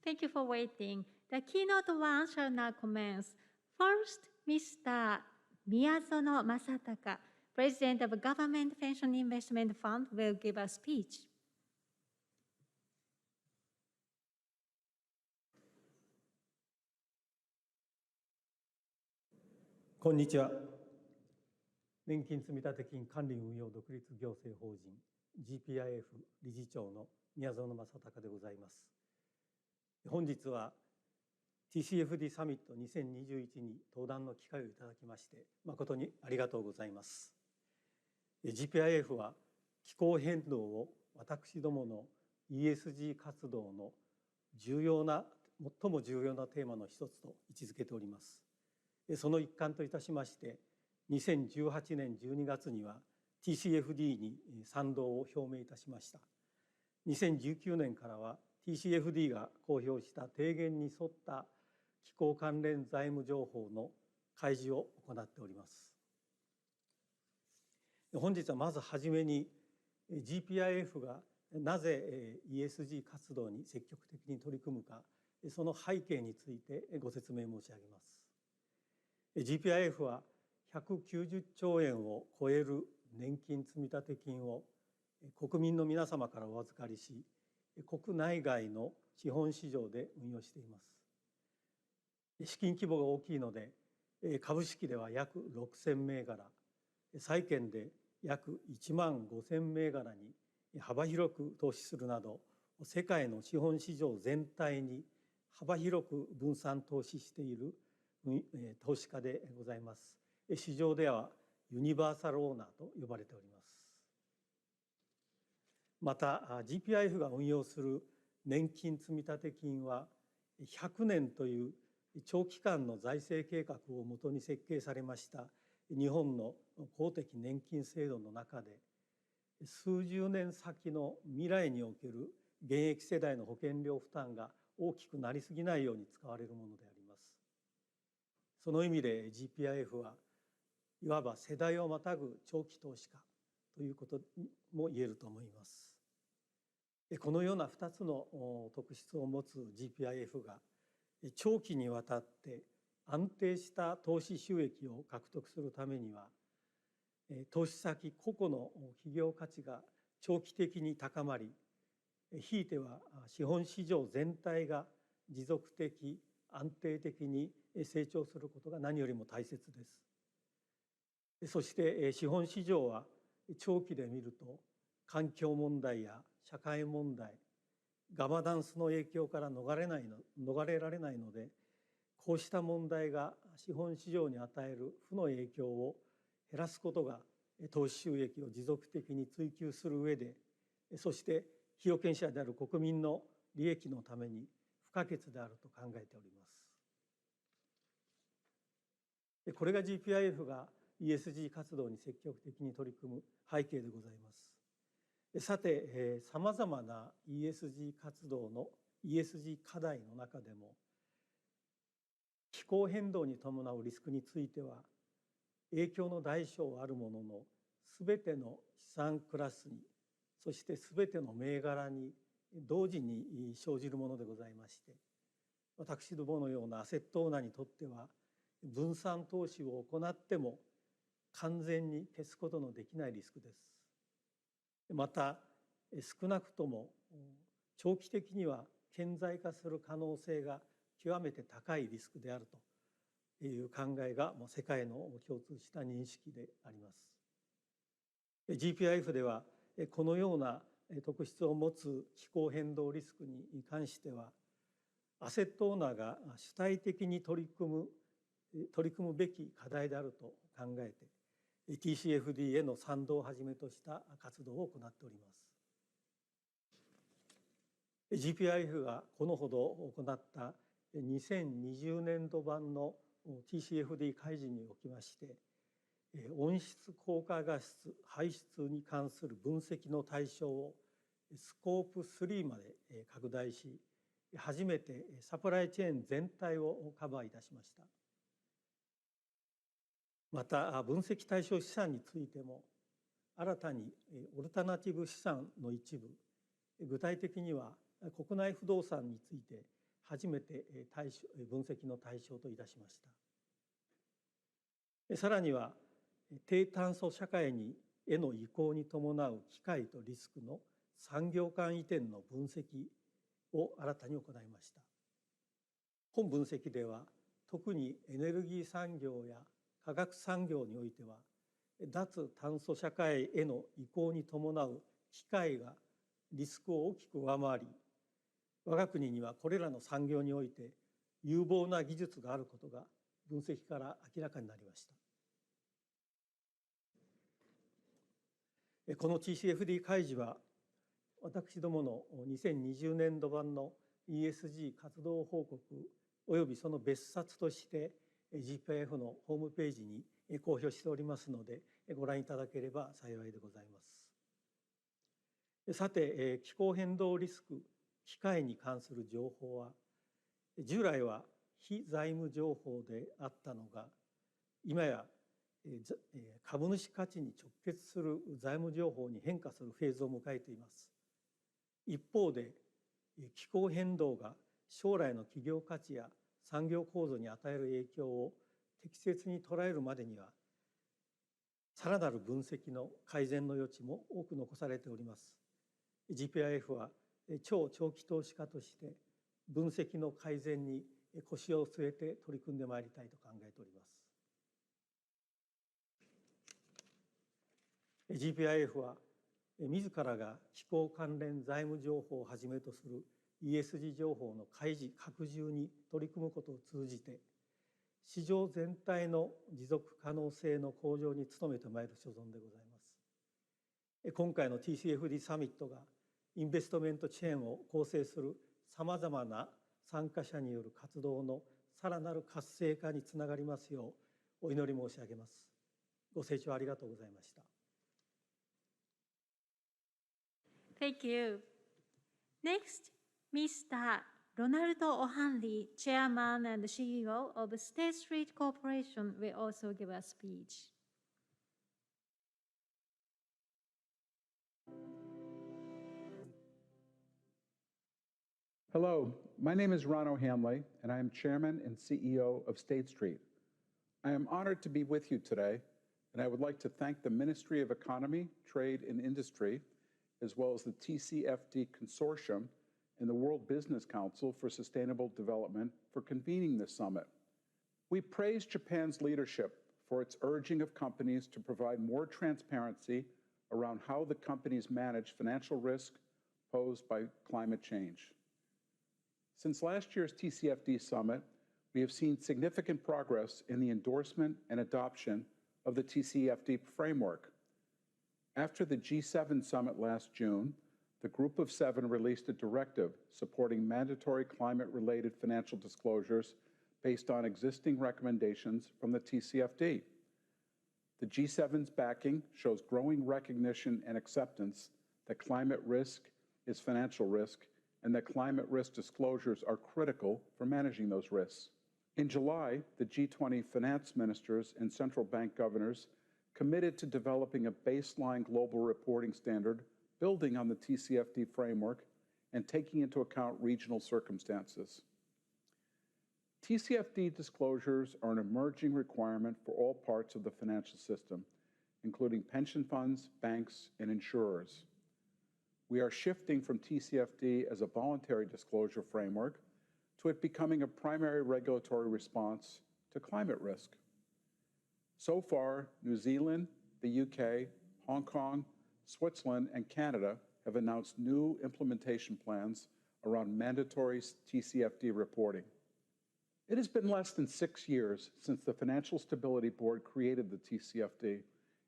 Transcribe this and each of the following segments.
Thank you for waiting. The keynote one shall now commence. First, Mr. Miyazono Masataka, President of Government Pension Investment Fund, will give a speech.こんにちは。年金積立金管理運用独立行政法人 GPIF 理事長の宮園正隆でございます。本日は TCFD サミット2021に登壇の機会をいただきまして誠にありがとうございます。GPIF は気候変動を私どもの ESG 活動の最も重要なテーマの一つと位置づけております。その一環といたしまして2018年12月には TCFD に賛同を表明いたしました。2019年からは TCFD が公表した提言に沿った気候関連財務情報の開示を行っております。本日はまずはじめに GPIF がなぜ ESG 活動に積極的に取り組むか、その背景についてご説明申し上げます。GPIF は190兆円を超える年金積立金を国民の皆様からお預かりし、国内外の資本市場で運用しています。資金規模が大きいので、株式では約6000銘柄、債券で約1万5000銘柄に幅広く投資するなど、世界の資本市場全体に幅広く分散投資している投資家でございます。市場ではユニバーサルオーナーと呼ばれております。また GPIF が運用する年金積立金は100年という長期間の財政計画をもとに設計されました日本の公的年金制度の中で、数十年先の未来における現役世代の保険料負担が大きくなりすぎないように使われるものであります。その意味で GPIF はいわば世代をまたぐ長期投資家ということも言えると思います。このような2つの特質を持つ GPIF が長期にわたって安定した投資収益を獲得するためには、投資先個々の企業価値が長期的に高まり、ひいては資本市場全体が持続的安定的に成長することが何よりも大切です。そして資本市場は長期で見ると環境問題や社会問題、ガバナンスの影響から逃れられないので、こうした問題が資本市場に与える負の影響を減らすことが投資収益を持続的に追求する上で、そして被保険者である国民の利益のために不可欠であると考えております。これが GPIF が ESG 活動に積極的に取り組む背景でございます。さて、さまざまな ESG 活動の ESG 課題の中でも、気候変動に伴うリスクについては影響の大小あるものの、すべての資産クラスに、そしてすべての銘柄に同時に生じるものでございまして、私どものようなアセットオーナーにとっては分散投資を行っても完全に消すことのできないリスクです。また少なくとも長期的には顕在化する可能性が極めて高いリスクであるという考えが世界の共通した認識であります。GPIF ではこのような特質を持つ気候変動リスクに関しては、アセットオーナーが主体的に取り組むべき課題であると考えて、TCFD への賛同をはじめとした活動を行っております。GPIF がこのほど行った2020年度版の TCFD 開示におきまして、温室効果ガス排出に関する分析の対象をスコープ3まで拡大し、初めてサプライチェーン全体をカバーいたしました。また分析対象資産についても、新たにオルタナティブ資産の一部、具体的には国内不動産について初めて分析の対象といたしました。さらには低炭素社会への移行に伴う機会とリスクの産業間移転の分析を新たに行いました。本分析では特にエネルギー産業や化学産業においては脱炭素社会への移行に伴う機会がリスクを大きく上回り、我が国にはこれらの産業において有望な技術があることが分析から明らかになりました。この TCFD 開示は私どもの2020年度版の ESG 活動報告およびその別冊として GPIF のホームページに公表しておりますのでご覧いただければ幸いでございます。さて、気候変動リスク機会に関する情報は従来は非財務情報であったのが今や株主価値に直結する財務情報に変化するフェーズを迎えています。一方で気候変動が将来の企業価値や産業構造に与える影響を適切に捉えるまでにはさらなる分析の改善の余地も多く残されております。GPIF は超長期投資家として分析の改善に腰を据えて取り組んでまいりたいと考えております。GPIF は自らが気候関連財務情報をはじめとする ESG 情報の開示拡充に取り組むことを通じて市場全体の持続可能性の向上に努めてまいる所存でございます。今回の TCFD サミットがインベストメントチェーンを構成するさまざまな参加者による活動のさらなる活性化につながりますようお祈り申し上げます。ご清聴ありがとうございました。Thank you. Next, Mr. Ronaldo O'Hanley, Chairman and CEO of State Street Corporation, will also give a speech. Hello, my name is Ron O'Hanley, and I am Chairman and CEO of State Street. I am honored to be with you today, and I would like to thank the Ministry of Economy, Trade, and Industry, as well as the TCFD Consortium and the World Business Council for Sustainable Development for convening this summit. We praise Japan's leadership for its urging of companies to provide more transparency around how the companies manage financial risk posed by climate change. Since last year's TCFD Summit, we have seen significant progress in the endorsement and adoption of the TCFD framework. After the G7 summit last June, the Group of Seven released a directive supporting mandatory climate-related financial disclosures based on existing recommendations from the TCFD. The G7's backing shows growing recognition and acceptance that climate risk is financial risk and that climate risk disclosures are critical for managing those risks. In July, the G20 finance ministers and central bank governors committed to developing a baseline global reporting standard building on the TCFD framework and taking into account regional circumstances. TCFD disclosures are an emerging requirement for all parts of the financial system, including pension funds, banks, and insurers. We are shifting from TCFD as a voluntary disclosure framework to it becoming a primary regulatory response to climate risk. So far, New Zealand, the UK, Hong Kong, Switzerland, and Canada have announced new implementation plans around mandatory TCFD reporting. It has been less than 6 years since the Financial Stability Board created the TCFD,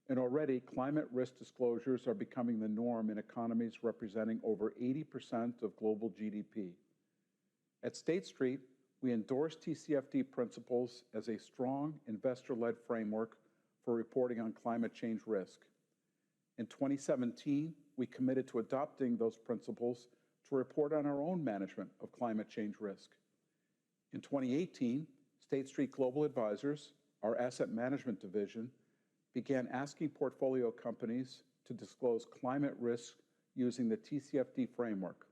and already climate risk disclosures are becoming the norm in economies representing over 80% of global GDP. At State Street, we endorse TCFD principles as a strong investor-led framework for reporting on climate change risk. In 2017, we committed to adopting those principles to report on our own management of climate change risk. In 2018, State Street Global Advisors, our asset management division, began asking portfolio companies to disclose climate risk using the TCFD framework.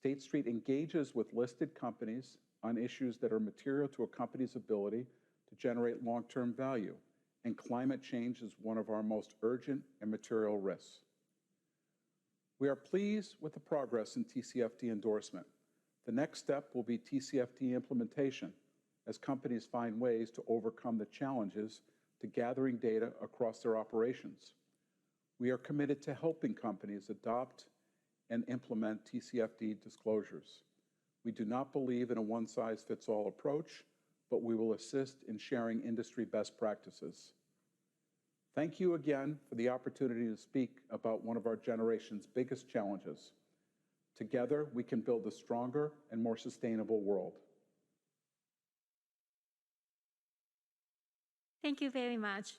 State Street engages with listed companies on issues that are material to a company's ability to generate long-term value, and climate change is one of our most urgent and material risks. We are pleased with the progress in TCFD endorsement. The next step will be TCFD implementation as companies find ways to overcome the challenges to gathering data across their operations. We are committed to helping companies adopt and implement TCFD disclosures. We do not believe in a one-size-fits-all approach, but we will assist in sharing industry best practices. Thank you again for the opportunity to speak about one of our generation's biggest challenges. Together, we can build a stronger and more sustainable world. Thank you very much.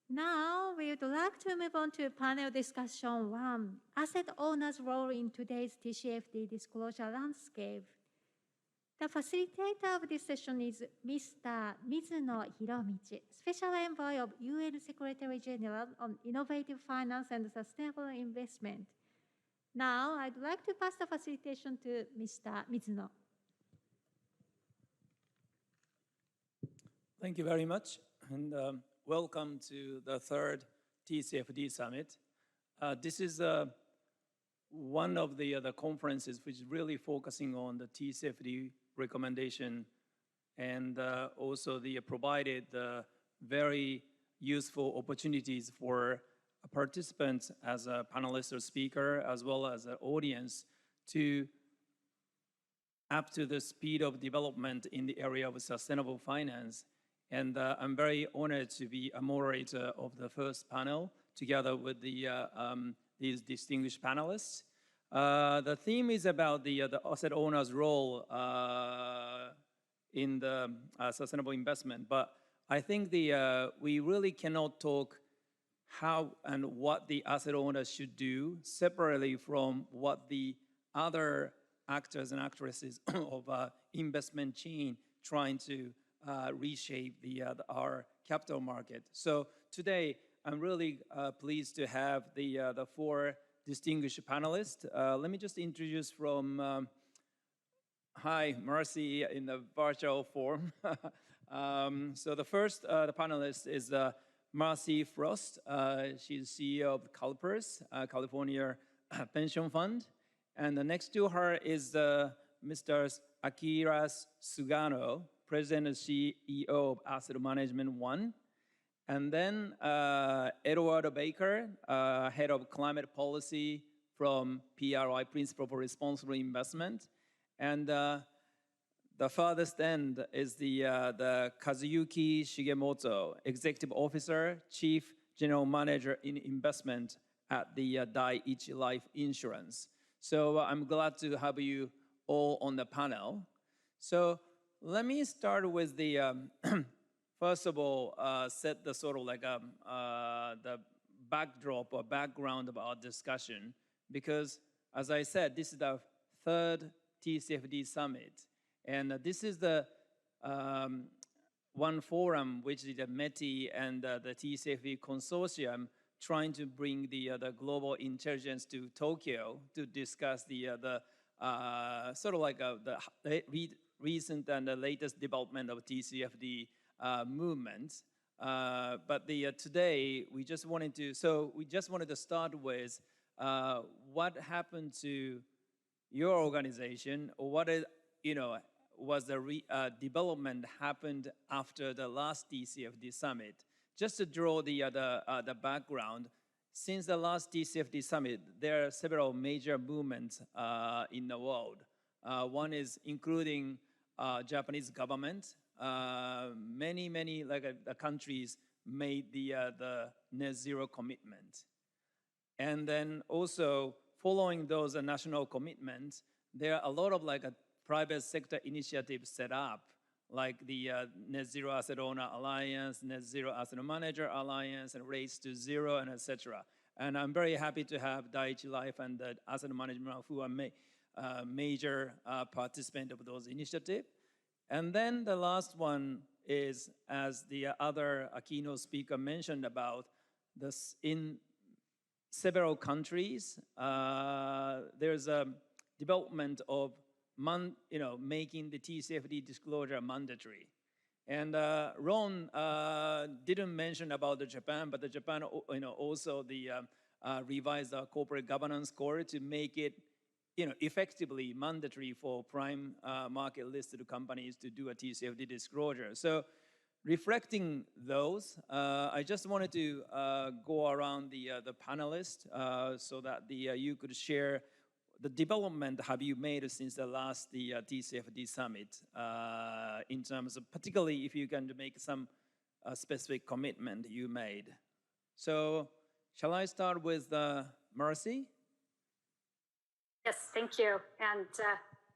Now, we would like to move on to panel discussion 1, Asset Owners' Role in Today's TCFD Disclosure Landscape. The facilitator of this session is Mr. Mizuno Hiromichi, Special Envoy of UN Secretary General on Innovative Finance and Sustainable Investment. Now, I'd like to pass the facilitation to Mr. Mizuno. Thank you very much, and welcome to the third TCFD Summit. This is one of the conferences which is really focusing on the TCFD recommendation, and also the provided very useful opportunities for participants as a panelist or speaker, as well as an audience, to up to the speed of development in the area of sustainable finance. And I'm very honored to be a moderator of the first panel together with these distinguished panelists. The theme is about the asset owner's role in the sustainable investment, but I think we really cannot talk how and what the asset owners should do separately from what the other actors and actresses of investment chain trying to reshape our capital market. So today, I'm really pleased to have the four distinguished panelists. Let me just introduce from, hi, Marcy in the virtual form. So the first the panelist is Marcy Frost. She's CEO of CalPERS, California Pension Fund. And next to her is Mr. Akira Sugano, President and CEO of Asset Management One. And then Edward Baker, Head of Climate Policy from PRI, Principle for Responsible Investment. And the farthest end is the Kazuyuki Shigemoto, Executive Officer, Chief General Manager in Investment at the Dai-ichi Life Insurance. So I'm glad to have you all on the panel. So let me start with the, first of all, set the sort of like the backdrop or background of our discussion, because as I said, this is the third TCFD Summit. And this is the one forum which is the METI and the TCFD Consortium trying to bring the global intelligence to Tokyo to discuss the sort of like the recent and the latest development of TCFD movement. But today we just wanted to start with what happened to your organization, or what is, was the development happened after the last TCFD Summit. Just to draw the background, since the last TCFD Summit, there are several major movements in the world. One is including Japanese government. Many the countries made the net zero commitment. And then also following those national commitments, there are a lot of private sector initiatives set up, like the Net Zero Asset Owner Alliance, Net Zero Asset Manager Alliance, and Race to Zero, and etc. And I'm very happy to have Dai-ichi Life and the Asset Management who are major participant of those initiatives. And then the last one is, as the other keynote speaker mentioned about, this in several countries, there's a development of making the TCFD disclosure mandatory. And Ron didn't mention about the Japan, but the Japan, also the revised corporate governance code to make it, effectively mandatory for prime market listed companies to do a TCFD disclosure. So, reflecting those, I just wanted to go around the panelists so that you could share the development have you made since the last TCFD Summit in terms of, particularly if you can make some specific commitment you made. So, shall I start with Marcy? Yes, thank you. And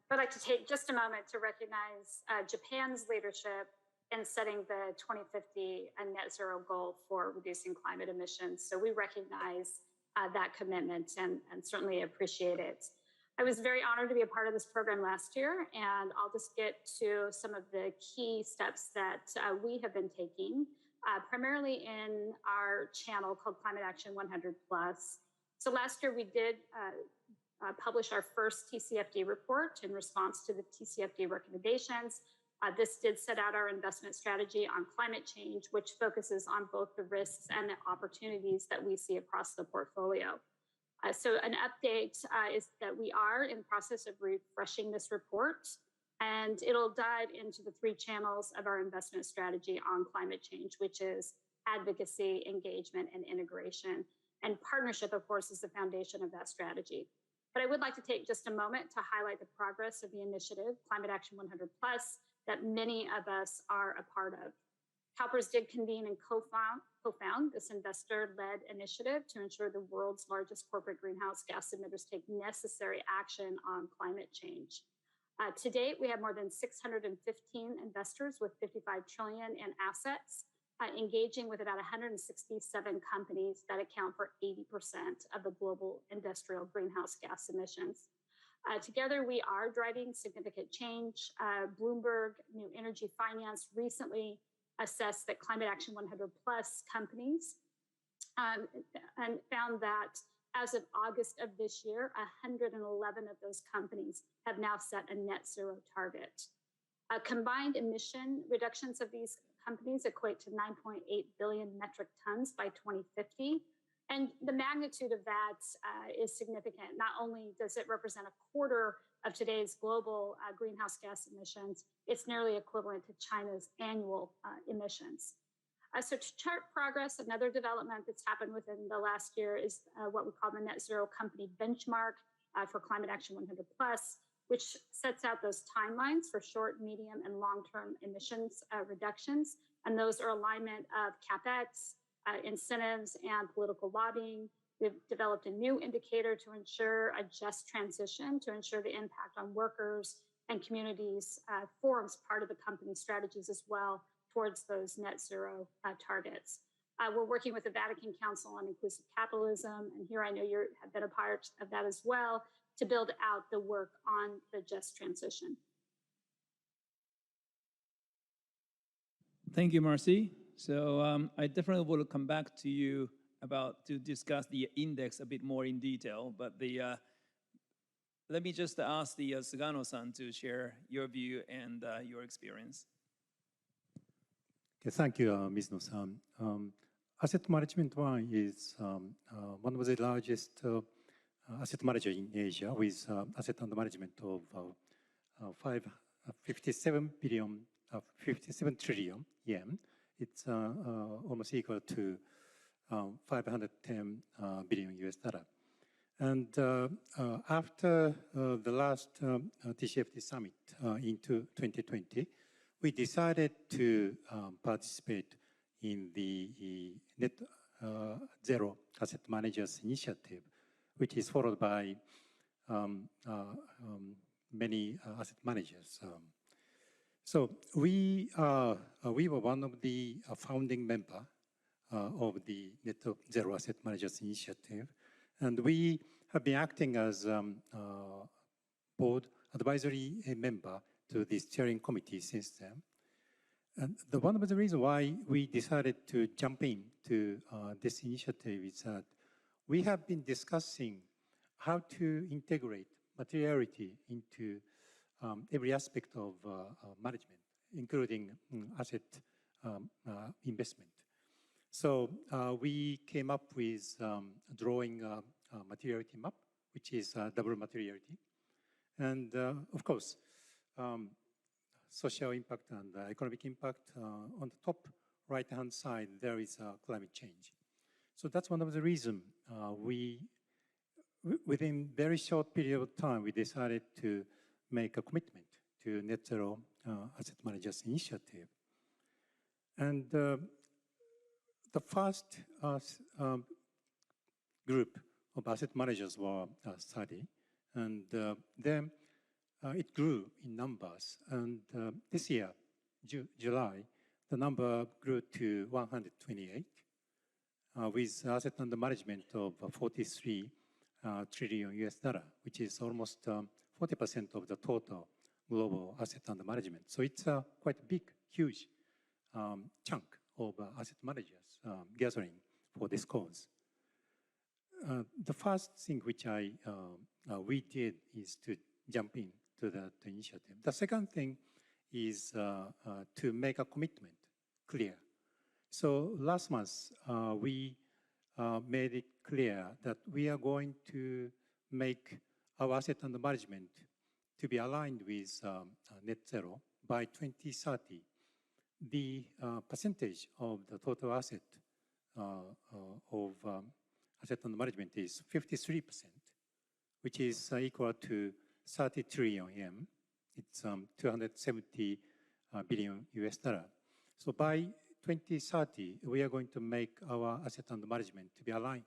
I'd like to take just a moment to recognize Japan's leadership in setting the 2050 net zero goal for reducing climate emissions. So we recognize that commitment and certainly appreciate it. I was very honored to be a part of this program last year, and I'll just get to some of the key steps that we have been taking, primarily in our channel called Climate Action 100+. So last year we did publish our first TCFD report in response to the TCFD recommendations. This did set out our investment strategy on climate change, which focuses on both the risks and the opportunities that we see across the portfolio. So an update is that we are in the process of refreshing this report, and it'll dive into the 3 channels of our investment strategy on climate change, which is advocacy, engagement, and integration. And partnership, of course, is the foundation of that strategy. But I would like to take just a moment to highlight the progress of the initiative, Climate Action 100+, that many of us are a part of. CalPERS did convene and co-found this investor-led initiative to ensure the world's largest corporate greenhouse gas emitters take necessary action on climate change. To date, we have more than 615 investors with 55 trillion in assets, engaging with about 167 companies that account for 80% of the global industrial greenhouse gas emissions. Together, we are driving significant change. Bloomberg New Energy Finance recently assessed that Climate Action 100+ companies and found that as of August of this year, 111 of those companies have now set a net zero target. Combined emission reductions of these companies equate to 9.8 billion metric tons by 2050. And the magnitude of that is significant. Not only does it represent a quarter of today's global greenhouse gas emissions, it's nearly equivalent to China's annual emissions. So to chart progress, another development that's happened within the last year is what we call the Net Zero Company Benchmark for Climate Action 100+, which sets out those timelines for short, medium, and long-term emissions reductions. And those are alignment of CapEx, incentives, and political lobbying. We've developed a new indicator to ensure a just transition, to ensure the impact on workers and communities forms part of the company's strategies as well towards those net zero targets. We're working with the Vatican Council on Inclusive Capitalism, and here I know you have been a part of that as well, to build out the work on the just transition. Thank you, Marcy. So I definitely will come back to you to discuss the index a bit more in detail, but let me just ask the Sugano-san to share your view and your experience. Okay, thank you, Mizuno-san. Asset Management One is one of the largest asset manager in Asia with asset under management of 57 trillion yen. It's almost equal to 510 billion US dollar. And after the last TCFD Summit into 2020, we decided to participate in the Net Zero Asset Managers Initiative, which is followed by many asset managers. So we were one of the founding member of the Net Zero Asset Managers Initiative, and we have been acting as board advisory member to the steering committee since then. And one of the reasons why we decided to jump into this initiative is that we have been discussing how to integrate materiality into every aspect of management, including asset investment. So we came up with drawing a materiality map, which is double materiality. And of course, social impact and economic impact. On the top right-hand side, there is climate change. So that's one of the reasons within very short period of time, we decided to make a commitment to Net Zero Asset Managers Initiative. And the first group of asset managers were studied, and then it grew in numbers. And this year, July, the number grew to 128, with asset under management of 43 trillion US dollar, which is almost 40% of the total global asset under management. So it's a quite big, huge chunk of asset managers gathering for this cause. The first thing which we did is to jump into that initiative. The second thing is to make a commitment clear. So last month, we made it clear that we are going to make our asset under management to be aligned with net zero by 2030. The percentage of the total asset of asset under management is 53%, which is equal to 30 trillion yen. It's 270 billion US dollar. So by 2030, we are going to make our asset under management to be aligned,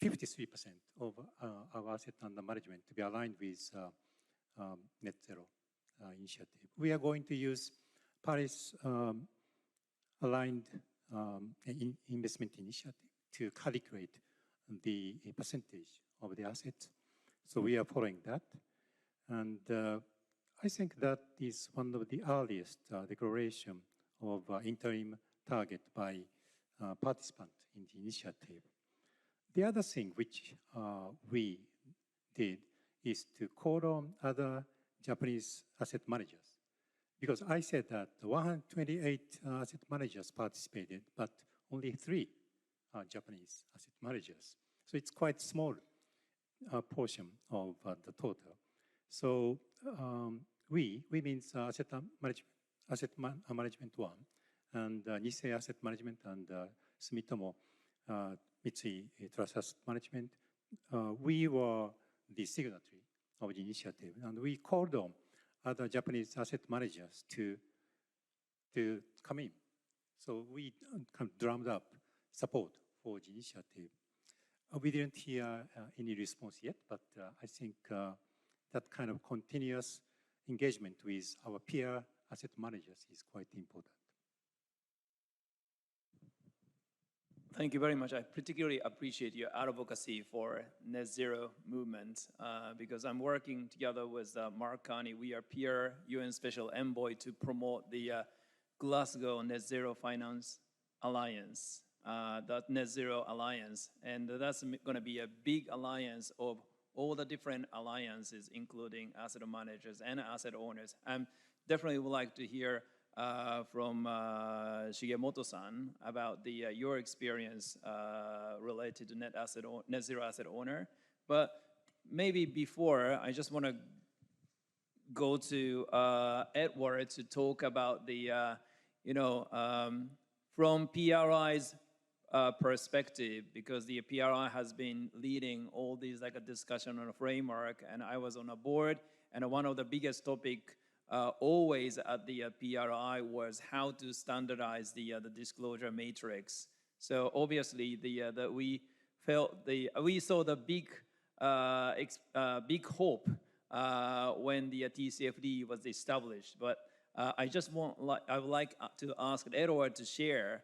53% of our asset under management to be aligned with net zero initiative. We are going to use Paris aligned investment initiative to calculate the percentage of the assets. So we are following that. And I think that is one of the earliest declaration of interim target by participants in the initiative. The other thing which we did is to call on other Japanese asset managers. Because I said that 128 asset managers participated, but only 3 are Japanese asset managers. So it's quite small portion of the total. So we means asset management one, and Nissay Asset Management and Sumitomo Mitsui Trust Asset Management. We were the signatory of the initiative, and we called on other Japanese asset managers to come in. So we kind of drummed up support for the initiative. We didn't hear any response yet, but I think that kind of continuous engagement with our peer asset managers is quite important. Thank you very much. I particularly appreciate your advocacy for net zero movement because I'm working together with Mark Carney. We are peer UN Special Envoy to promote the Glasgow Net Zero Finance Alliance, that Net Zero Alliance. And that's going to be a big alliance of all the different alliances, including asset managers and asset owners. I definitely would like to hear from Shigemoto-san about your experience related to net zero asset owner. But maybe before, I just want to go to Edward to talk about the, from PRI's perspective, because the PRI has been leading all these like a discussion on a framework, and I was on a board, and one of the biggest topic always at the PRI was how to standardize the disclosure matrix. So obviously we saw the big hope when the TCFD was established. But I would like to ask Edward to share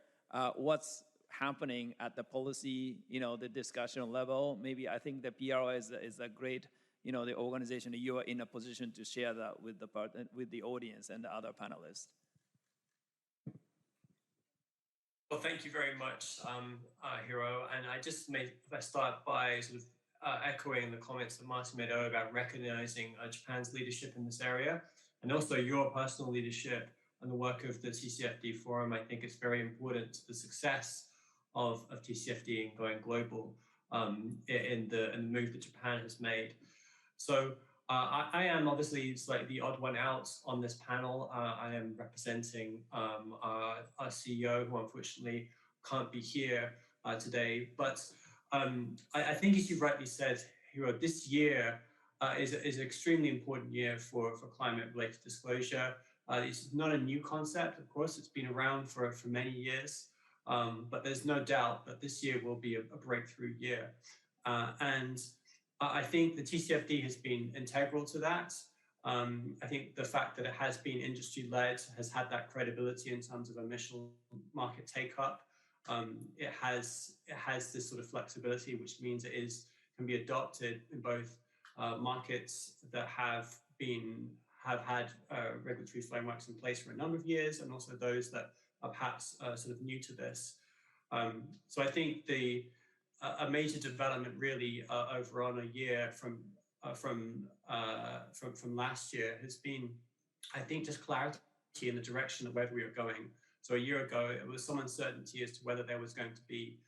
what's happening at the policy, the discussion level. Maybe I think the PRI is a great, the organization. You are in a position to share that with the audience and the other panelists. Well, thank you very much, Hiro. And I just may start by sort echoing the comments that Martin made earlier about recognizing Japan's leadership in this area, and also your personal leadership and the work of the TCFD Forum. I think it's very important to the success of TCFD and going global in the move that Japan has made. So I am obviously slightly the odd one out on this panel. I am representing our CEO, who unfortunately can't be here today. But I think, as you rightly said, Hiro, this year is an extremely important year for climate-related disclosure. It's not a new concept, of course. It's been around for many years. But there's no doubt that this year will be a breakthrough year. And I think the TCFD has been integral to that. I think the fact that it has been industry-led has had that credibility in terms of initial market take-up. It has this sort of flexibility, which means it can be adopted in both markets that have had regulatory frameworks in place for a number of years, and also those that are perhaps sort of new to this. So I think a major development really over on a year from last year has been, I think, just clarity in the direction of where we are going. So a year ago, it was some uncertainty as to whether there was going to be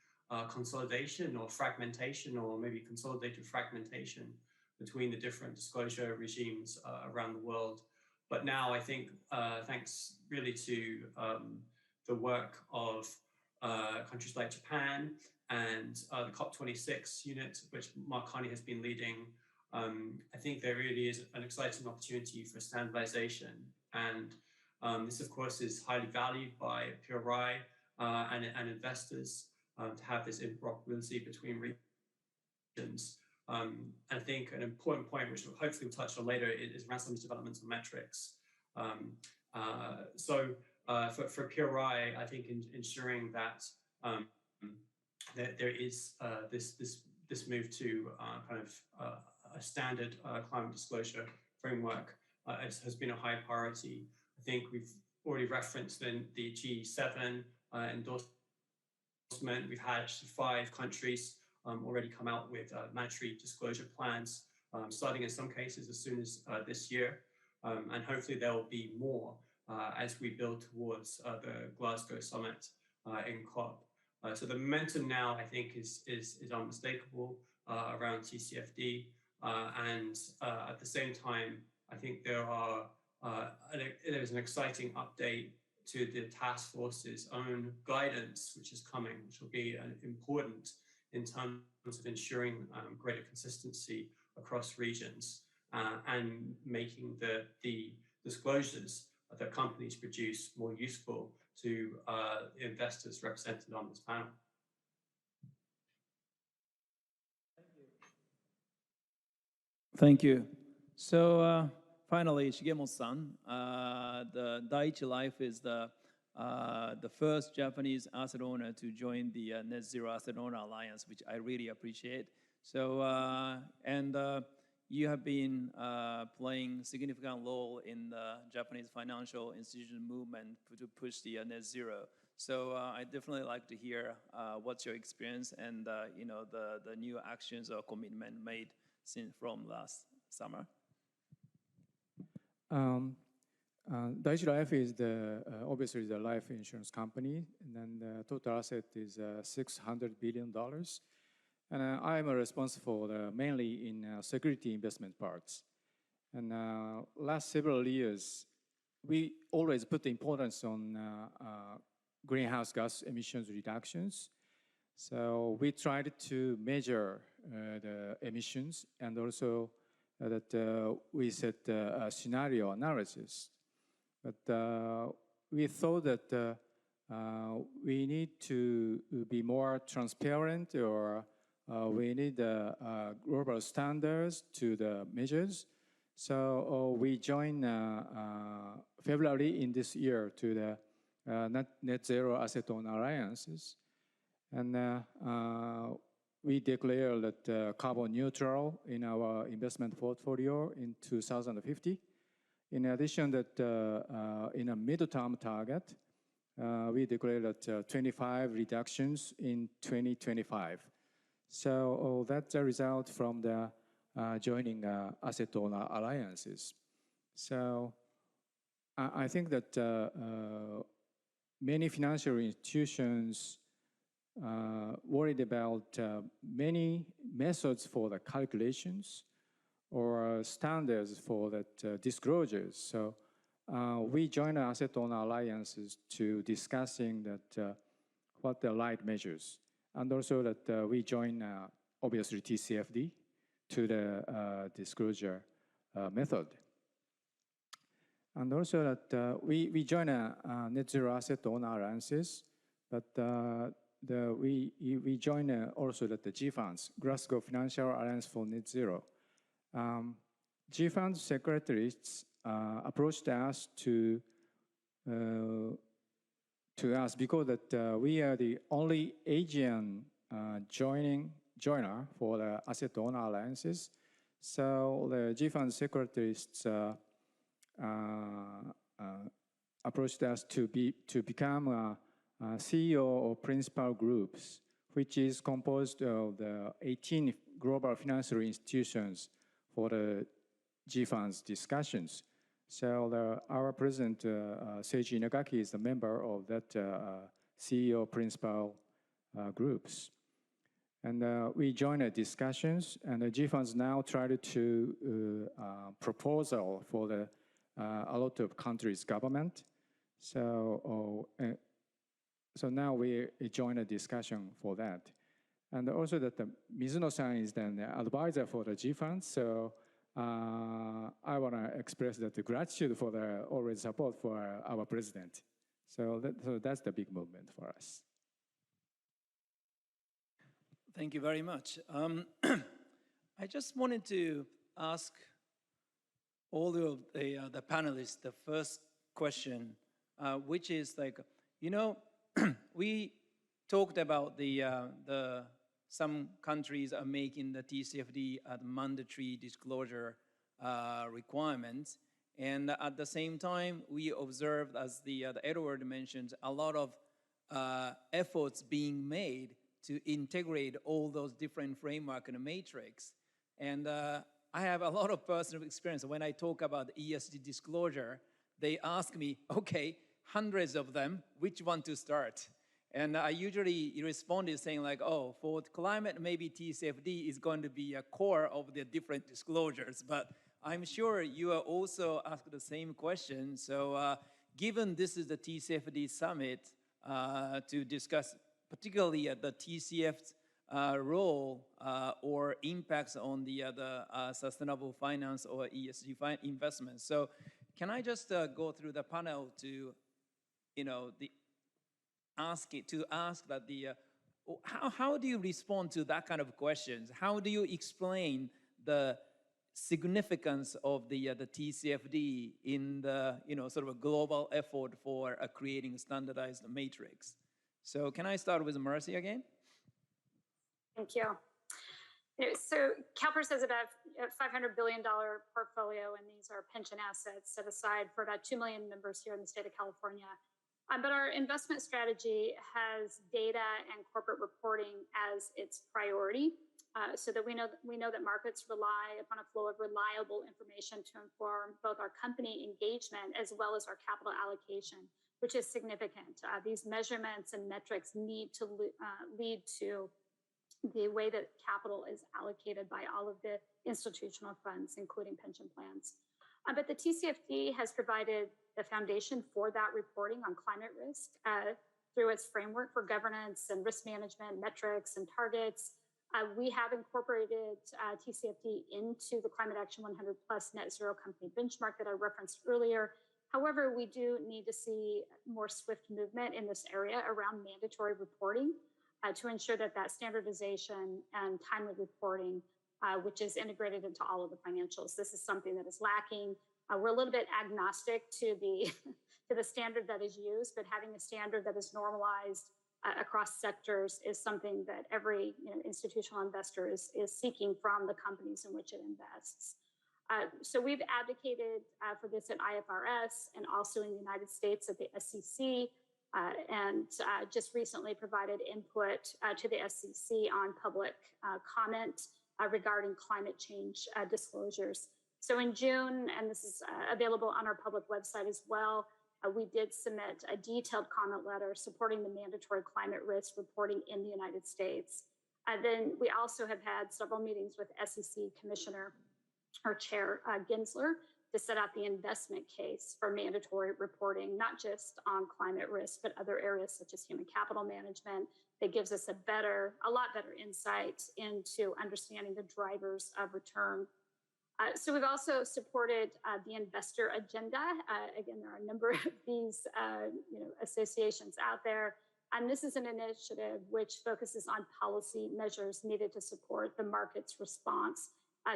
consolidation or fragmentation, or maybe consolidated fragmentation between the different disclosure regimes around the world. But now I think, thanks really to the work of countries like Japan and the COP26 unit, which Mark Carney has been leading, I think there really is an exciting opportunity for standardization. And this, of course, is highly valued by PRI and investors to have this interoperability between regions. I think an important point, which we'll hopefully touch on later, is around some of these developmental metrics. So for PRI, I think ensuring that that there is this move to kind of a standard climate disclosure framework has been a high priority. I think we've already referenced the G7 endorsement. We've had actually 5 countries already come out with mandatory disclosure plans, starting in some cases as soon as this year. And hopefully there will be more as we build towards the Glasgow Summit in COP. So the momentum now, I think, is unmistakable around TCFD. And at the same time, I think there's an exciting update to the task force's own guidance, which is coming, which will be important in terms of ensuring greater consistency across regions and making the disclosures that companies produce more useful to investors represented on this panel. Thank you. So finally, Shigemo-san, the Daiichi Life is the first Japanese asset owner to join the Net Zero Asset Owner Alliance, which I really appreciate. So, you have been playing a significant role in the Japanese financial institution movement to push the net zero. So I definitely like to hear what's your experience and the new actions or commitment made from last summer. Daiichi Life is obviously the life insurance company, and then the total asset is $600 billion. And I'm responsible mainly in security investment parts. And last several years, we always put the importance on greenhouse gas emissions reductions. So we tried to measure the emissions, and also that we set a scenario analysis. But we thought that we need to be more transparent, or we need global standards to the measures. So we joined February in this year to the Net Zero Asset Owner Alliances. And we declared that carbon neutral in our investment portfolio in 2050. In addition, that in a mid-term target, we declared that 25 reductions in 2025. So that's a result from the joining asset owner alliances. So I think that many financial institutions worried about many methods for the calculations or standards for that disclosures. So we join asset owner alliances to discussing that what the right measures, and also that we join obviously TCFD to the disclosure method. And also that we join a net zero asset owner alliances, but we join also that the GFANZ, Glasgow Financial Alliance for Net Zero. GFANZ secretaries approached us to us because that we are the only Asian joiner for the asset owner alliances. So the GFANZ secretaries approached us to become CEO or principal groups, which is composed of the 18 global financial institutions for the GFANZ discussions. So our president, Seiji Inagaki, is a member of that CEO principal groups. And we joined the discussions, and the GFANZ now tried to proposal for the a lot of countries' government. So now we join a discussion for that. And also that Mizuno-san is then the advisor for the GFANZ. So I want to express that the gratitude for the always support for our president. So that's the big movement for us. Thank you very much. I just wanted to ask all of the panelists the first question, which is like, you know, we talked about some countries are making the TCFD a mandatory disclosure requirements, and at the same time, we observed, as the Edward mentioned, a lot of efforts being made to integrate all those different framework and matrix. And I have a lot of personal experience. When I talk about ESG disclosure, they ask me, okay, hundreds of them, which one to start? And I usually respond saying like, oh, for climate, maybe TCFD is going to be a core of the different disclosures, but I'm sure you are also asked the same question. So given this is the TCFD Summit to discuss particularly the TCF's role or impacts on the sustainable finance or ESG investments. So can I just go through the panel to, you know, ask that how do you respond to that kind of questions? How do you explain the significance of the TCFD in the, you know, sort of a global effort for creating a standardized matrix? So can I start with Mercy again? Thank you. So CalPERS has about a $500 billion portfolio, and these are pension assets set aside for about 2 million members here in the state of California. But our investment strategy has data and corporate reporting as its priority, so that we know that markets rely upon a flow of reliable information to inform both our company engagement as well as our capital allocation, which is significant. These measurements and metrics need to lead to the way that capital is allocated by all of the institutional funds, including pension plans. But the TCFD has provided the foundation for that reporting on climate risk through its framework for governance and risk management, metrics and targets. We have incorporated TCFD into the Climate Action 100 Plus Net Zero Company benchmark that I referenced earlier. However, we do need to see more swift movement in this area around mandatory reporting to ensure that standardization and timely reporting, which is integrated into all of the financials. This is something that is lacking. We're a little bit agnostic to the standard that is used, but having a standard that is normalized across sectors is something that every institutional investor is seeking from the companies in which it invests. So we've advocated for this at IFRS and also in the United States at the SEC. and just recently provided input to the SEC on public comment regarding climate change disclosures. So in June, and this is available on our public website as well, we did submit a detailed comment letter supporting the mandatory climate risk reporting in the United States. Then we also have had several meetings with SEC Commissioner or Chair Gensler to set out the investment case for mandatory reporting, not just on climate risk, but other areas such as human capital management, that gives us a lot better insight into understanding the drivers of return. So we've also supported the investor agenda. Again, there are a number of these associations out there. And this is an initiative which focuses on policy measures needed to support the market's response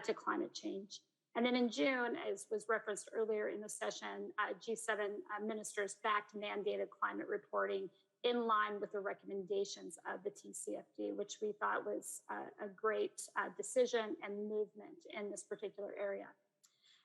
to climate change. And then in June, as was referenced earlier in the session, G7 ministers backed mandated climate reporting in line with the recommendations of the TCFD, which we thought was a great decision and movement in this particular area.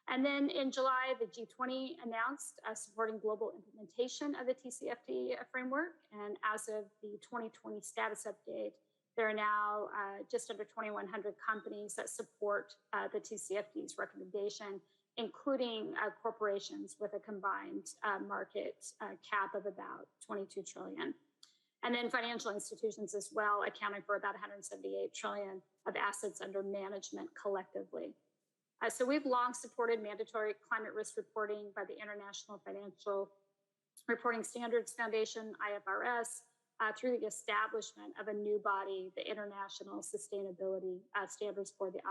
And then in July, the G20 announced supporting global implementation of the TCFD framework. And as of the 2020 status update, there are now just under 2,100 companies that support the TCFD's recommendation, including corporations with a combined market cap of about 22 trillion. And then financial institutions as well, accounting for about 178 trillion of assets under management collectively. So we've long supported mandatory climate risk reporting by the International Financial Reporting Standards Foundation, IFRS, through the establishment of a new body, the International Sustainability Standards for the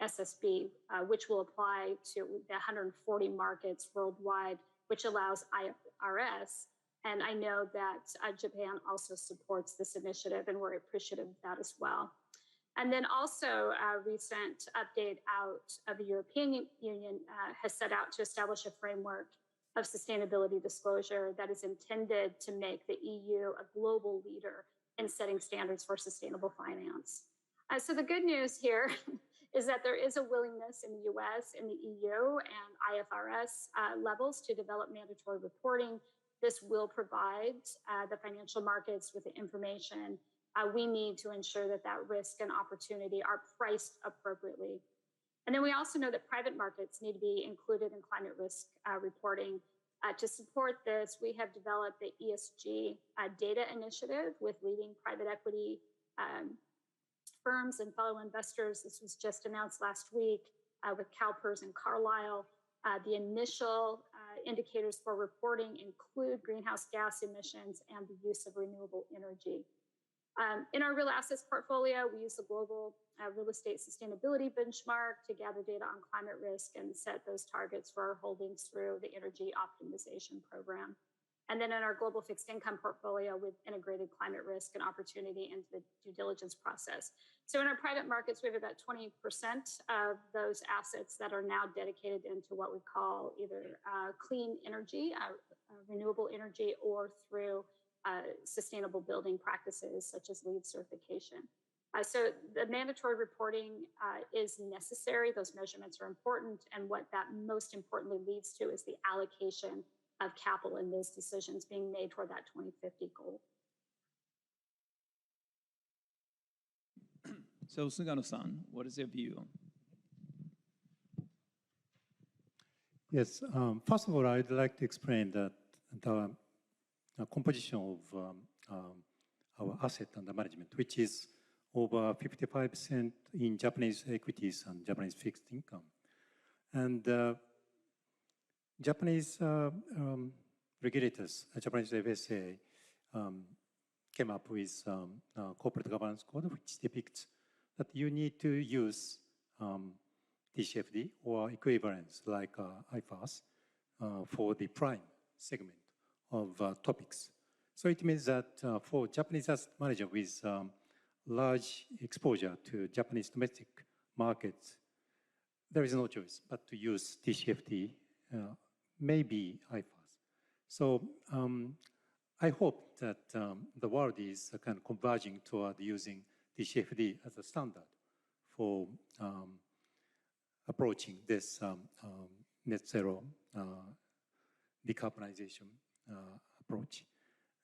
ISSB, which will apply to the 140 markets worldwide, which allows IFRS. And I know that Japan also supports this initiative, and we're appreciative of that as well. And then also a recent update out of the European Union has set out to establish a framework of sustainability disclosure that is intended to make the EU a global leader in setting standards for sustainable finance. So the good news here is that there is a willingness in the US, in the EU, and IFRS levels to develop mandatory reporting. This will provide the financial markets with the information we need to ensure that that risk and opportunity are priced appropriately. And then we also know that private markets need to be included in climate risk reporting. To support this, we have developed the ESG data initiative with leading private equity firms and fellow investors. This was just announced last week with CalPERS and Carlyle. The initial indicators for reporting include greenhouse gas emissions and the use of renewable energy. In our real assets portfolio, we use the global real estate sustainability benchmark to gather data on climate risk and set those targets for our holdings through the energy optimization program. And then in our global fixed income portfolio, we've integrated climate risk and opportunity into the due diligence process. So in our private markets, we have about 20% of those assets that are now dedicated into what we call either clean energy, renewable energy, or through sustainable building practices such as LEED certification. So the mandatory reporting is necessary. Those measurements are important. And what that most importantly leads to is the allocation of capital in those decisions being made toward that 2050 goal. So Sugano-san, what is your view? Yes, first of all, I'd like to explain that the composition of our asset under management, which is over 55% in Japanese equities and Japanese fixed income. And Japanese regulators, Japanese FSA, came up with a corporate governance code which depicts that you need to use TCFD or equivalents like IFRS for the prime segment of topics. So it means that for Japanese asset manager with large exposure to Japanese domestic markets, there is no choice but to use TCFD, maybe IFRS. So I hope that the world is kind of converging toward using TCFD as a standard for approaching this net zero decarbonization approach.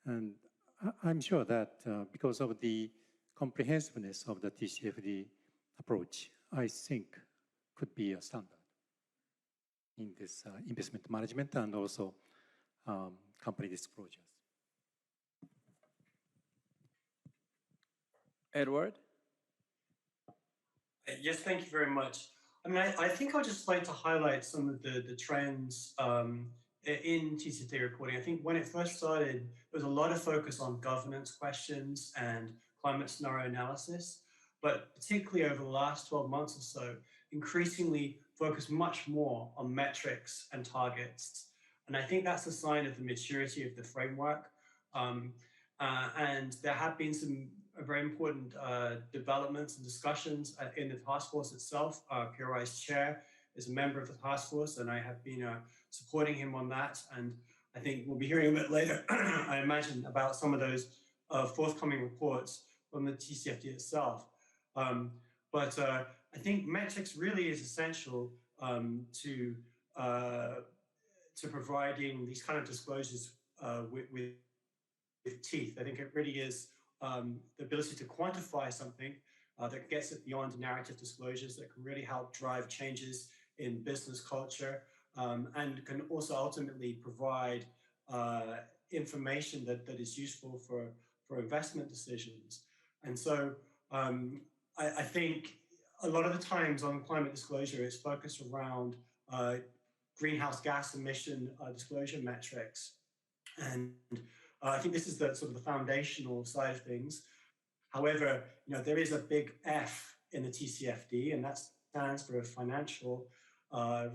And I'm sure that because of the comprehensiveness of the TCFD approach, I think could be a standard in this investment management and also company disclosures. Edward? Yes, thank you very much. I mean, I think I'd just like to highlight some of the trends in TCFD reporting. I think when it first started, there was a lot of focus on governance questions and climate scenario analysis, but particularly over the last 12 months or so, increasingly focused much more on metrics and targets. And I think that's a sign of the maturity of the framework. And there have been some very important developments and discussions in the task force itself. PRI's chair is a member of the task force, and I have been supporting him on that. And I think we'll be hearing a bit later, I imagine, about some of those forthcoming reports from the TCFD itself. But I think metrics really is essential to providing these kind of disclosures with teeth. I think it really is the ability to quantify something that gets it beyond narrative disclosures, that can really help drive changes in business culture, and can also ultimately provide information that is useful for investment decisions. And so I think a lot of the times on climate disclosure, it's focused around greenhouse gas emission disclosure metrics. And I think this is the sort of the foundational side of things. However, there is a big F in the TCFD, and that stands for financial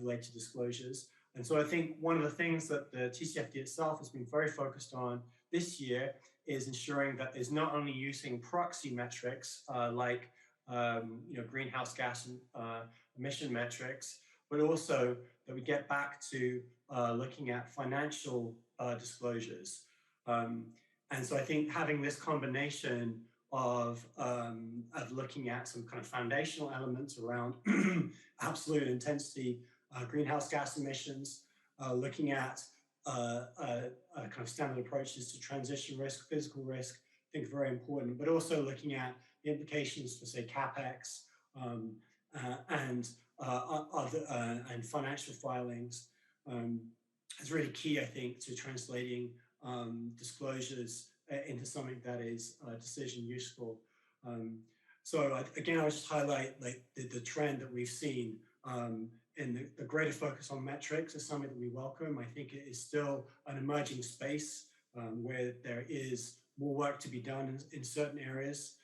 related disclosures. And so I think one of the things that the TCFD itself has been very focused on this year is ensuring that it's not only using proxy metrics like greenhouse gas emission metrics, but also that we get back to looking at financial disclosures. And so I think having this combination of looking at some kind of foundational elements around absolute intensity greenhouse gas emissions, looking at kind of standard approaches to transition risk, physical risk, I think is very important, but also looking at the implications for, say, CapEx and financial filings is really key, I think, to translating disclosures into something that is decision useful. So again, I'll just highlight like the trend that we've seen in the greater focus on metrics is something that we welcome. I think it is still an emerging space where there is more work to be done in certain areas.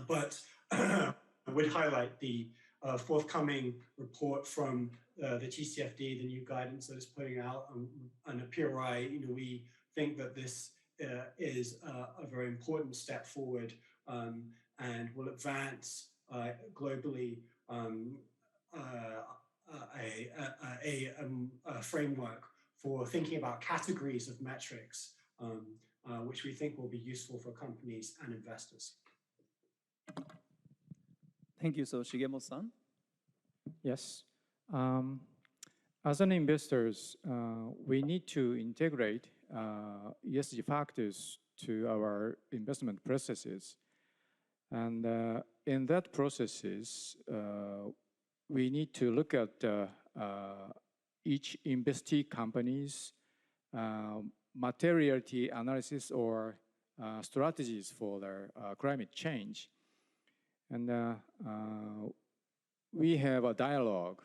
But I would highlight the forthcoming report from the TCFD, the new guidance that it's putting out on a PRI. We think that this is a very important step forward and will advance globally a framework for thinking about categories of metrics, which we think will be useful for companies and investors. Thank you. So Shigemo-san? Yes. As an investors, we need to integrate ESG factors to our investment processes. And in that processes, we need to look at each investee company's materiality analysis or strategies for their climate change. And we have a dialogue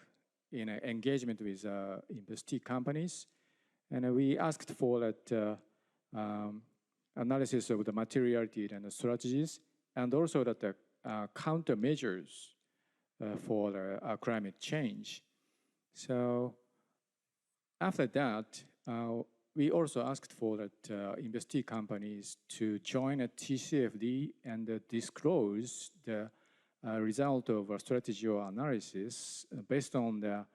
in engagement with investee companies. And we asked for that analysis of the materiality and the strategies, and also that the countermeasures for the climate change. So after that, we also asked for that investee companies to join a TCFD and disclose the result of a strategy or analysis based on the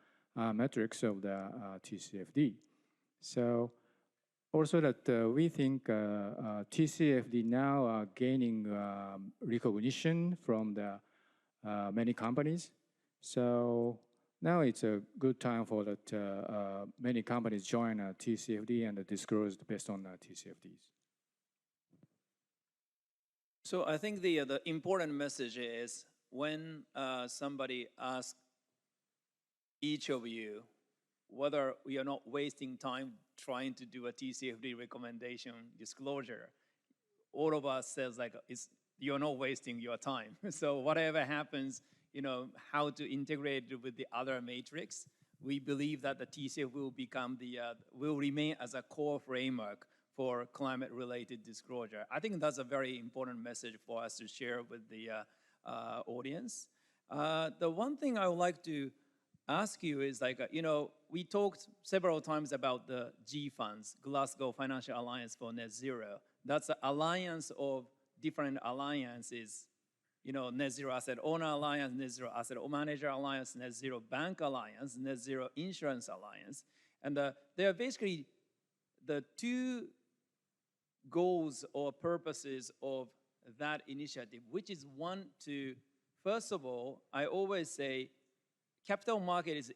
metrics of the TCFD. So also that we think TCFD now are gaining recognition from the many companies. So Now it's a good time for that many companies join TCFD and disclose based on TCFDs. So I think the important message is when somebody asks each of you whether we are not wasting time trying to do a TCFD recommendation disclosure, all of us says like, you're not wasting your time. So whatever happens, how to integrate it with the other matrix, we believe that the TCFD will become will remain as a core framework for climate-related disclosure. I think that's a very important message for us to share with the audience. The one thing I would like to ask you is like, we talked several times about the G funds, Glasgow Financial Alliance for Net Zero. That's an alliance of different alliances, Net Zero Asset Owner Alliance, Net Zero Asset Manager Alliance, Net Zero Bank Alliance, Net Zero Insurance Alliance. And they are basically the two goals or purposes of that initiative, which is one to, first of all, I always say, capital market is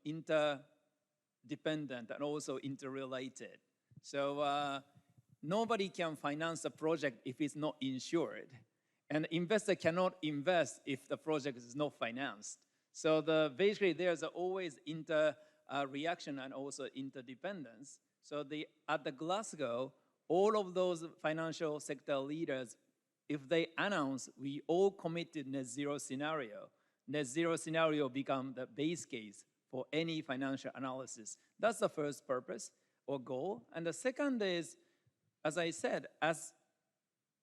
interdependent and also interrelated. So nobody can finance a project if it's not insured. And investor cannot invest if the project is not financed. So basically there's always reaction and also interdependence. So at the Glasgow, all of those financial sector leaders, if they announce we all committed net zero scenario become the base case for any financial analysis. That's the first purpose or goal. And the second is, as I said, as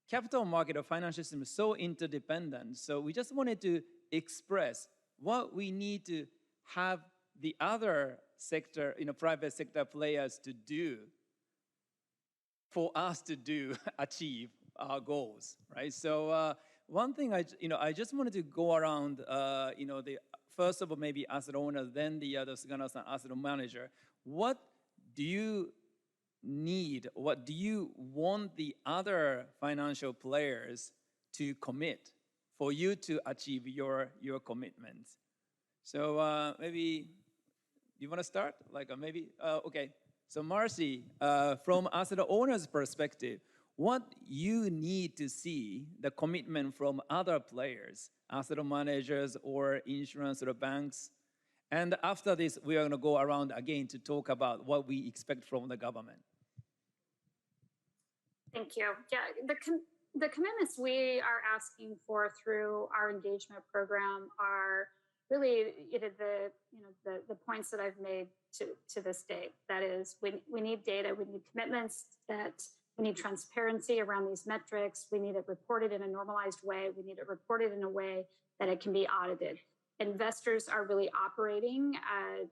capital market or financial system is so interdependent, so we just wanted to express what we need to have the other sector, private sector players to do for us to achieve our goals, right? So one thing I just wanted to go around, first of all, maybe asset owner, then the other asset manager. What do you need? What do you want the other financial players to commit for you to achieve your commitments? So maybe you want to start? Okay. So Marcy, from asset owner's perspective, what you need to see the commitment from other players, asset managers or insurance or banks. And after this, we are going to go around again to talk about what we expect from the government. Thank you. Yeah, the commitments we are asking for through our engagement program are really the points that I've made to this date. That is, we need data, we need commitments, that we need transparency around these metrics, we need it reported in a normalized way, we need it reported in a way that it can be audited. Investors are really operating,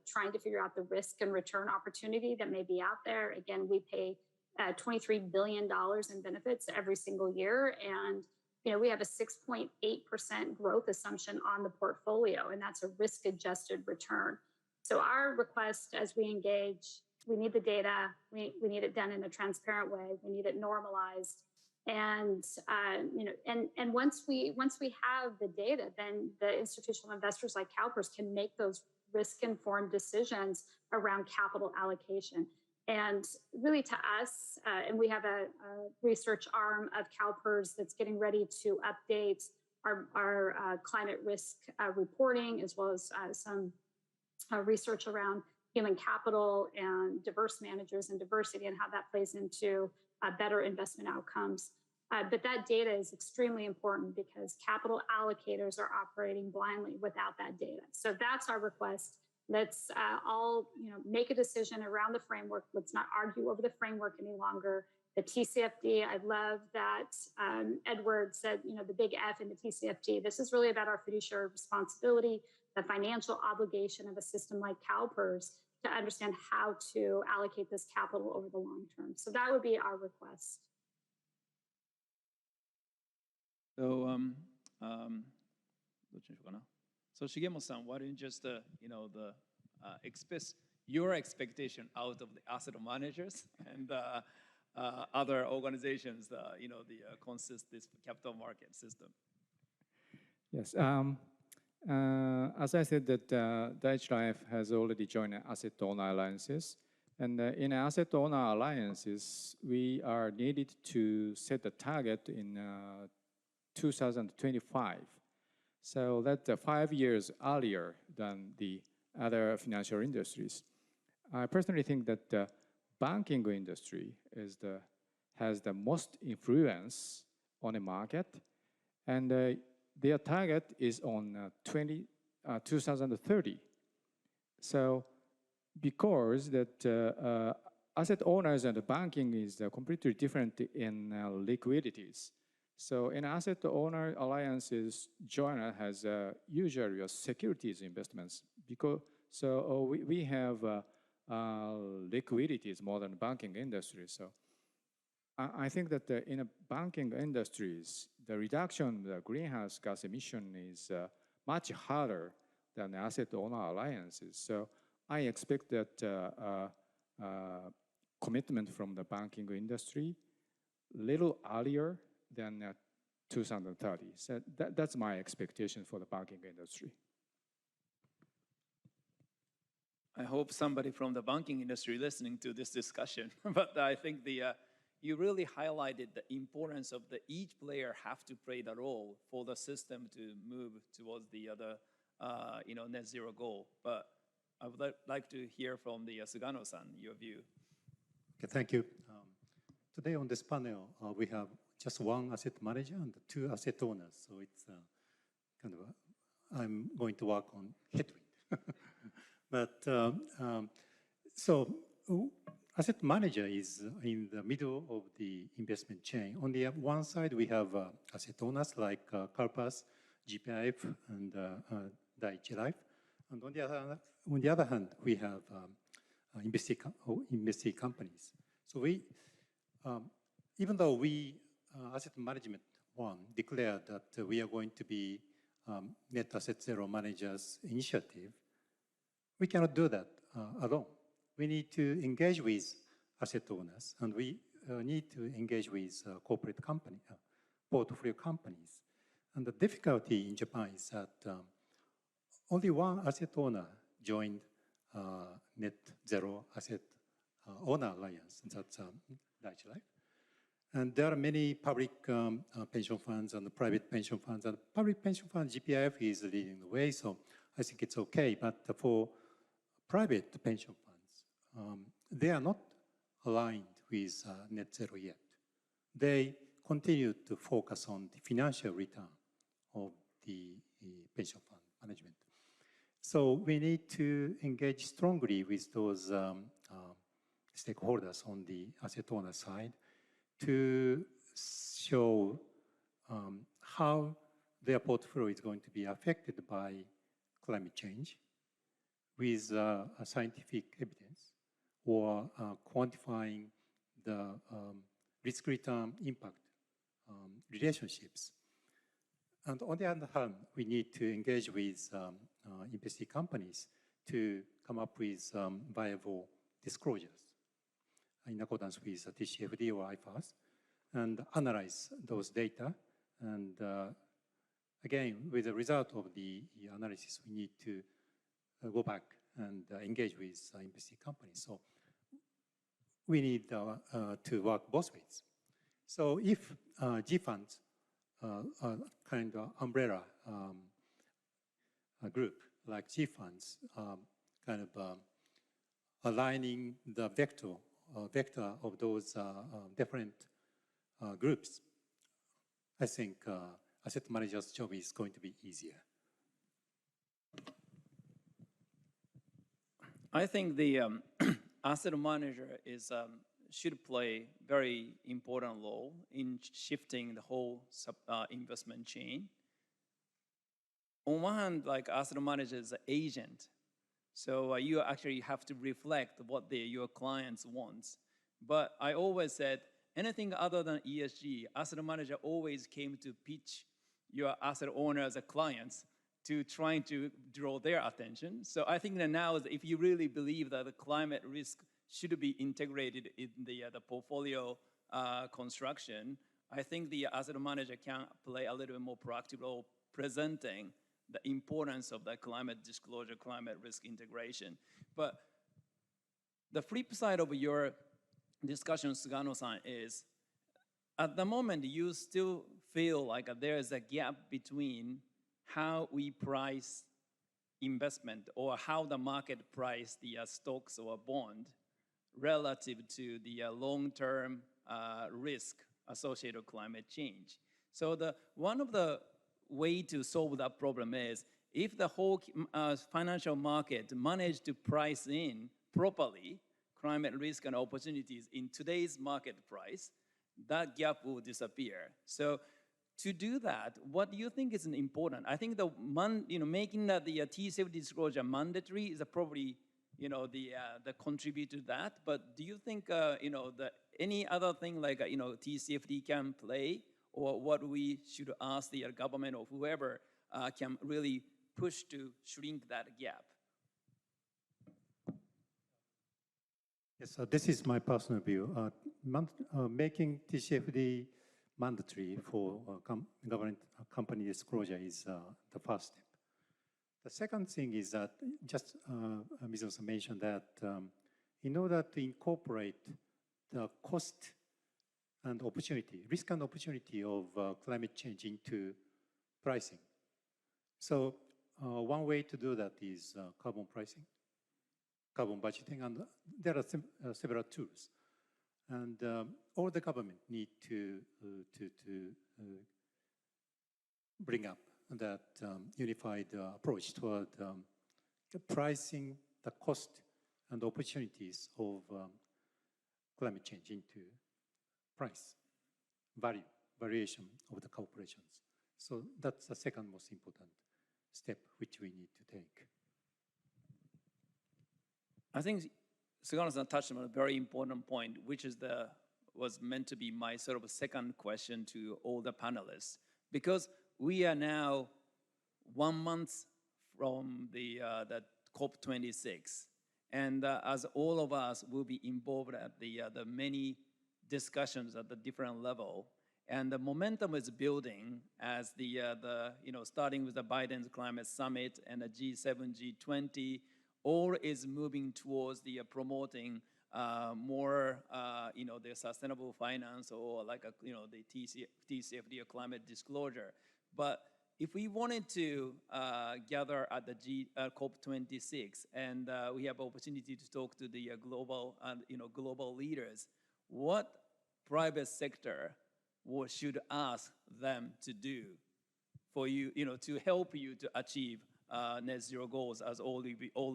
trying to figure out the risk and return opportunity that may be out there. Again, we pay $23 billion in benefits every single year, and we have a 6.8% growth assumption on the portfolio, and that's a risk-adjusted return. So our request as we engage, we need the data, we need it done in a transparent way, we need it normalized, and and once we have the data, then the institutional investors like CalPERS can make those risk-informed decisions around capital allocation. And really to us, and we have a research arm of CalPERS that's getting ready to update our climate risk reporting, as well as some research around human capital and diverse managers and diversity and how that plays into better investment outcomes. But that data is extremely important because capital allocators are operating blindly without that data. So that's our request. Let's all make a decision around the framework. Let's not argue over the framework any longer. The TCFD, I love that Edward said, the big F in the TCFD. This is really about our fiduciary responsibility, the financial obligation of a system like CalPERS to understand how to allocate this capital over the long term. So that would be our request. So, so Shigemo-san, why don't you just, express your expectation out of the asset managers and other organizations, consist this capital market system? Yes. As I said, that Dai-ichi Life has already joined asset owner alliances. And in asset owner alliances, we are needed to set a target in 2025. So that's 5 years earlier than the other financial industries. I personally think that the banking industry has the most influence on the market, and their target is on 2030. So because that asset owners and the banking is completely different in liquidities. So in asset owner alliances, joiner has usually securities investments because we have liquidities more than banking industry. So I think that in a banking industries, the reduction of the greenhouse gas emission is much harder than the asset owner alliances. So I expect that commitment from the banking industry little earlier than 2030. So that's my expectation for the banking industry. I hope somebody from the banking industry listening to this discussion, but I think you really highlighted the importance of each player have to play the role for the system to move towards the other, net zero goal. But I would like to hear from the Sugano-san, your view. Okay, thank you. Today on this panel, we have just one asset manager and 2 asset owners. So it's kind of I'm going to work on headwind. But so asset manager is in the middle of the investment chain. On the one side, we have asset owners like Carpas, GPIF, and Dai-ichi Life. And on the other hand, we have investee companies. So we, even though we, asset management one, declared that we are going to be net asset zero managers initiative, we cannot do that alone. We need to engage with asset owners, and we need to engage with corporate company, portfolio companies. And the difficulty in Japan is that only one asset owner joined Net Zero Asset Owner Alliance, and that's Dai-ichi Life. And there are many public pension funds and private pension funds. And public pension fund, GPIF is leading the way, so I think it's okay. But for private pension funds, they are not aligned with net zero yet. They continue to focus on the financial return of the pension fund management. So we need to engage strongly with those stakeholders on the asset owner side to show how their portfolio is going to be affected by climate change with scientific evidence or quantifying the risk-return impact relationships. And on the other hand, we need to engage with investee companies to come up with viable disclosures in accordance with TCFD or IFRS and analyze those data. And again, with the result of the analysis, we need to go back and engage with investee companies. So we need to work both ways. So if G-funds, kind of umbrella group like G-funds, kind of aligning the vector of those different groups, I think asset manager's job is going to be easier. I think the asset manager should play very important role in shifting the whole investment chain. On one hand, like asset manager is an agent. So you actually have to reflect what your clients want. But I always said, anything other than ESG, asset manager always came to pitch your asset owners as clients to trying to draw their attention. So I think that now, if you really believe that the climate risk should be integrated in the portfolio construction, I think the asset manager can play a little bit more proactive role presenting the importance of the climate disclosure, climate risk integration. But the flip side of your discussion, Sugano-san, is at the moment you still feel like there is a gap between how we price investment or how the market price the stocks or bond relative to the long-term risk associated with climate change. So one of the way to solve that problem is if the whole financial market managed to price in properly climate risk and opportunities in today's market price, that gap will disappear. So to do that, what do you think is important? I think making the TCFD disclosure mandatory is probably the contribute to that. But do you think any other thing like TCFD can play, or what we should ask the government or whoever can really push to shrink that gap? Yes, so this is my personal view. Making TCFD mandatory for government company disclosure is the first step. The second thing is that, just Ms. mentioned that in order to incorporate the cost and opportunity, risk and opportunity of climate change into pricing. So one way to do that is carbon pricing, carbon budgeting, and there are several tools. And all the government need to bring up that unified approach toward pricing the cost and opportunities of climate change into price, valuation of the corporations. So that's the second most important step which we need to take. I think Sugano-san touched on a very important point, which is was meant to be my sort of second question to all the panelists. Because we are now 1 month from the COP26. And as all of us will be involved at the many discussions at the different level, and the momentum is building as starting with the Biden's climate summit and the G7, G20, all is moving towards the promoting more, the sustainable finance or like the TCFD or climate disclosure. But if we wanted to gather at the COP26 and we have opportunity to talk to the global leaders, what private sector should ask them to do for you, to help you to achieve net zero goals as all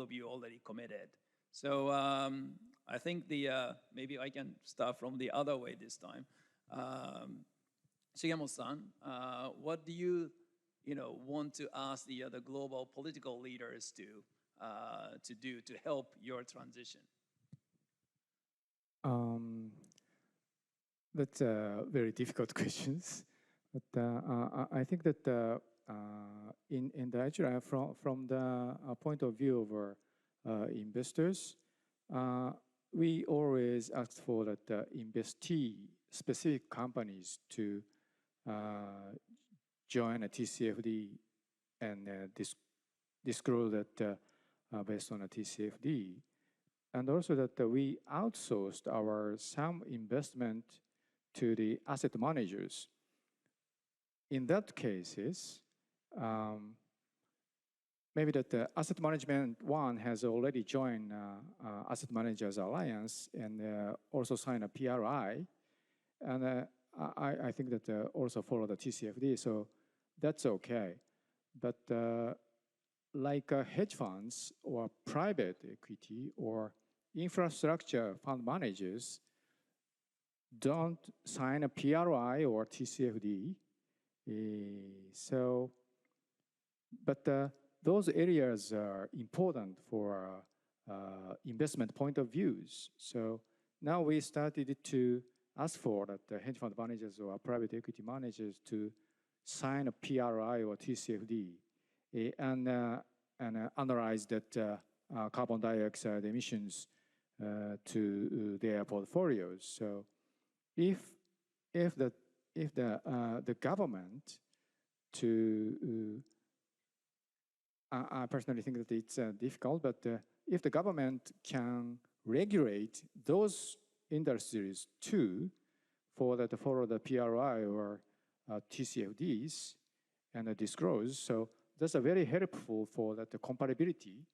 of you already committed? So I think maybe I can start from the other way this time. Shigemo-san, what do you want to ask the global political leaders to do to help your transition? That's very difficult questions. But I think that in the actual, from the point of view of investors, we always ask for that investee specific companies to join a TCFD and disclose that based on a TCFD, and also that we outsourced some investment to the asset managers. In that cases, maybe that the asset management one has already joined Asset Managers Alliance and also signed a PRI, and I think that also follow the TCFD, so that's okay. But like hedge funds or private equity or infrastructure fund managers don't sign a PRI or TCFD. But those areas are important for investment point of views. So now we started to ask for that the hedge fund managers or private equity managers to sign a PRI or TCFD and analyze that carbon dioxide emissions to their portfolios. So if the government to I personally think that it's difficult, but if the government can regulate those industries too, for that to follow the PRI or TCFDs and disclose, so that's a very helpful for that the compatibility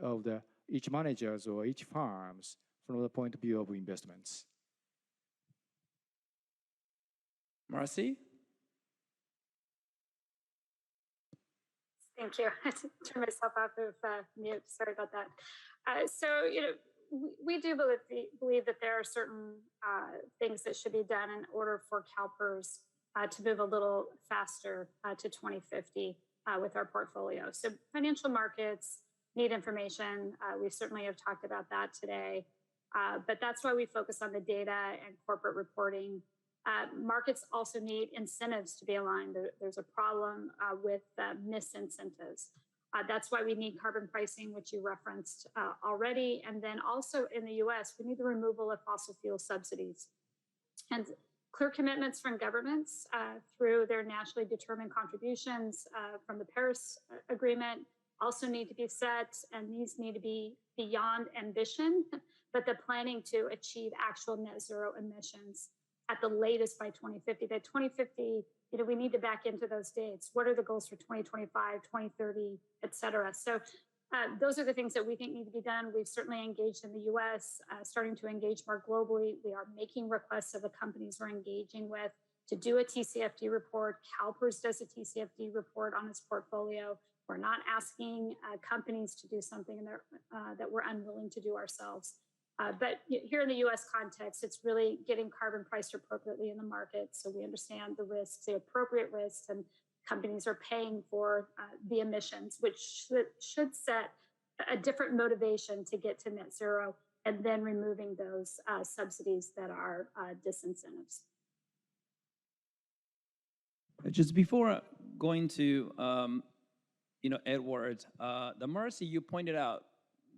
of the each managers or each firms from the point of view of investments. Marcy? Thank you. I turned myself off of mute. Sorry about that. We do believe that there are certain things that should be done in order for CalPERS to move a little faster to 2050 with our portfolio. So financial markets need information. We certainly have talked about that today. But that's why we focus on the data and corporate reporting. Markets also need incentives to be aligned. There's a problem with misincentives. That's why we need carbon pricing, which you referenced already. And then also in the US, we need the removal of fossil fuel subsidies. And clear commitments from governments through their nationally determined contributions from the Paris Agreement also need to be set, and these need to be beyond ambition, but the planning to achieve actual net zero emissions at the latest by 2050. By 2050, we need to back into those dates. What are the goals for 2025, 2030, et cetera? So those are the things that we think need to be done. We've certainly engaged in the US, starting to engage more globally. We are making requests of the companies we're engaging with to do a TCFD report. CalPERS does a TCFD report on its portfolio. We're not asking companies to do something that we're unwilling to do ourselves. But here in the US context, it's really getting carbon priced appropriately in the market so we understand the risks, the appropriate risks, and companies are paying for the emissions, which should set a different motivation to get to net zero, and then removing those subsidies that are disincentives. Just before going to Edward, the Marcy, you pointed out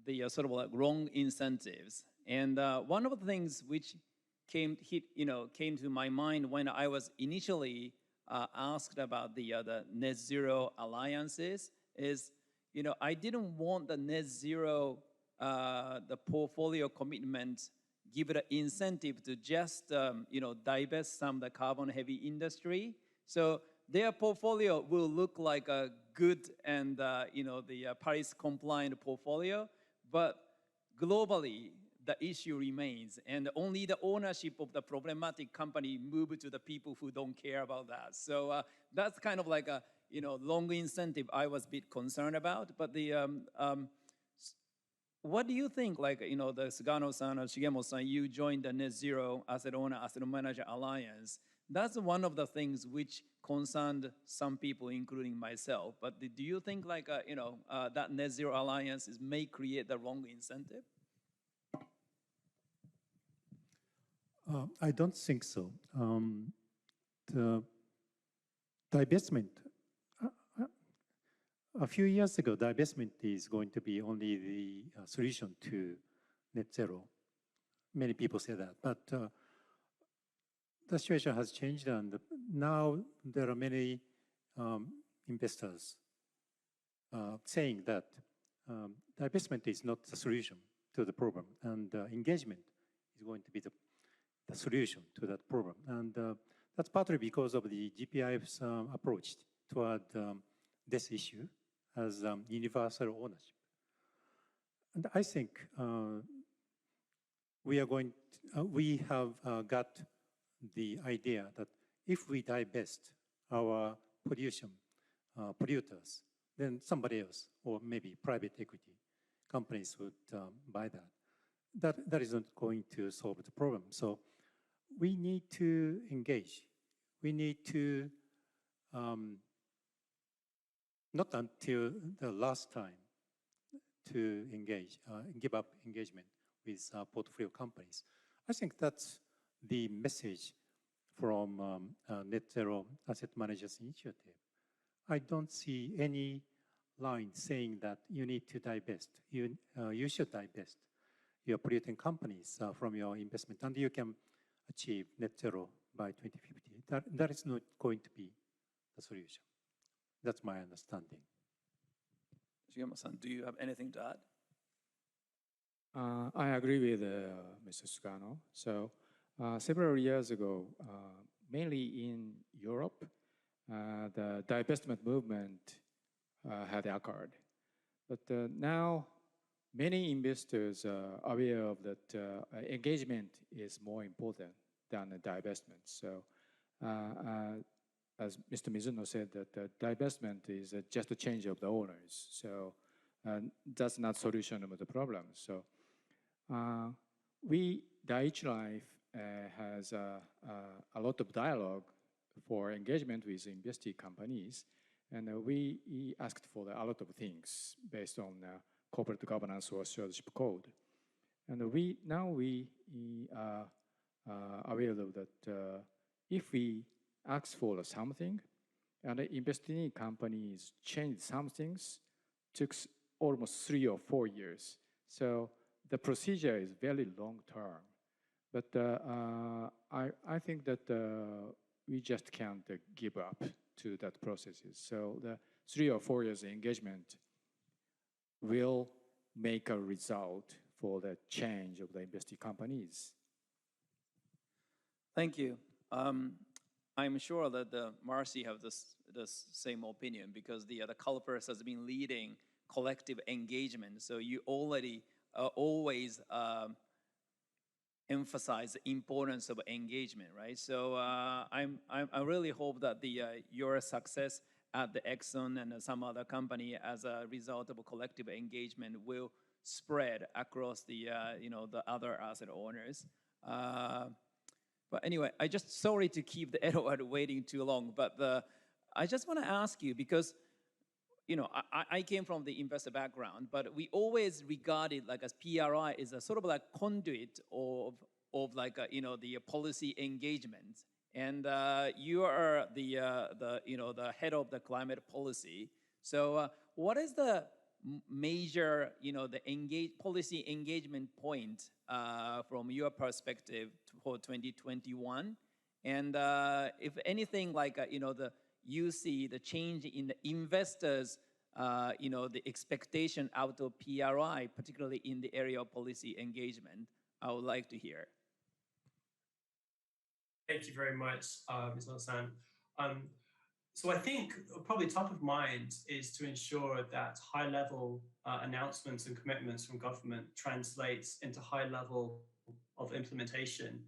the sort of like wrong incentives. And one of the things which came to my mind when I was initially asked about the net zero alliances is, I didn't want the net zero, the portfolio commitment, give it an incentive to just, divest some of the carbon heavy industry. So their portfolio will look like a good and, the Paris compliant portfolio, but globally, the issue remains, and only the ownership of the problematic company move to the people who don't care about that. So that's kind of like a long incentive I was a bit concerned about. But the what do you think? Like the Sugano-san or Shigemo-san, you joined the Net Zero Asset Owner Asset Manager Alliance. That's one of the things which concerned some people, including myself. But do you think like that Net Zero Alliance may create the wrong incentive? I don't think so. The divestment, a few years ago, divestment is going to be only the solution to net zero. Many people say that, but the situation has changed, and now there are many investors saying that divestment is not the solution to the problem, and engagement is going to be the solution to that problem. And that's partly because of the GPIF's approach toward this issue as universal ownership. And I think we have got the idea that if we divest our polluters, then somebody else, or maybe private equity companies would buy that. That is not going to solve the problem. So we need to engage. We need to, not until the last time, to engage, give up engagement with portfolio companies. I think that's the message from Net Zero Asset Managers Initiative. I don't see any line saying that you need to divest. You should divest your polluting companies from your investment, and you can achieve net zero by 2050. That is not going to be the solution. That's my understanding. Shigemo-san, do you have anything to add? I agree with Mr. Sugano. So several years ago, mainly in Europe, the divestment movement had occurred. But now many investors are aware of that engagement is more important than the divestment. So as Mr. Mizuno said, that divestment is just a change of the owners. So that's not solution of the problem. So Daiichi Life has a lot of dialogue for engagement with investee companies, and we asked for a lot of things based on corporate governance or stewardship code. And we are aware of that if we ask for something and the investing companies change some things, took almost 3 or 4 years. So the procedure is very long term. But I think that we just can't give up to that processes. So the 3 or 4 years engagement will make a result for the change of the investee companies. Thank you. I'm sure that Marcy have this same opinion, because the CalPERS has been leading collective engagement. So you already always emphasize the importance of engagement, right? So I really hope that your success at the Exxon and some other company as a result of a collective engagement will spread across the other asset owners. But anyway, I just sorry to keep the Edward waiting too long, but I just want to ask you, because I came from the investor background, but we always regarded like as PRI is a sort of like conduit of like the policy engagement, and you are the head of the climate policy. So what is the major policy engagement point from your perspective for 2021, and if anything like you see the change in the investors, the expectation out of PRI, particularly in the area of policy engagement, I would like to hear. Thank you very much, Ms. San. So I think probably top of mind is to ensure that high-level announcements and commitments from government translates into high level of implementation.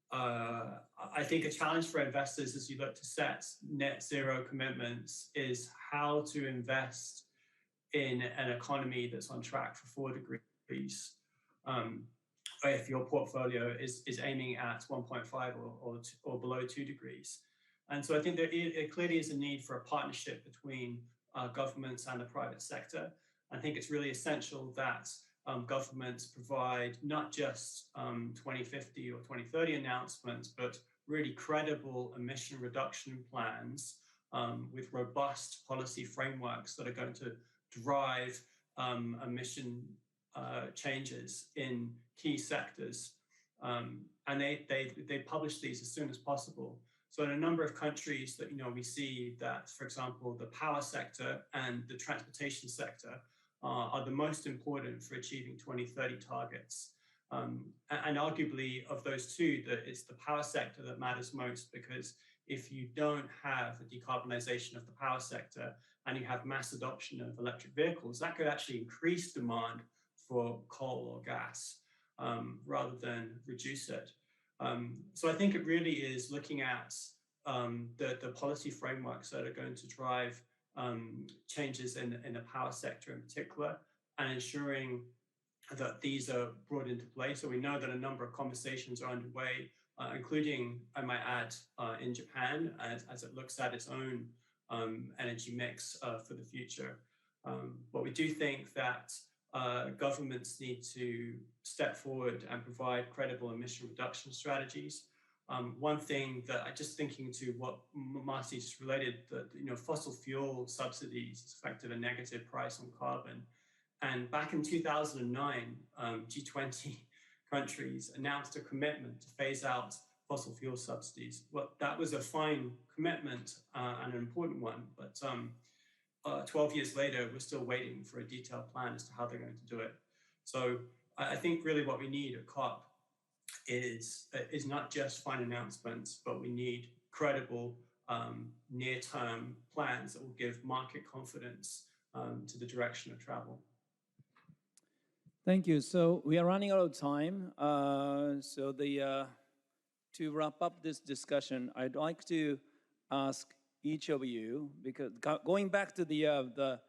I think a challenge for investors as you look to set net zero commitments is how to invest in an economy that's on track for 4 degrees. If your portfolio is aiming at 1.5 or below 2 degrees. And so I think there clearly is a need for a partnership between governments and the private sector. I think it's really essential that governments provide not just 2050 or 2030 announcements, but really credible emission reduction plans with robust policy frameworks that are going to drive emission changes in key sectors. And they publish these as soon as possible. So in a number of countries that we see that, for example, the power sector and the transportation sector are the most important for achieving 2030 targets. And arguably of those two, that it's the power sector that matters most, because if you don't have a decarbonization of the power sector and you have mass adoption of electric vehicles, that could actually increase demand for coal or gas rather than reduce it. So I think it really is looking at the policy frameworks that are going to drive changes in the power sector in particular, and ensuring that these are brought into play. So we know that a number of conversations are underway, including, I might add, in Japan, as it looks at its own energy mix for the future. But we do think that governments need to step forward and provide credible emission reduction strategies. One thing that I just thinking to what Marcy just related, that fossil fuel subsidies affected a negative price on carbon. And back in 2009, G20 countries announced a commitment to phase out fossil fuel subsidies. Well, that was a fine commitment and an important one, but 12 years later, we're still waiting for a detailed plan as to how they're going to do it. So I think really what we need at COP is not just fine announcements, but we need credible near-term plans that will give market confidence to the direction of travel. Thank you. So we are running out of time. To wrap up this discussion, I'd like to ask each of you, because going back to the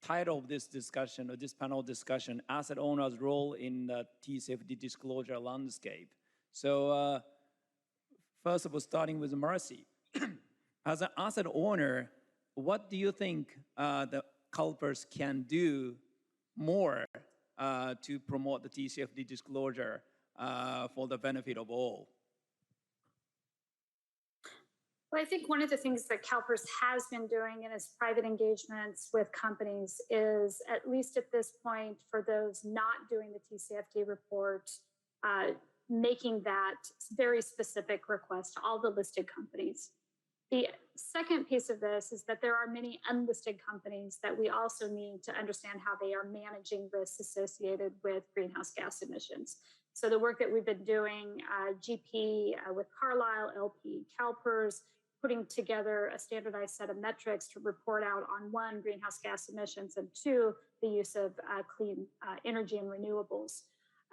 title of this discussion, or this panel discussion, asset owners' role in the TCFD disclosure landscape. So first of all, starting with Marcy, as an asset owner, what do you think the CalPERS can do more to promote the TCFD disclosure for the benefit of all? Well, I think one of the things that CalPERS has been doing in its private engagements with companies is, at least at this point, for those not doing the TCFD report, making that very specific request to all the listed companies. The second piece of this is that there are many unlisted companies that we also need to understand how they are managing risks associated with greenhouse gas emissions. So the work that we've been doing, GP with Carlyle, LP, CalPERS, putting together a standardized set of metrics to report out on, one, greenhouse gas emissions, and two, the use of clean energy and renewables.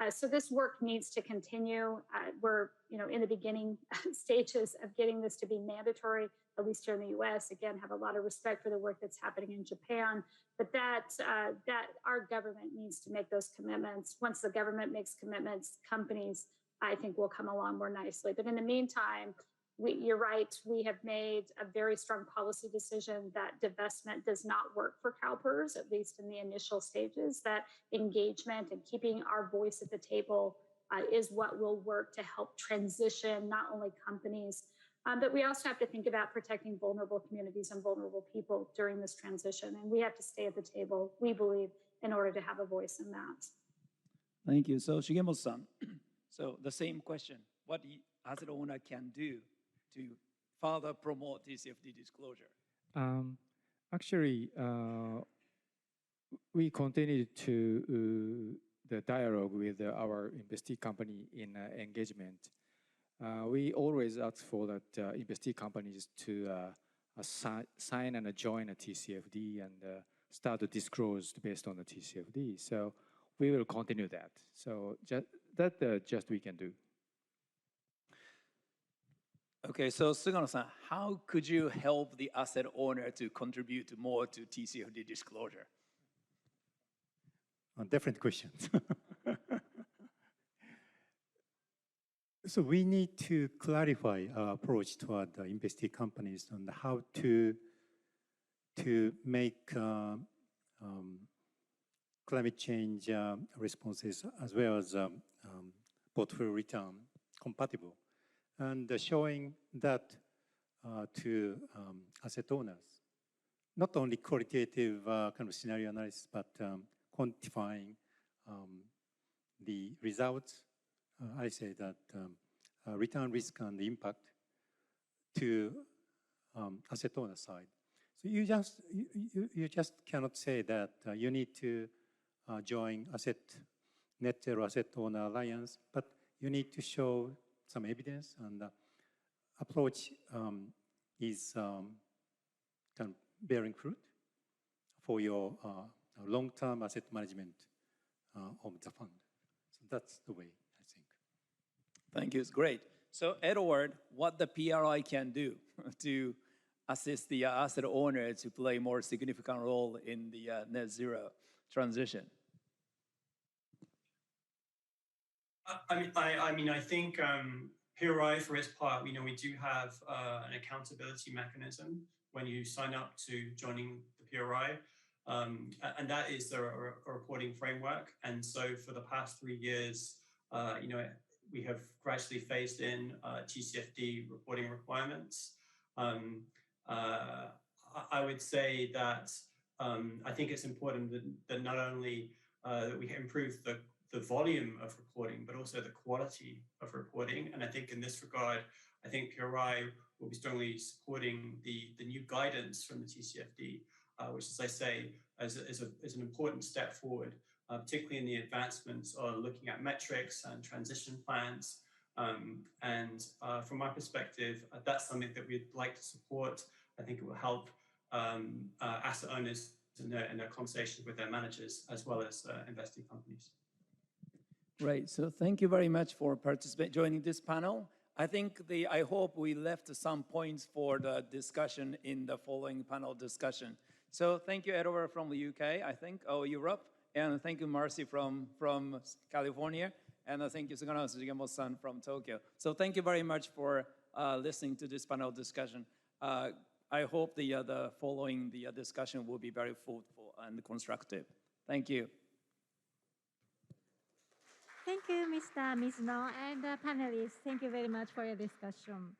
So this work needs to continue. We're in the beginning stages of getting this to be mandatory, at least here in the US. Again, have a lot of respect for the work that's happening in Japan, but that our government needs to make those commitments. Once the government makes commitments, companies, I think, will come along more nicely. But in the meantime, you're right, we have made a very strong policy decision that divestment does not work for CalPERS, at least in the initial stages, that engagement and keeping our voice at the table is what will work to help transition not only companies, but we also have to think about protecting vulnerable communities and vulnerable people during this transition. And we have to stay at the table, we believe, in order to have a voice in that. Thank you. So Shigemoto-san, so the same question, what the asset owner can do to further promote TCFD disclosure? Actually, we continue to the dialogue with our investee company in engagement. We always ask for that investee companies to sign and join a TCFD and start to disclose based on the TCFD. So we will continue that. So just we can do. Okay, so Sugano-san, how could you help the asset owner to contribute more to TCFD disclosure? Different questions. So we need to clarify our approach toward the investee companies on how to make climate change responses as well as portfolio return compatible, and showing that to asset owners. Not only qualitative kind of scenario analysis, but quantifying the results. I say that return risk and the impact to asset owner side. So you just cannot say that you need to join net zero asset owner alliance, but you need to show some evidence, and approach is kind of bearing fruit for your long-term asset management of the fund. So that's the way, I think. Thank you, it's great. So Edward, what the PRI can do to assist the asset owner to play a more significant role in the net zero transition? I think PRI, for its part, we do have an accountability mechanism when you sign up to joining the PRI, and that is a reporting framework. And so for the past 3 years, we have gradually phased in TCFD reporting requirements. I would say that I think it's important that not only that we improve the volume of reporting, but also the quality of reporting. And I think in this regard, I think PRI will be strongly supporting the new guidance from the TCFD which, as I say, is an important step forward, particularly in the advancements of looking at metrics and transition plans. From my perspective, that's something that we'd like to support. I think it will help asset owners in their conversations with their managers, as well as investing companies. Great. So thank you very much for joining this panel. I hope we left some points for the discussion in the following panel discussion. So thank you, Edward from the UK, Europe, and thank you, Marcy from California, and thank you, Sugimoto-san from Tokyo. So thank you very much for listening to this panel discussion. I hope the following discussion will be very fruitful and constructive. Thank you. Thank you, Mr. Mizuno, and panelists. Thank you very much for your discussion.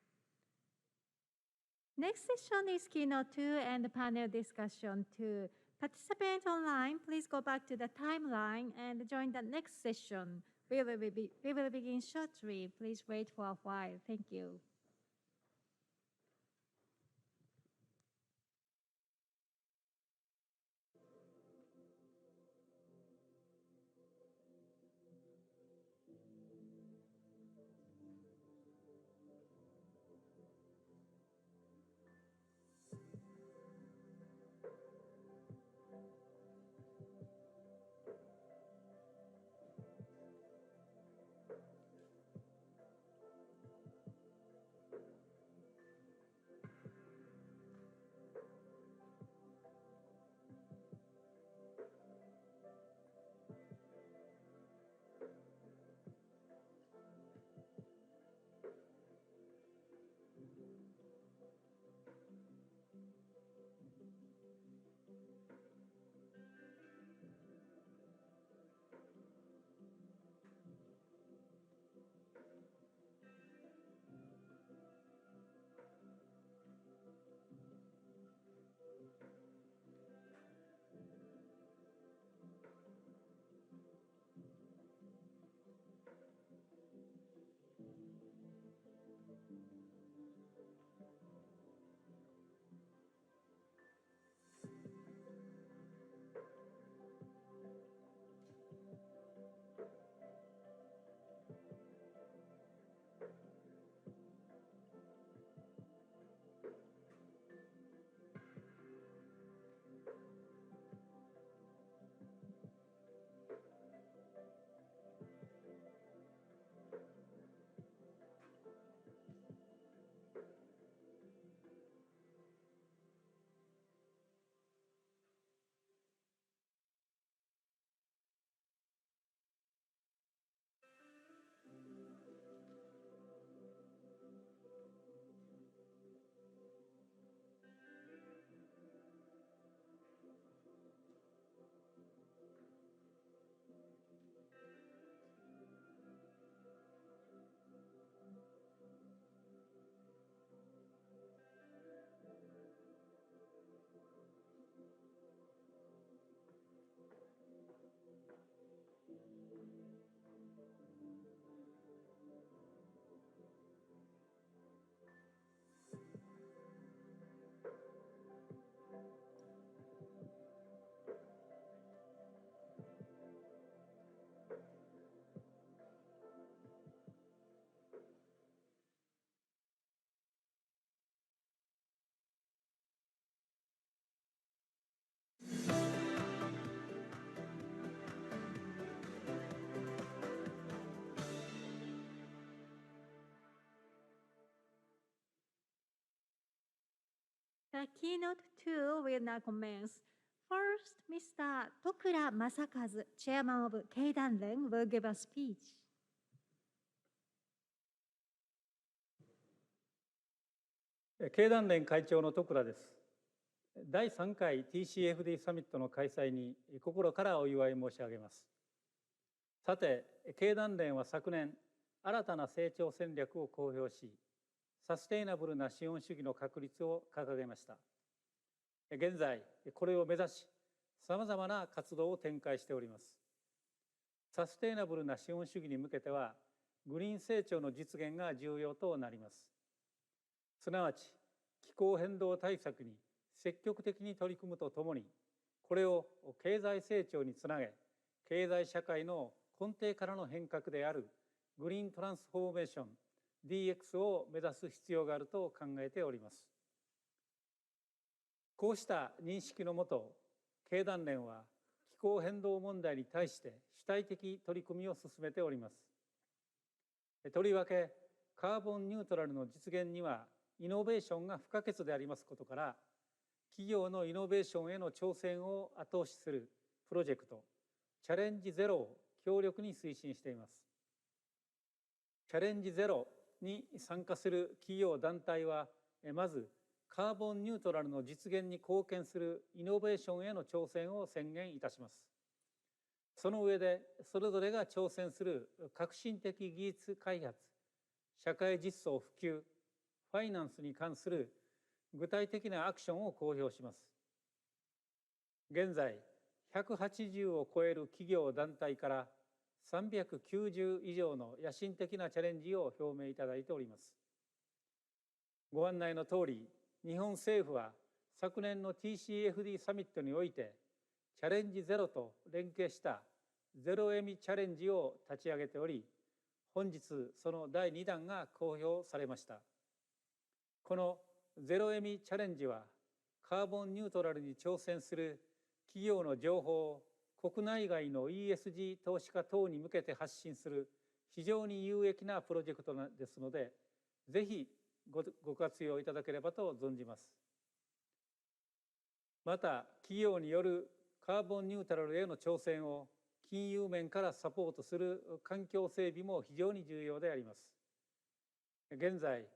Next session is Keynote 2 and panel discussion 2. Participate online, please go back to the timeline and join the next session. We will begin shortly. Please wait for a while. Thank you. The keynote 2 will now commence. First, Mr. Tokura Masakazu, Chairman of Keidanren, will give a speech. Keidanren 会長の徳良です。第3回 TCFD サミットの開催に心からお祝い申し上げます。さて、経団連は昨年、新たな成長戦略を公表し、サステイナブルな資本主義の確立を掲げました。現在、これを目指し、さまざまな活動を展開しております。サステイナブルな資本主義に向けては、グリーン成長の実現が重要となります。すなわち、気候変動対策に積極的に取り組むとともに、これを経済成長につなげ、経済社会の根底からの変革であるグリーントランスフォーメーション DX を目指す必要があると考えております。こうした認識のもと、経団連は気候変動問題に対して主体的取り組みを進めております。とりわけ、カーボンニュートラルの実現にはイノベーションが不可欠でありますことから、企業のイノベーションへの挑戦を後押しするプロジェクト、チャレンジゼロを強力に推進しています。チャレンジゼロに参加する企業団体は、まずカーボンニュートラルの実現に貢献するイノベーションへの挑戦を宣言いたします。その上で、それぞれが挑戦する革新的技術開発、社会実装普及、ファイナンスに関する具体的なアクションを公表します。現在、180を超える企業団体から390以上の野心的なチャレンジを表明いただいております。ご案内のとおり、日本政府は昨年の TCFD サミットにおいて、チャレンジゼロと連携したゼロエミチャレンジを立ち上げており、本日その第2弾が公表されました。このゼロエミチャレンジは、カーボンニュートラルに挑戦する企業の情報を国内外の ESG 投資家等に向けて発信する非常に有益なプロジェクトですので、ぜひご活用いただければと存じます。また、企業によるカーボンニュートラルへの挑戦を金融面からサポートする環境整備も非常に重要であります。現在、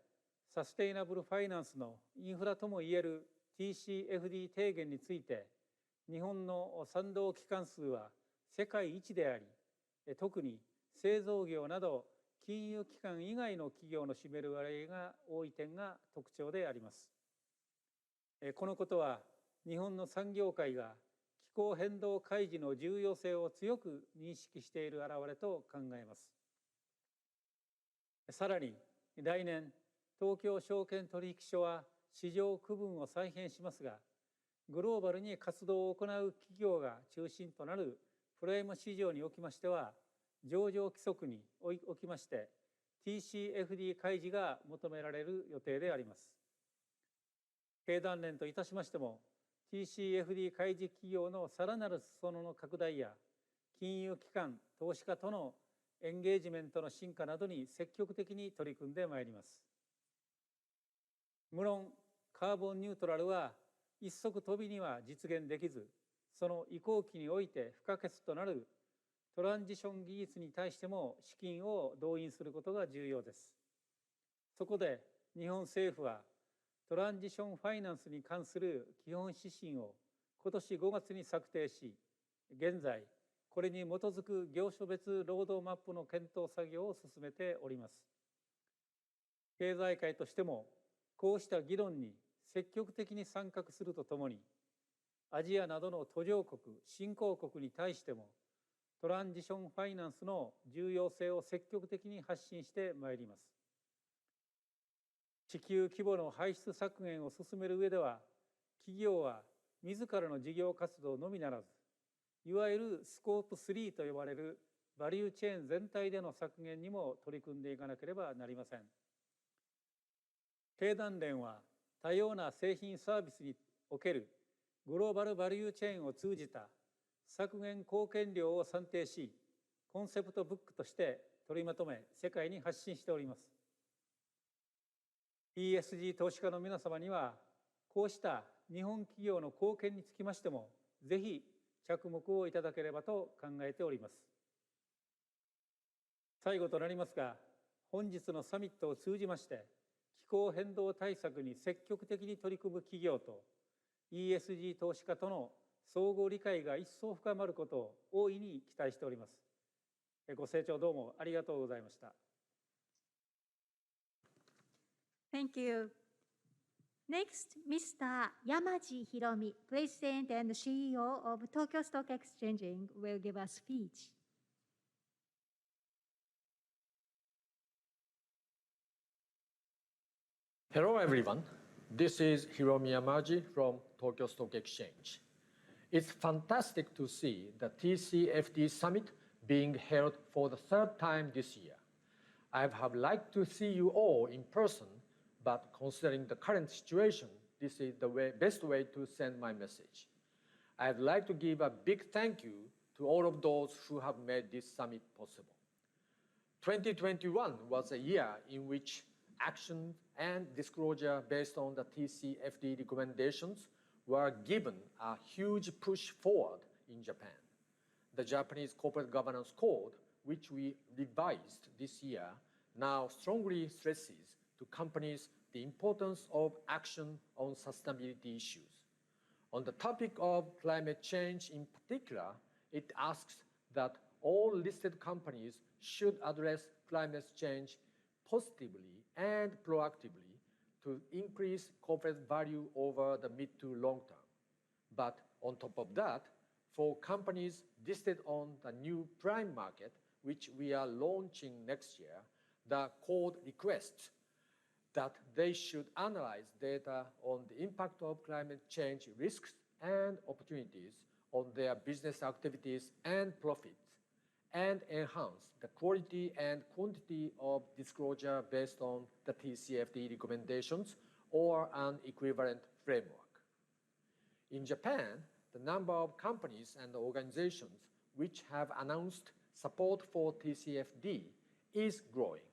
サステイナブルファイナンスのインフラともいえる TCFD 提言について、日本の賛同機関数は世界一であり、特に製造業など金融機関以外の企業の占める割合が多い点が特徴であります。このことは、日本の産業界が気候変動開示の重要性を強く認識している表れと考えます。さらに、来年、東京証券取引所は市場区分を再編しますが、グローバルに活動を行う企業が中心となるプライム市場におきましては、上場規則におきまして TCFD 開示が求められる予定であります。経団連といたしましても、TCFD 開示企業のさらなる裾野の拡大や、金融機関、投資家とのエンゲージメントの進化などに積極的に取り組んでまいります。無論、カーボンニュートラルは一足飛びには実現できず、その移行期において不可欠となるトランジション技術に対しても資金を動員することが重要です。そこで日本政府はトランジションファイナンスに関する基本指針を今年5月に策定し、現在これに基づく業種別ロードマップの検討作業を進めております。経済界としてもこうした議論に積極的に参画するとともに、アジアなどの途上国、新興国に対してもトランジションファイナンスの重要性を積極的に発信してまいります。地球規模の排出削減を進める上では、企業は自らの事業活動のみならず、いわゆるスコープ3と呼ばれるバリューチェーン全体での削減にも取り組んでいかなければなりません。経団連は多様な製品サービスにおけるグローバルバリューチェーンを通じた削減貢献量を算定し、コンセプトブックとして取りまとめ、世界に発信しております。ESG 投資家の皆様には、こうした日本企業の貢献につきましても、ぜひ着目をいただければと考えております。最後となりますが、本日のサミットを通じまして、気候変動対策に積極的に取り組む企業と ESG 投資家との相互理解が一層深まることを大いに期待しております。ご清聴どうもありがとうございました。Thank you. Next, Mr. Yamaji Hiromi, President and CEO of Tokyo Stock Exchange, will give a speech. Hello everyone, this is Hiromi Yamaji from Tokyo Stock Exchange. It's fantastic to see the TCFD Summit being held for the third time this year. I have liked to see you all in person, but considering the current situation, this is the best way to send my message. I'd like to give a big thank you to all of those who have made this summit possible. 2021 was a year in which action and disclosure based on the TCFD recommendations were given a huge push forward in Japan. The Japanese Corporate Governance Code, which we revised this year, now strongly stresses to companies the importance of action on sustainability issues. On the topic of climate change in particular, it asks that all listed companies should address climate change positively and proactively to increase corporate value over the mid to long term. But on top of that, for companies listed on the new prime market, which we are launching next year, the code requests that they should analyze data on the impact of climate change risks and opportunities on their business activities and profits, and enhance the quality and quantity of disclosure based on the TCFD recommendations or an equivalent framework. In Japan, the number of companies and organizations which have announced support for TCFD is growing,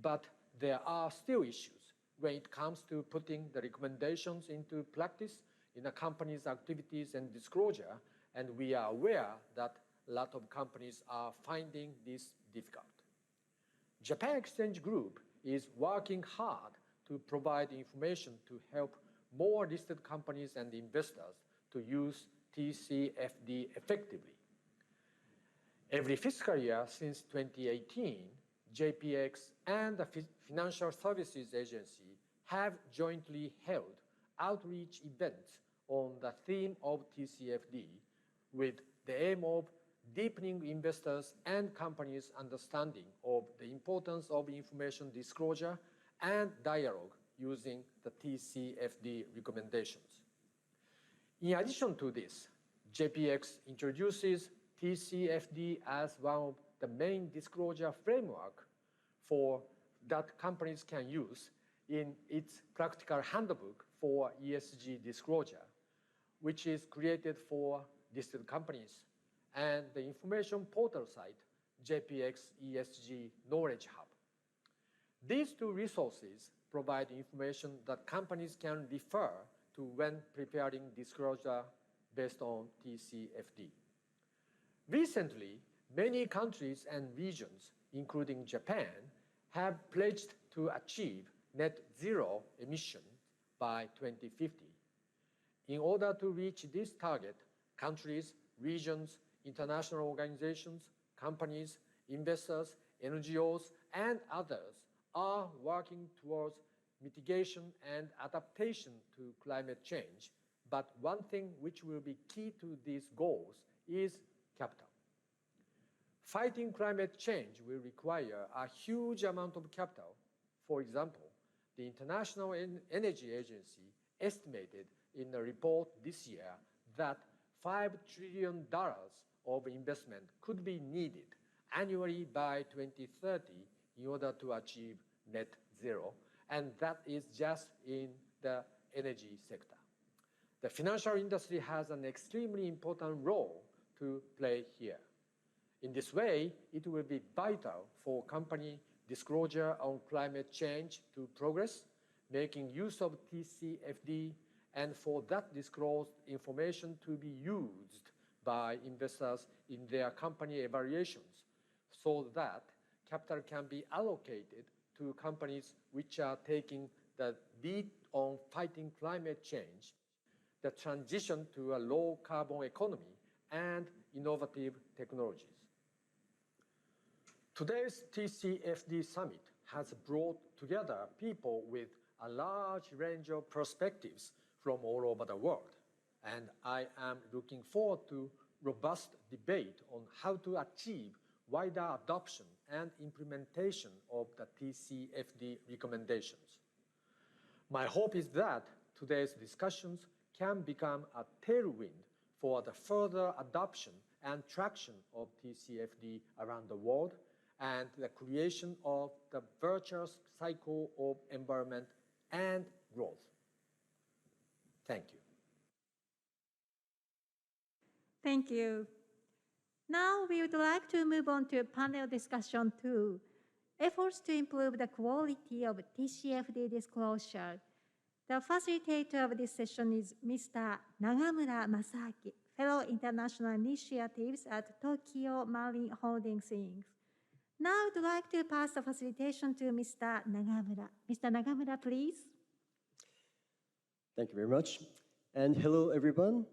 but there are still issues when it comes to putting the recommendations into practice in a company's activities and disclosure, and we are aware that a lot of companies are finding this difficult. Japan Exchange Group is working hard to provide information to help more listed companies and investors to use TCFD effectively. Every fiscal year since 2018, JPX and the Financial Services Agency have jointly held outreach events on the theme of TCFD with the aim of deepening investors' and companies' understanding of the importance of information disclosure and dialogue using the TCFD recommendations. In addition to this, JPX introduces TCFD as one of the main disclosure framework that companies can use in its practical handbook for ESG disclosure, which is created for listed companies, and the information portal site, JPX ESG Knowledge Hub. These two resources provide information that companies can refer to when preparing disclosure based on TCFD. Recently, many countries and regions, including Japan, have pledged to achieve net zero emission by 2050. In order to reach this target, countries, regions, international organizations, companies, investors, NGOs, and others are working towards mitigation and adaptation to climate change. But one thing which will be key to these goals is capital. Fighting climate change will require a huge amount of capital. For example, the International Energy Agency estimated in a report this year that $5 trillion of investment could be needed annually by 2030 in order to achieve net zero, and that is just in the energy sector. The financial industry has an extremely important role to play here. In this way, it will be vital for company disclosure on climate change to progress, making use of TCFD, and for that disclosed information to be used by investors in their company evaluations so that capital can be allocated to companies which are taking the lead on fighting climate change, the transition to a low-carbon economy, and innovative technologies. Today's TCFD Summit has brought together people with a large range of perspectives from all over the world, and I am looking forward to robust debate on how to achieve wider adoption and implementation of the TCFD recommendations. My hope is that today's discussions can become a tailwind for the further adoption and traction of TCFD around the world and the creation of the virtuous cycle of environment and growth. Thank you. Thank you. Now we would like to move on to panel discussion 2, efforts to improve the quality of TCFD disclosure. The facilitator of this session is Mr. Nagamura Masaki, Fellow International Initiatives at Tokyo Marine Holdings Inc. Now I would like to pass the facilitation to Mr. Nagamura. Mr. Nagamura, please. Thank you very much. And hello, everyone.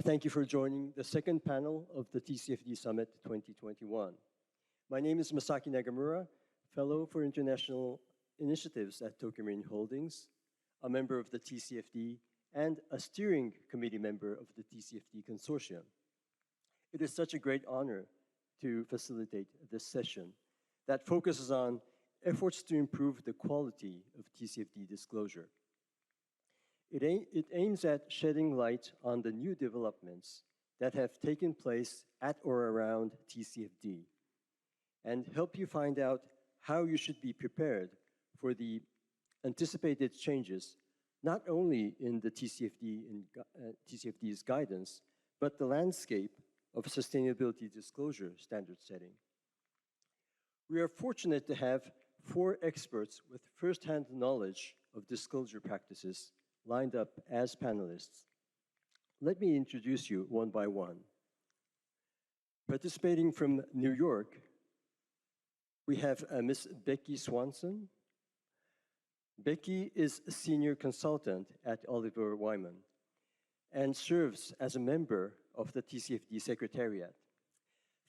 Thank you for joining the second panel of the TCFD Summit 2021. My name is Masaki Nagamura, Fellow for International Initiatives at Tokyo Marine Holdings, a member of the TCFD, and a steering committee member of the TCFD Consortium. It is such a great honor to facilitate this session that focuses on efforts to improve the quality of TCFD disclosure. It aims at shedding light on the new developments that have taken place at or around TCFD and help you find out how you should be prepared for the anticipated changes, not only in the TCFD's guidance, but the landscape of sustainability disclosure standard setting. We are fortunate to have 4 experts with firsthand knowledge of disclosure practices lined up as panelists. Let me introduce you one by one. Participating from New York, we have Ms. Becky Swanson. Becky is a senior consultant at Oliver Wyman and serves as a member of the TCFD Secretariat.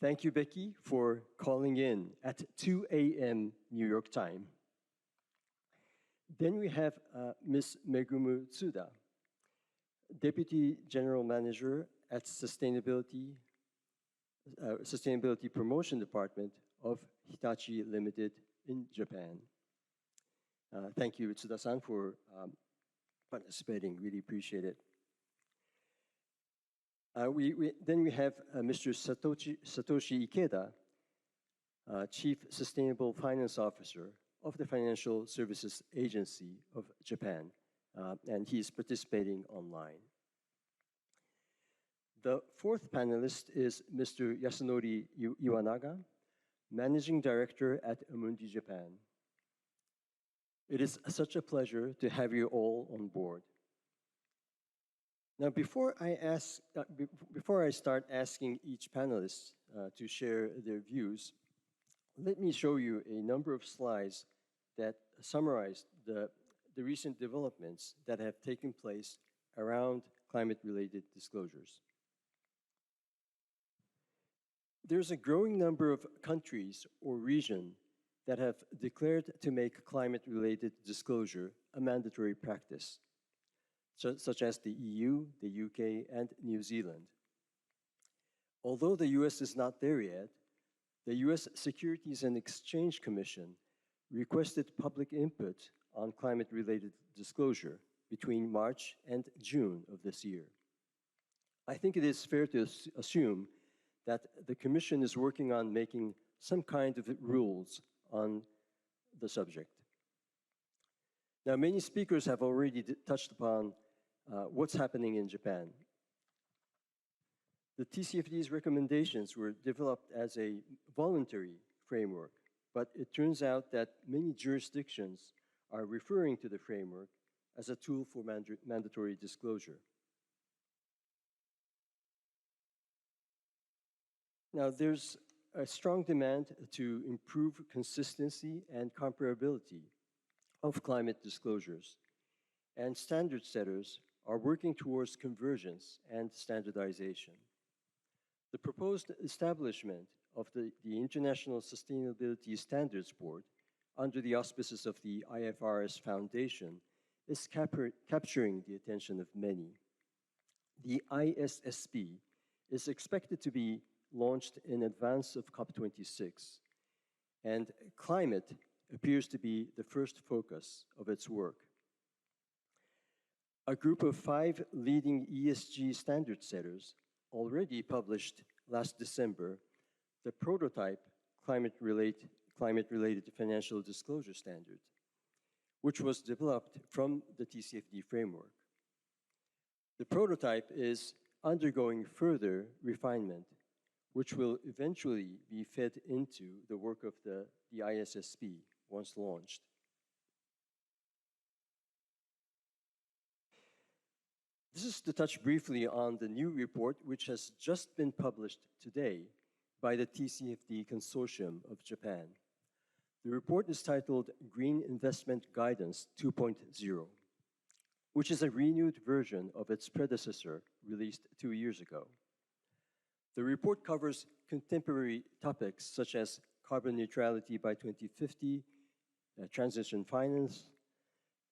Thank you, Becky, for calling in at 2 a.m. New York time. Then we have Ms. Megumu Tsuda, Deputy General Manager at Sustainability Promotion Department of Hitachi Limited in Japan. Thank you, Tsuda-san, for participating. Really appreciate it. Then we have Mr. Satoshi Ikeda, Chief Sustainable Finance Officer of the Financial Services Agency of Japan, and he is participating online. The 4th panelist is Mr. Yasunori Iwanaga, Managing Director at Amundi Japan. It is such a pleasure to have you all on board. Now, before I start asking each panelist to share their views, let me show you a number of slides that summarize the recent developments that have taken place around climate-related disclosures. There's a growing number of countries or regions that have declared to make climate-related disclosure a mandatory practice, such as the EU, the UK, and New Zealand. Although the US is not there yet, the US Securities and Exchange Commission requested public input on climate-related disclosure between March and June of this year. I think it is fair to assume that the Commission is working on making some kind of rules on the subject. Now, many speakers have already touched upon what's happening in Japan. The TCFD's recommendations were developed as a voluntary framework, but it turns out that many jurisdictions are referring to the framework as a tool for mandatory disclosure. Now, there's a strong demand to improve consistency and comparability of climate disclosures, and standard setters are working towards convergence and standardization. The proposed establishment of the International Sustainability Standards Board under the auspices of the IFRS Foundation is capturing the attention of many. The ISSB is expected to be launched in advance of COP26, and climate appears to be the first focus of its work. a group of 5 leading ESG standard setters already published last December the prototype climate-related financial disclosure standard, which was developed from the TCFD framework. The prototype is undergoing further refinement, which will eventually be fed into the work of the ISSP once launched. This is to touch briefly on the new report, which has just been published today by the TCFD Consortium of Japan. The report is titled Green Investment Guidance 2.0, which is a renewed version of its predecessor released 2 years ago. The report covers contemporary topics such as carbon neutrality by 2050, transition finance,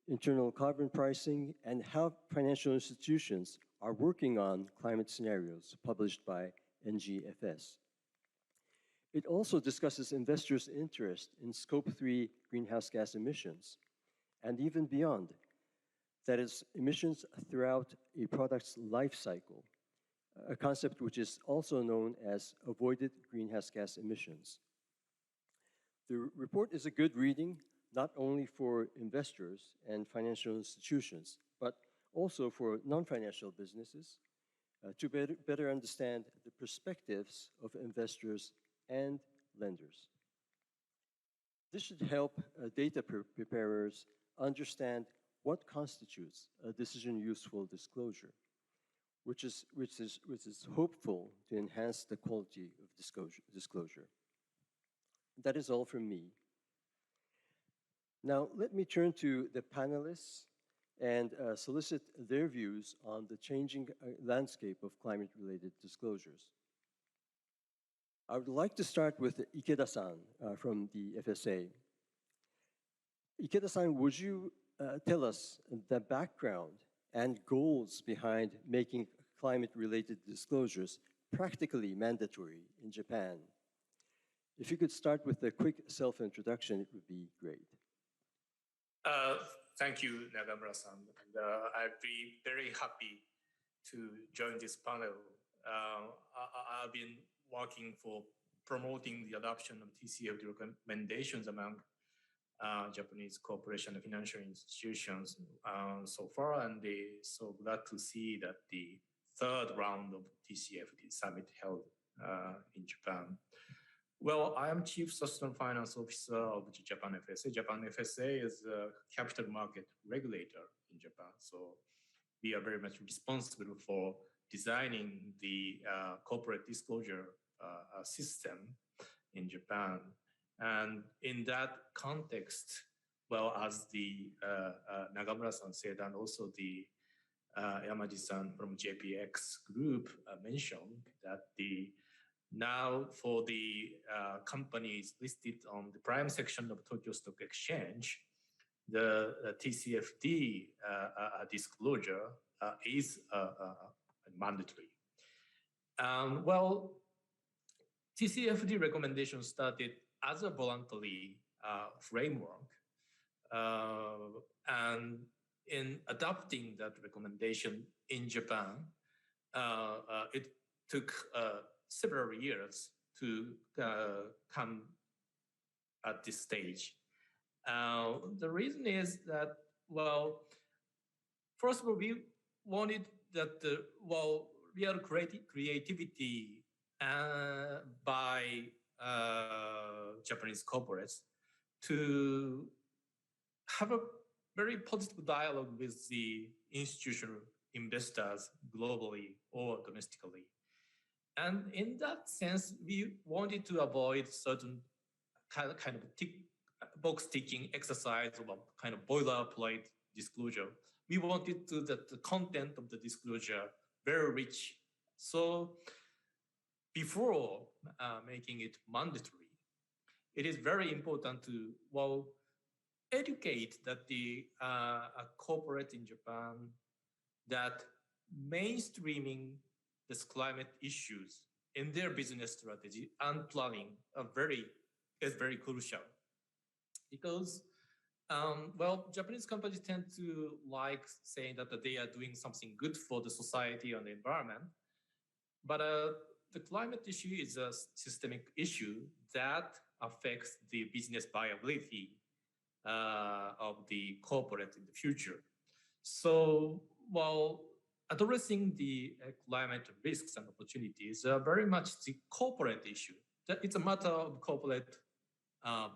internal carbon pricing, and how financial institutions are working on climate scenarios published by NGFS. It also discusses investors' interest in Scope 3 greenhouse gas emissions, and even beyond, that is, emissions throughout a product's life cycle, a concept which is also known as avoided greenhouse gas emissions. The report is a good reading, not only for investors and financial institutions, but also for non-financial businesses to better understand the perspectives of investors and lenders. This should help data preparers understand what constitutes a decision-useful disclosure, which is hopeful to enhance the quality of disclosure. That is all from me. Now, let me turn to the panelists and solicit their views on the changing landscape of climate-related disclosures. I would like to start with Ikeda-san from the FSA. Ikeda-san, would you tell us the background and goals behind making climate-related disclosures practically mandatory in Japan? If you could start with a quick self-introduction, it would be great. Thank you, Nagamura-san. And I'd be very happy to join this panel. I've been working for promoting the adoption of TCFD recommendations among Japanese corporation and financial institutions so far, and so glad to see that the third round of TCFD Summit held in Japan. Well, I am Chief Sustainable Finance Officer of the Japan FSA. Japan FSA is a capital market regulator in Japan, so we are very much responsible for designing the corporate disclosure system in Japan. And in that context, well, as the Nagamura-san said, and also the Yamaji-san from JPX Group mentioned, that now for the companies listed on the prime section of Tokyo Stock Exchange, the TCFD disclosure is mandatory. Well, TCFD recommendation started as a voluntary framework, and in adopting that recommendation in Japan, it took several years to come at this stage. The reason is that, well, first of all, we wanted that real creativity by Japanese corporates to have a very positive dialogue with the institutional investors globally or domestically. And in that sense, we wanted to avoid certain kind of box ticking exercise of a kind of boilerplate disclosure. We wanted the content of the disclosure very rich. So before making it mandatory, it is very important to, educate that the corporate in Japan that mainstreaming this climate issues in their business strategy and planning is very crucial, because Well, Japanese companies tend to like saying that they are doing something good for the society and the environment. But the climate issue is a systemic issue that affects the business viability of the corporate in the future. So while addressing the climate risks and opportunities are very much the corporate issue, that it's a matter of corporate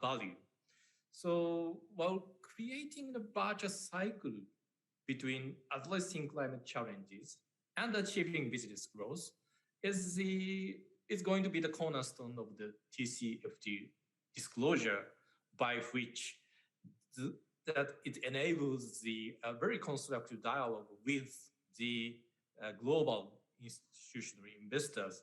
value. So while creating the virtuous cycle between addressing climate challenges and achieving business growth is going to be the cornerstone of the TCFD disclosure, by which that it enables the very constructive dialogue with the global institutional investors.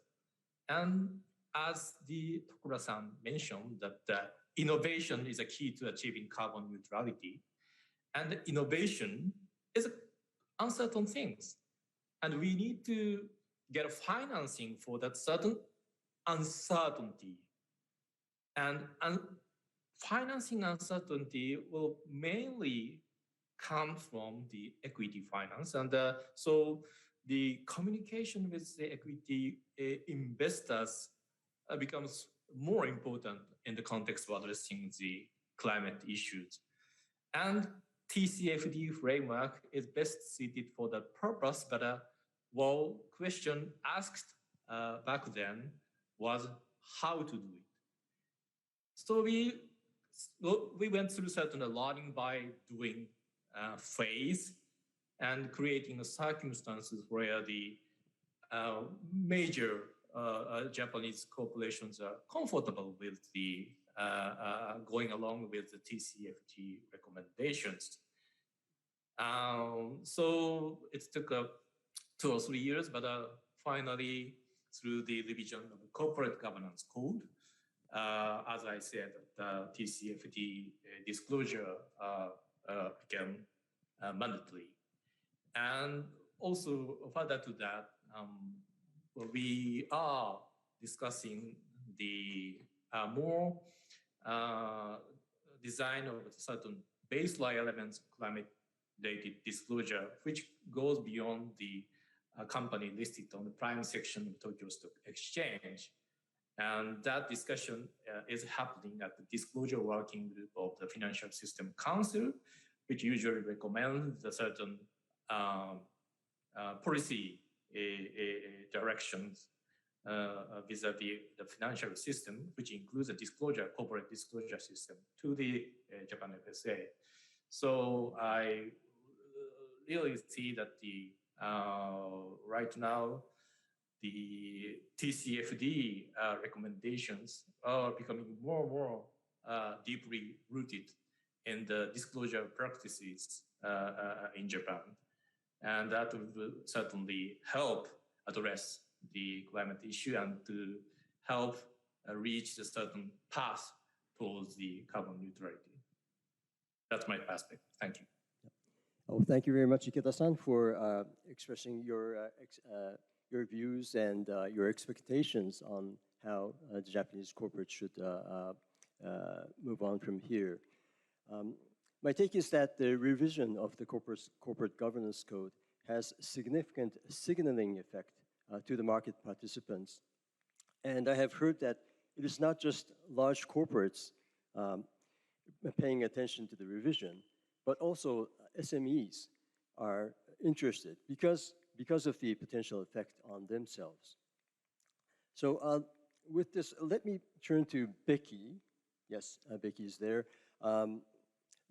And as the Tokura-san mentioned, that innovation is a key to achieving carbon neutrality. And innovation is uncertain things. And we need to get financing for that certain uncertainty. And financing uncertainty will mainly come from the equity finance. And so the communication with the equity investors becomes more important in the context of addressing the climate issues. And TCFD framework is best suited for that purpose, but one question asked back then was how to do it. So we went through certain learning by doing phase and creating circumstances where the major Japanese corporations are comfortable with the going along with the TCFD recommendations. So it took 2 or 3 years, but finally, through the revision of the corporate governance code, as I said, the TCFD disclosure became mandatory. And also further to that, we are discussing the more design of certain baseline elements of climate-related disclosure, which goes beyond the company listed on the prime section of Tokyo Stock Exchange. And that discussion is happening at the Disclosure Working Group of the Financial System Council, which usually recommends a certain policy directions vis-a-vis the financial system, which includes a corporate disclosure system to the Japan FSA. So I really see that the right now, the TCFD recommendations are becoming more and more deeply rooted in the disclosure practices in Japan. And that will certainly help address the climate issue and to help reach a certain path towards the carbon neutrality. That's my perspective. Thank you. Oh, thank you very much, Ikeda-san, for expressing your views and your expectations on how the Japanese corporate should move on from here. My take is that the revision of the corporate governance code has significant signaling effect to the market participants. And I have heard that it is not just large corporates paying attention to the revision, but also SMEs are interested because of the potential effect on themselves. So with this, let me turn to Becky. Yes, Becky is there.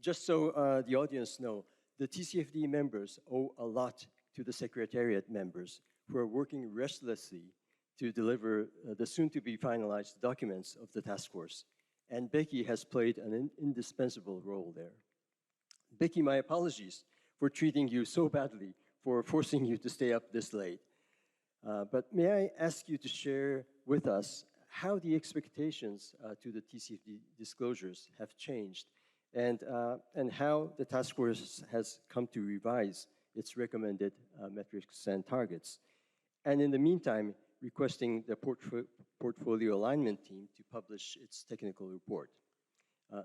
Just so the audience know, the TCFD members owe a lot to the Secretariat members who are working restlessly to deliver the soon-to-be finalized documents of the task force. And Becky has played an indispensable role there. Becky, my apologies for treating you so badly, for forcing you to stay up this late. But may I ask you to share with us how the expectations to the TCFD disclosures have changed and how the task force has come to revise its recommended metrics and targets. And in the meantime, requesting the portfolio alignment team to publish its technical report.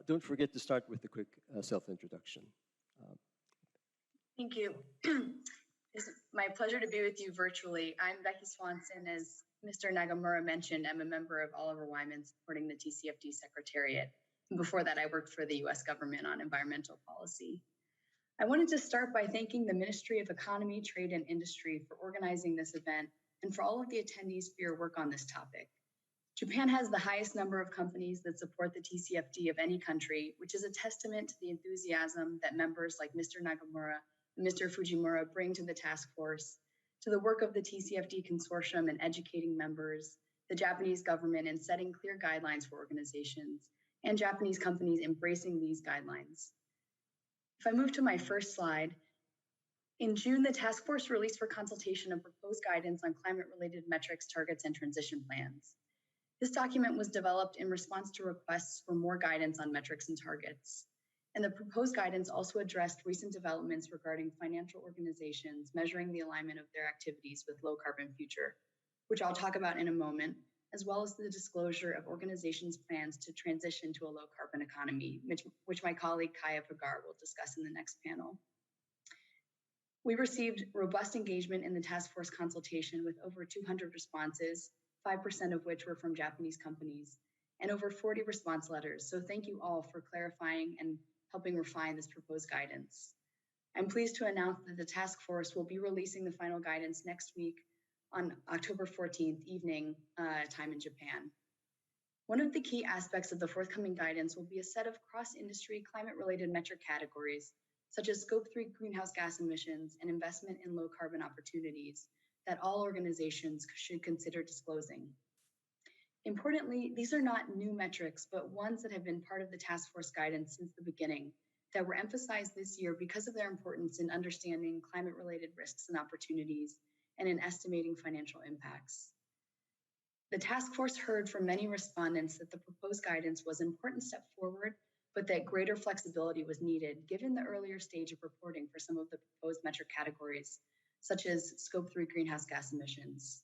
Don't forget to start with a quick self-introduction. Thank you. It's my pleasure to be with you virtually. I'm Becky Swanson. As Mr. Nagamura mentioned, I'm a member of Oliver Wyman supporting the TCFD Secretariat. And before that, I worked for the US government on environmental policy. I wanted to start by thanking the Ministry of Economy, Trade, and Industry for organizing this event and for all of the attendees for your work on this topic. Japan has the highest number of companies that support the TCFD of any country, which is a testament to the enthusiasm that members like Mr. Nagamura and Mr. Fujimura bring to the task force, to the work of the TCFD consortium in educating members, the Japanese government in setting clear guidelines for organizations, and Japanese companies embracing these guidelines. If I move to my first slide, in June, the task force released for consultation a proposed guidance on climate-related metrics, targets, and transition plans. This document was developed in response to requests for more guidance on metrics and targets. And the proposed guidance also addressed recent developments regarding financial organizations measuring the alignment of their activities with low carbon future, which I'll talk about in a moment, as well as the disclosure of organizations' plans to transition to a low carbon economy, which my colleague Kaya Pagar will discuss in the next panel. We received robust engagement in the task force consultation with over 200 responses, 5% of which were from Japanese companies, and over 40 response letters. So thank you all for clarifying and helping refine this proposed guidance. I'm pleased to announce that the task force will be releasing the final guidance next week on October 14th evening time in Japan. One of the key aspects of the forthcoming guidance will be a set of cross-industry climate-related metric categories, such as Scope 3 greenhouse gas emissions and investment in low carbon opportunities that all organizations should consider disclosing. Importantly, these are not new metrics, but ones that have been part of the task force guidance since the beginning, that were emphasized this year because of their importance in understanding climate-related risks and opportunities and in estimating financial impacts. The task force heard from many respondents that the proposed guidance was an important step forward, but that greater flexibility was needed given the earlier stage of reporting for some of the proposed metric categories, such as Scope 3 greenhouse gas emissions.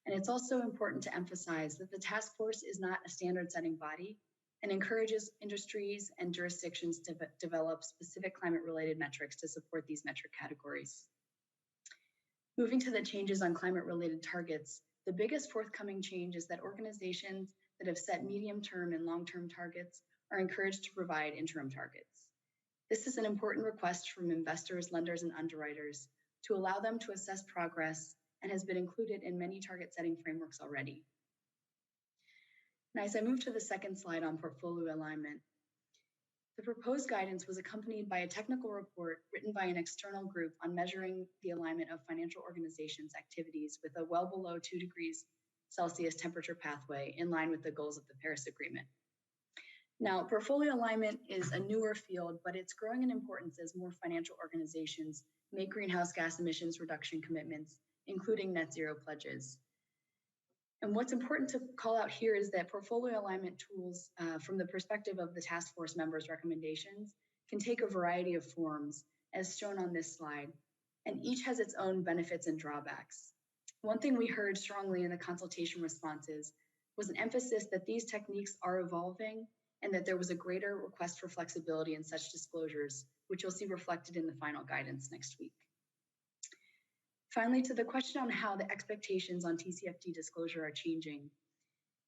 And it's also important to emphasize that the task force is not a standard-setting body and encourages industries and jurisdictions to develop specific climate-related metrics to support these metric categories. Moving to the changes on climate-related targets, the biggest forthcoming change is that organizations that have set medium-term and long-term targets are encouraged to provide interim targets. This is an important request from investors, lenders, and underwriters to allow them to assess progress and has been included in many target setting frameworks already. Now, as I move to the second slide on portfolio alignment, the proposed guidance was accompanied by a technical report written by an external group on measuring the alignment of financial organizations' activities with a well below 2 degrees Celsius temperature pathway in line with the goals of the Paris Agreement. Now, portfolio alignment is a newer field, but it's growing in importance as more financial organizations make greenhouse gas emissions reduction commitments, including net zero pledges. And what's important to call out here is that portfolio alignment tools, from the perspective of the task force members' recommendations, can take a variety of forms, as shown on this slide, and each has its own benefits and drawbacks. One thing we heard strongly in the consultation responses was an emphasis that these techniques are evolving and that there was a greater request for flexibility in such disclosures, which you'll see reflected in the final guidance next week. Finally, to the question on how the expectations on TCFD disclosure are changing,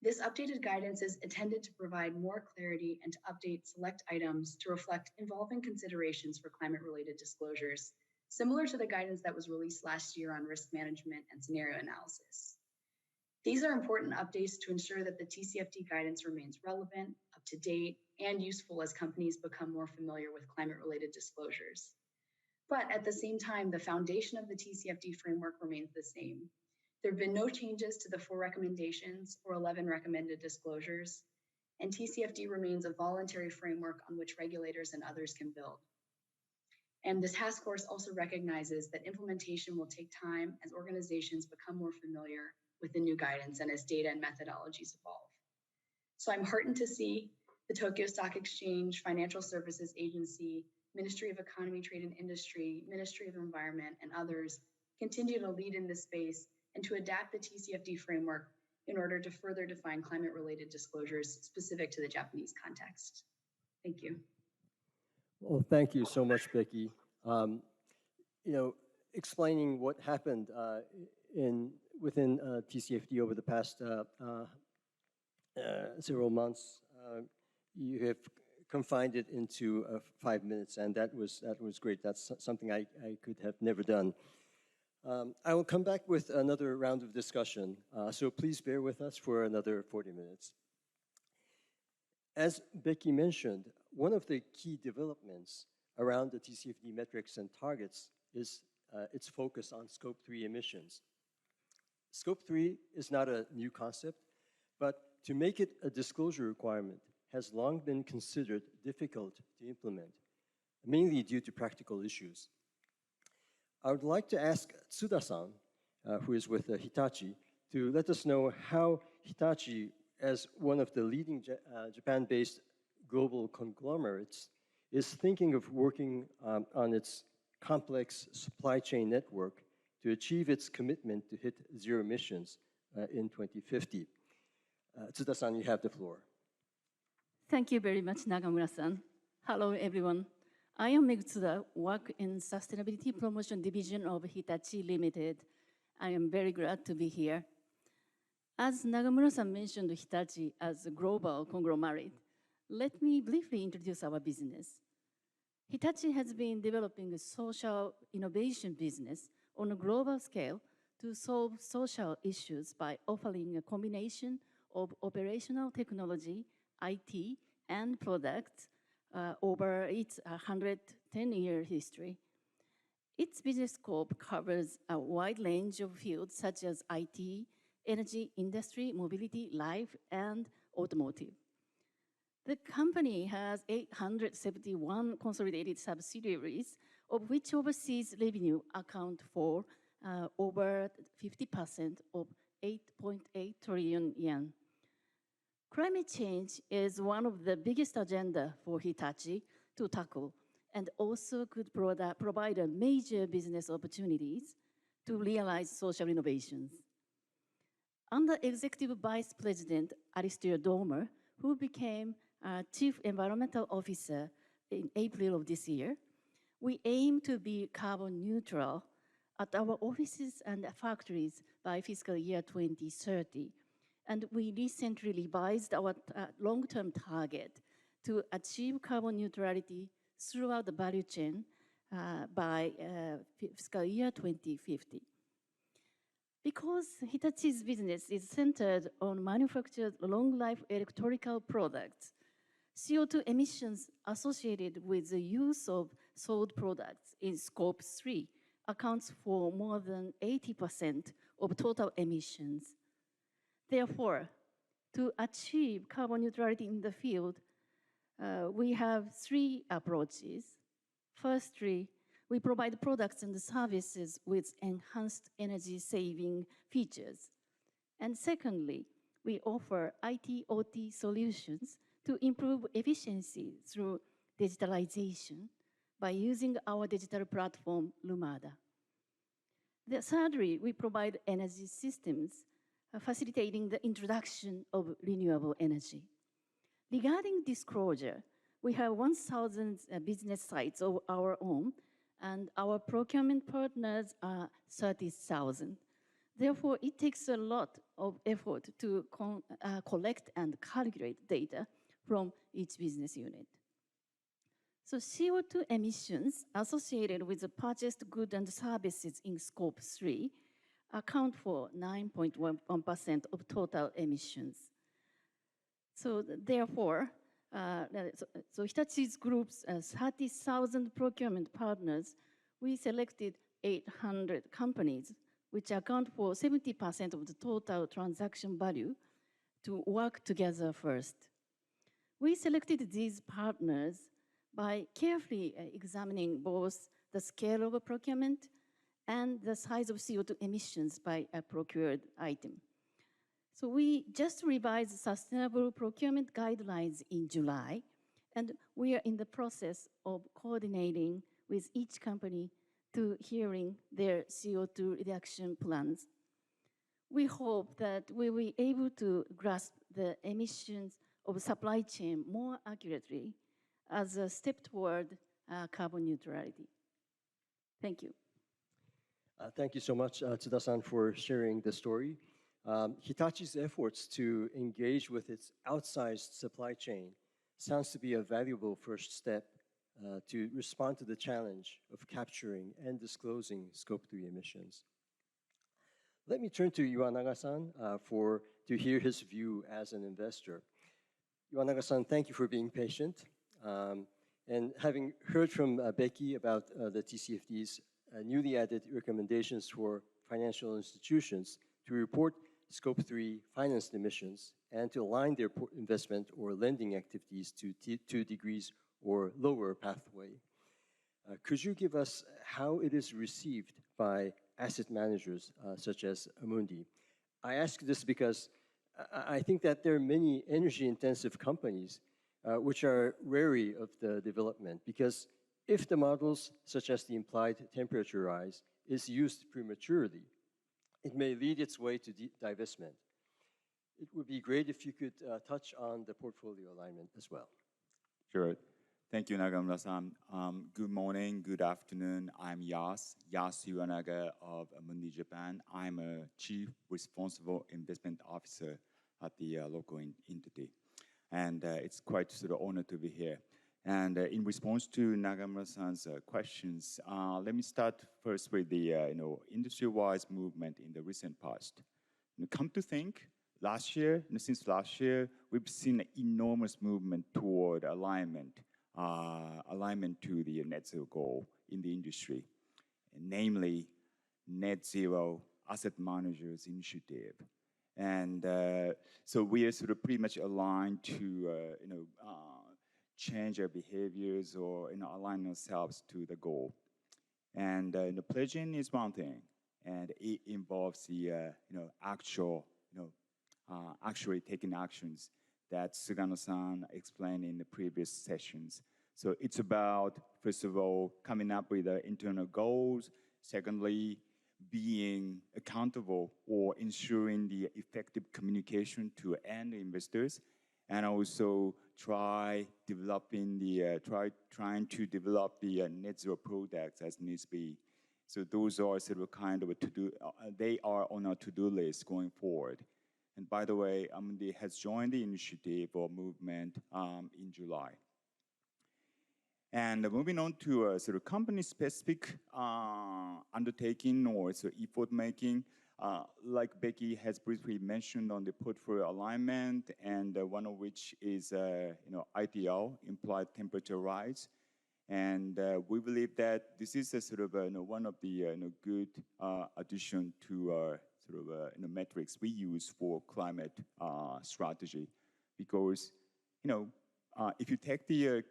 this updated guidance is intended to provide more clarity and to update select items to reflect evolving considerations for climate-related disclosures, similar to the guidance that was released last year on risk management and scenario analysis. These are important updates to ensure that the TCFD guidance remains relevant, up to date, and useful as companies become more familiar with climate-related disclosures. But at the same time, the foundation of the TCFD framework remains the same. There have been no changes to the 4 recommendations or 11 recommended disclosures, and TCFD remains a voluntary framework on which regulators and others can build. And the task force also recognizes that implementation will take time as organizations become more familiar with the new guidance and as data and methodologies evolve. So I'm heartened to see the Tokyo Stock Exchange, Financial Services Agency, Ministry of Economy, Trade and Industry, Ministry of Environment, and others continue to lead in this space and to adapt the TCFD framework in order to further define climate-related disclosures specific to the Japanese context. Thank you. Well, thank you so much, Becky. Explaining what happened within TCFD over the past several months, you have confined it into 5 minutes, and that was great. That's something I could have never done. I will come back with another round of discussion, so please bear with us for another 40 minutes. As Becky mentioned, one of the key developments around the TCFD metrics and targets is its focus on Scope 3 emissions. Scope 3 is not a new concept, but to make it a disclosure requirement has long been considered difficult to implement, mainly due to practical issues. I would like to ask Tsuda-san, who is with Hitachi, to let us know how Hitachi, as one of the leading Japan-based global conglomerates, is thinking of working on its complex supply chain network to achieve its commitment to hit zero emissions in 2050. Tsuda-san, you have the floor. Thank you very much, Nagamura-san. Hello, everyone. I am Meg Tsuda, work in Sustainability Promotion Division of Hitachi Limited. I am very glad to be here. As Nagamura-san mentioned Hitachi as a global conglomerate, let me briefly introduce our business. Hitachi has been developing a social innovation business on a global scale to solve social issues by offering a combination of operational technology, IT, and products over its 110-year history. Its business scope covers a wide range of fields such as IT, energy, industry, mobility, life, and automotive. The company has 871 consolidated subsidiaries, of which overseas revenue account for over 50% of 8.8 trillion yen. Climate change is one of the biggest agenda for Hitachi to tackle, and also could provide a major business opportunities to realize social innovations. Under Executive Vice President Alistair Dormer, who became Chief Environmental Officer in April of this year, we aim to be carbon neutral at our offices and factories by fiscal year 2030. And we recently revised our long-term target to achieve carbon neutrality throughout the value chain by fiscal year 2050. Because Hitachi's business is centered on manufactured long-life electrical products, CO2 emissions associated with the use of sold products in Scope 3 accounts for more than 80% of total emissions. Therefore, to achieve carbon neutrality in the field, we have three approaches. Firstly, we provide products and services with enhanced energy-saving features. And secondly, we offer IT/OT solutions to improve efficiency through digitalization by using our digital platform, Lumada. Thirdly, we provide energy systems, facilitating the introduction of renewable energy. Regarding disclosure, we have 1,000 business sites of our own, and our procurement partners are 30,000. Therefore, it takes a lot of effort to collect and calculate data from each business unit. So CO2 emissions associated with the purchased goods and services in Scope 3 account for 9.1% of total emissions. So therefore, Hitachi's group's 30,000 procurement partners, we selected 800 companies, which account for 70% of the total transaction value, to work together first. We selected these partners by carefully examining both the scale of a procurement and the size of CO2 emissions by a procured item. So we just revised sustainable procurement guidelines in July, and we are in the process of coordinating with each company to hearing their CO2 reduction plans. We hope that we will be able to grasp the emissions of supply chain more accurately as a step toward carbon neutrality. Thank you. Thank you so much, Tsuda-san, for sharing the story. Hitachi's efforts to engage with its outsized supply chain sounds to be a valuable first step to respond to the challenge of capturing and disclosing Scope 3 emissions. Let me turn to Iwanaga-san to hear his view as an investor. Iwanaga-san, thank you for being patient. And having heard from Becky about the TCFD's newly added recommendations for financial institutions to report Scope 3 financed emissions and to align their investment or lending activities to 2 degrees or lower pathway, could you give us how it is received by asset managers such as Amundi? I ask this because I think that there are many energy-intensive companies which are wary of the development, because if the models, such as the implied temperature rise, is used prematurely, it may lead its way to divestment. It would be great if you could touch on the portfolio alignment as well. Sure. Thank you, Nagamura-san. Good morning, good afternoon. I'm Yas Iwanaga of Amundi Japan. I'm a Chief Responsible Investment Officer at the local entity. And it's quite sort of honor to be here. And in response to Nagamura-san's questions, let me start first with the industry-wise movement in the recent past. Come to think, since last year, we've seen an enormous movement toward alignment to the net zero goal in the industry, namely net zero asset managers initiative. And so we are sort of pretty much aligned to change our behaviors or align ourselves to the goal. And the pledging is one thing, and it involves the actually taking actions that Sugano-san explained in the previous sessions. So it's about, first of all, coming up with internal goals. Secondly, being accountable or ensuring the effective communication to end investors, and also trying to develop the net zero products as needs be. So those are sort of kind of a to-do, they are on our to-do list going forward. And by the way, Amundi has joined the initiative or movement in July. And moving on to a sort of company-specific undertaking or sort of effort-making, like Becky has briefly mentioned on the portfolio alignment, and one of which is ITR, implied temperature rise. And we believe that this is a sort of one of the good addition to sort of metrics we use for climate strategy, because if you take the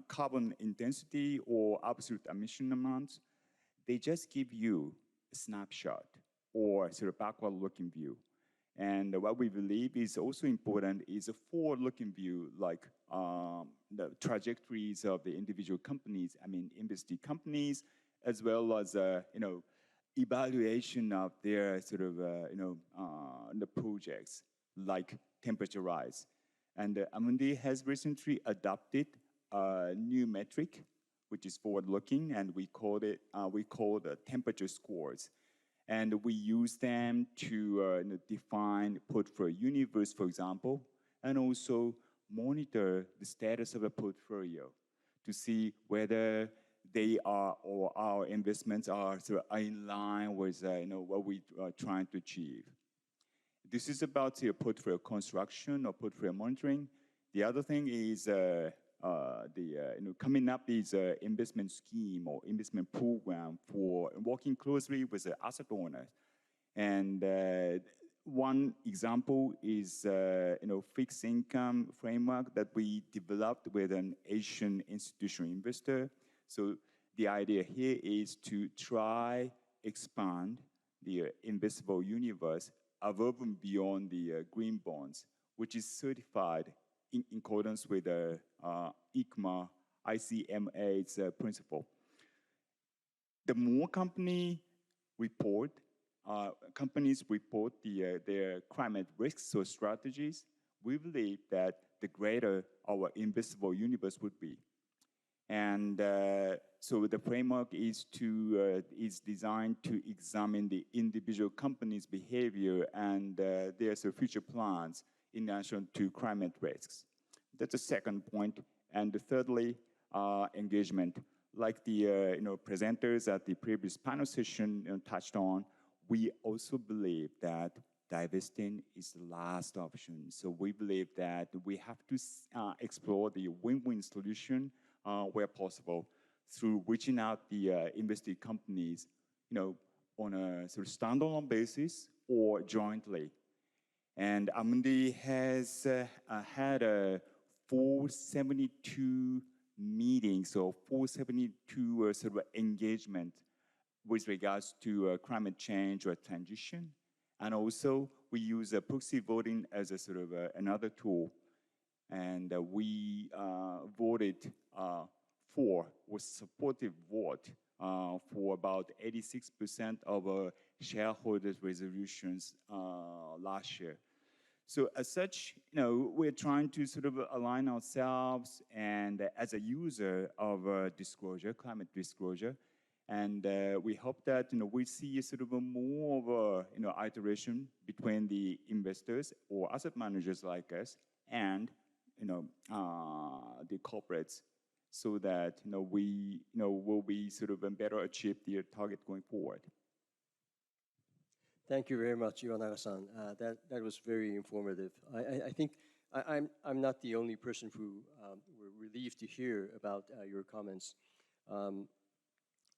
carbon intensity or absolute emission amounts, they just give you a snapshot or sort of backward-looking view. And what we believe is also important is a forward-looking view, like the trajectories of the individual companies, invested companies, as well as evaluation of their sort of the projects, like temperature rise. And Amundi has recently adopted a new metric, which is forward-looking, and we call the temperature scores. And we use them to define portfolio universe, for example, and also monitor the status of a portfolio to see whether they are or our investments are sort of in line with what we are trying to achieve. This is about the portfolio construction or portfolio monitoring. The other thing is coming up is an investment scheme or investment program for working closely with the asset owners. And one example is fixed income framework that we developed with an Asian institutional investor. So the idea here is to try expand the investable universe above and beyond the green bonds, which is certified in accordance with the ICMA's principle. The more companies report their climate risks or strategies, we believe that the greater our investment invisible universe would be. And so the framework is designed to examine the individual company's behavior and their future plans in relation to climate risks. That's the second point. And thirdly, engagement. Like the presenters at the previous panel session touched on, we also believe that divesting is the last option. So we believe that we have to explore the win-win solution where possible through reaching out the invested companies, on a sort of standalone basis or jointly. And Amundi has had 472 meetings, so 472 sort of engagement with regards to climate change or transition. And also, we use proxy voting as a sort of another tool. And we voted with supportive vote for about 86% of shareholders' resolutions last year. So as such, we're trying to sort of align ourselves and as a user of disclosure, climate disclosure, and we hope that we see sort of a more of a iteration between the investors or asset managers like us and the corporates, so that we will be sort of better achieve their target going forward. Thank you very much, Iwanaga-san. That was very informative. I think I'm not the only person who were relieved to hear about your comments.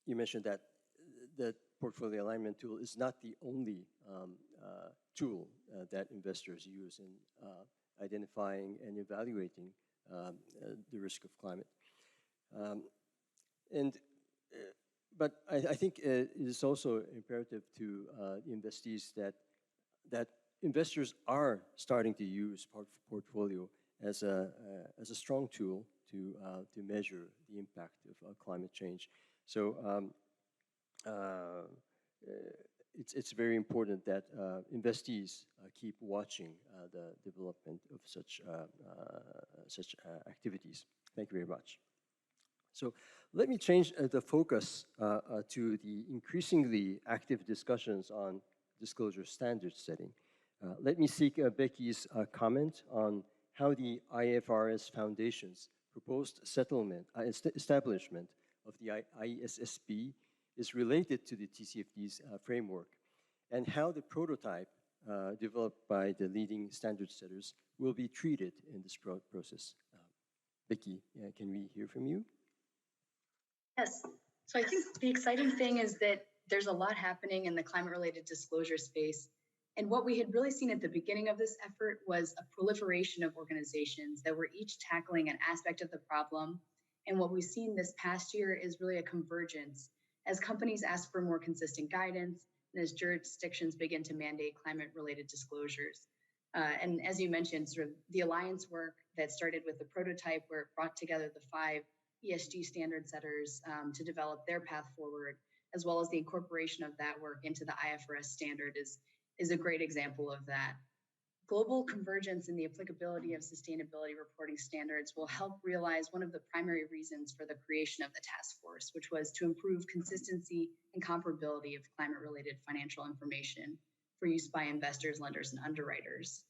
You mentioned that the portfolio alignment tool is not the only tool that investors use in identifying and evaluating the risk of climate. But I think it is also imperative to investees that investors are starting to use portfolio as a strong tool to measure the impact of climate change. So it's very important that investees keep watching the development of such activities. Thank you very much. So let me change the focus to the increasingly active discussions on disclosure standard setting. Let me seek Becky's comment on how the IFRS Foundation's proposed establishment of the ISSB is related to the TCFD's framework, and how the prototype developed by the leading standard setters will be treated in this process. Becky, can we hear from you? Yes. So I think the exciting thing is that there's a lot happening in the climate-related disclosure space. And what we had really seen at the beginning of this effort was a proliferation of organizations that were each tackling an aspect of the problem. And what we've seen this past year is really a convergence as companies ask for more consistent guidance and as jurisdictions begin to mandate climate-related disclosures. And as you mentioned, sort of the alliance work that started with the prototype where it brought together the 5 ESG standard setters to develop their path forward, as well as the incorporation of that work into the IFRS standard is a great example of that. Global convergence in the applicability of sustainability reporting standards will help realize one of the primary reasons for the creation of the task force, which was to improve consistency and comparability of climate-related financial information for use by investors, lenders, and underwriters.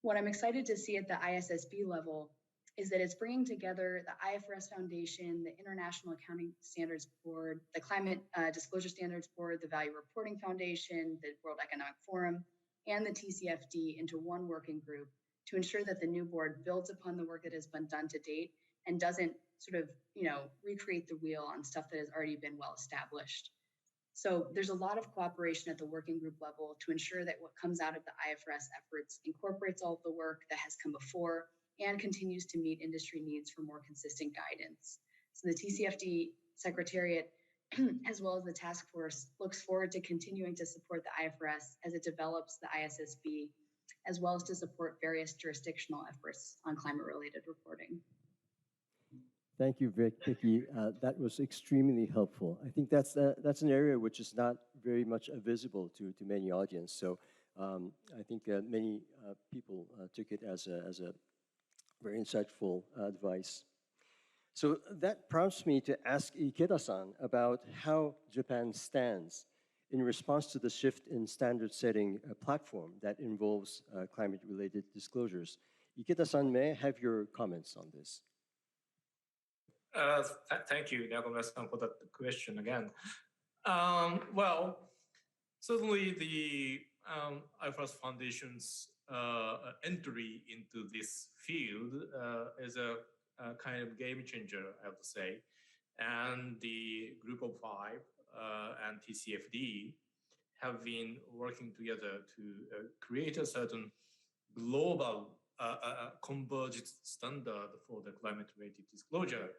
What I'm excited to see at the ISSB level is that it's bringing together the IFRS Foundation, the International Accounting Standards Board, the Climate Disclosure Standards Board, the Value Reporting Foundation, the World Economic Forum, and the TCFD into one working group to ensure that the new board builds upon the work that has been done to date and doesn't sort of, recreate the wheel on stuff that has already been well established. So there's a lot of cooperation at the working group level to ensure that what comes out of the IFRS efforts incorporates all of the work that has come before and continues to meet industry needs for more consistent guidance. So the TCFD Secretariat, as well as the task force, looks forward to continuing to support the IFRS as it develops the ISSB, as well as to support various jurisdictional efforts on climate-related reporting. Thank you, Vicky. That was extremely helpful. I think that's an area which is not very much visible to many audience. So I think many people took it as a Very insightful advice. So that prompts me to ask Ikeda-san about how Japan stands in response to the shift in standard setting platform that involves climate-related disclosures. Ikeda-san, may I have your comments on this? Thank you, Nagamura-san, for that question again. Well, certainly the IFRS Foundation's entry into this field is a kind of game changer, I have to say. And the Group of Five and TCFD have been working together to create a certain global converged standard for the climate-related disclosure.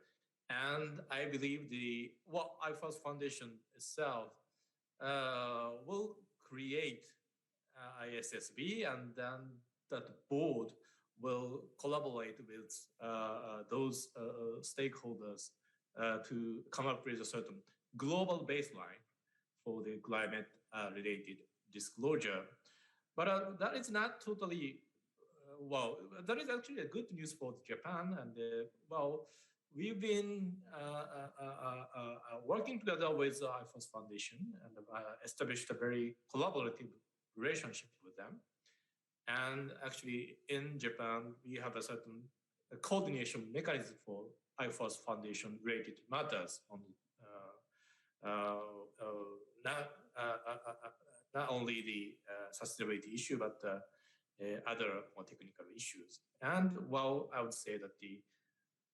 And I believe the IFRS Foundation itself will create ISSB, and then that board will collaborate with those stakeholders to come up with a certain global baseline for the climate-related disclosure. But that is not totally, well, that is actually a good news for Japan. And well, we've been working together with the IFRS Foundation and established a very collaborative relationship with them. And actually, in Japan, we have a certain coordination mechanism for IFRS Foundation related matters on not only the sustainability issue, but other more technical issues. And well, I would say that the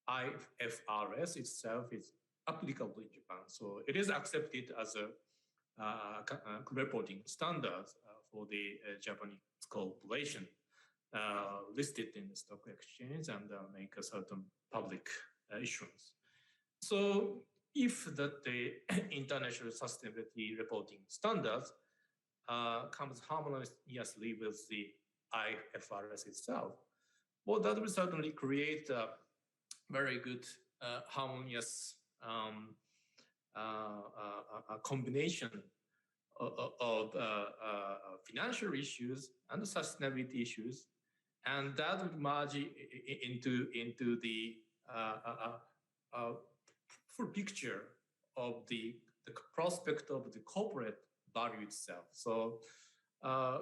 IFRS itself is applicable in Japan. So it is accepted as a reporting standard for the Japanese corporation listed in the stock exchange and make a certain public issuance. So if the international sustainability reporting standards comes harmoniously with the IFRS itself, well, that will certainly create a very good harmonious a combination of financial issues and sustainability issues, and that would merge into the full picture of the prospect of the corporate value itself. So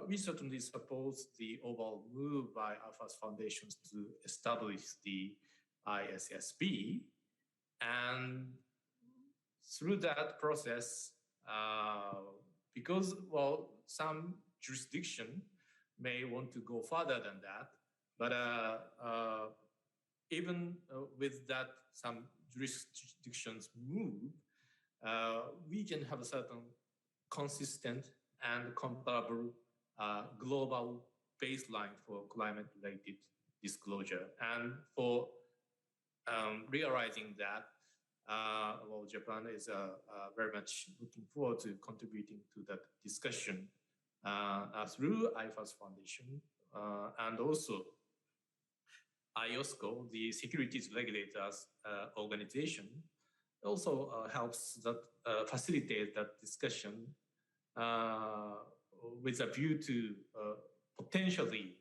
we certainly support the overall move by IFRS Foundations to establish the ISSB, and through that process, because, well, some jurisdiction may want to go further than that, but even with that, some jurisdictions move, we can have a certain consistent and comparable global baseline for climate-related disclosure. And for realizing that, well, Japan is very much looking forward to contributing to that discussion through IFRS Foundation and also IOSCO, the securities regulators organization, also helps that facilitate that discussion with a view to potentially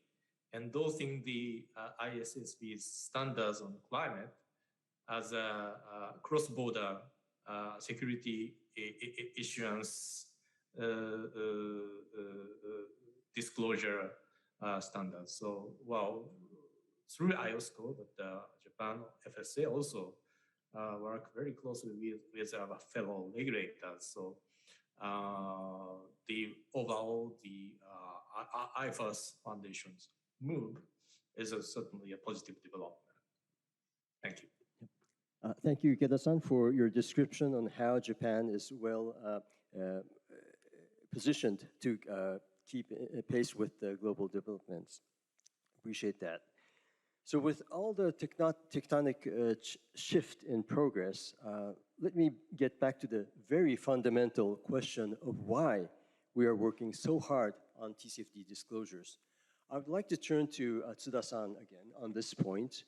endorsing the ISSB standards on climate as a cross-border security issuance disclosure standards. So, well, through IOSCO, but Japan FSA also work very closely with our fellow regulators. So the overall, the IFRS Foundation's move is certainly a positive development. Thank you. Thank you, Ikeda-san, for your description on how Japan is well positioned to keep pace with the global developments. Appreciate that. So with all the tectonic shift in progress, let me get back to the very fundamental question of why we are working so hard on TCFD disclosures. I would like to turn to Tsuda-san again on this point.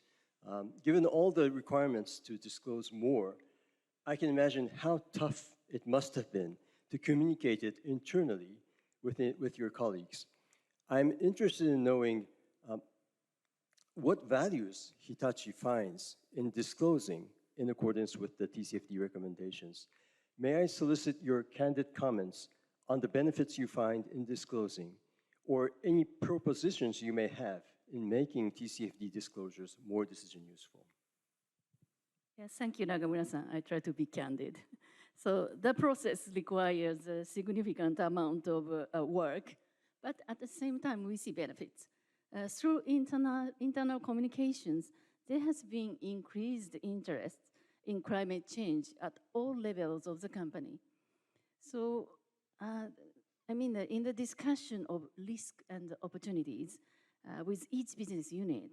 Given all the requirements to disclose more, I can imagine how tough it must have been to communicate it internally with your colleagues. I'm interested in knowing what values Hitachi finds in disclosing in accordance with the TCFD recommendations. May I solicit your candid comments on the benefits you find in disclosing, or any propositions you may have in making TCFD disclosures more decision useful? Yes, thank you, Nagamura-san. I try to be candid. So the process requires a significant amount of work, but at the same time, we see benefits. Through internal communications, there has been increased interest in climate change at all levels of the company. So, in the discussion of risk and opportunities with each business unit,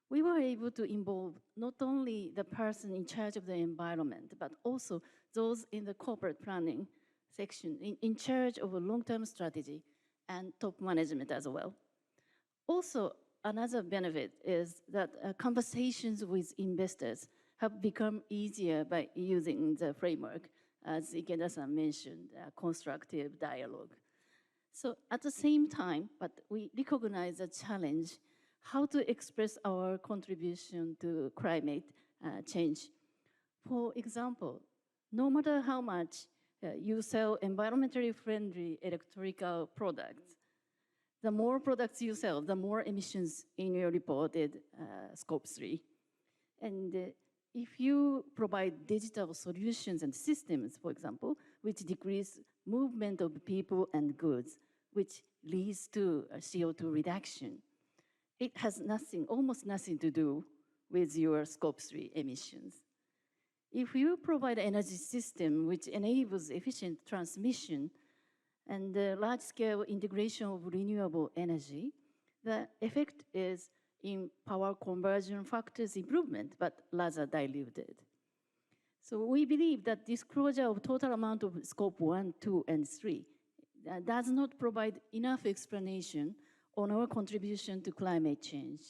we were able to involve not only the person in charge of the environment, but also those in the corporate planning section in charge of a long-term strategy and top management as well. Also, another benefit is that conversations with investors have become easier by using the framework, as Ikeda-san mentioned, constructive dialogue. So at the same time, but we recognize the challenge how to express our contribution to climate change. For example, no matter how much you sell environmentally friendly electrical products, the more products you sell, the more emissions in your reported Scope 3. And if you provide digital solutions and systems, for example, which decrease movement of people and goods, which leads to a CO2 reduction, it has almost nothing to do with your Scope 3 emissions. If you provide an energy system which enables efficient transmission and large-scale integration of renewable energy, the effect is in power conversion factors improvement, but rather diluted. So we believe that disclosure of total amount of Scope 1, 2, and 3 does not provide enough explanation on our contribution to climate change.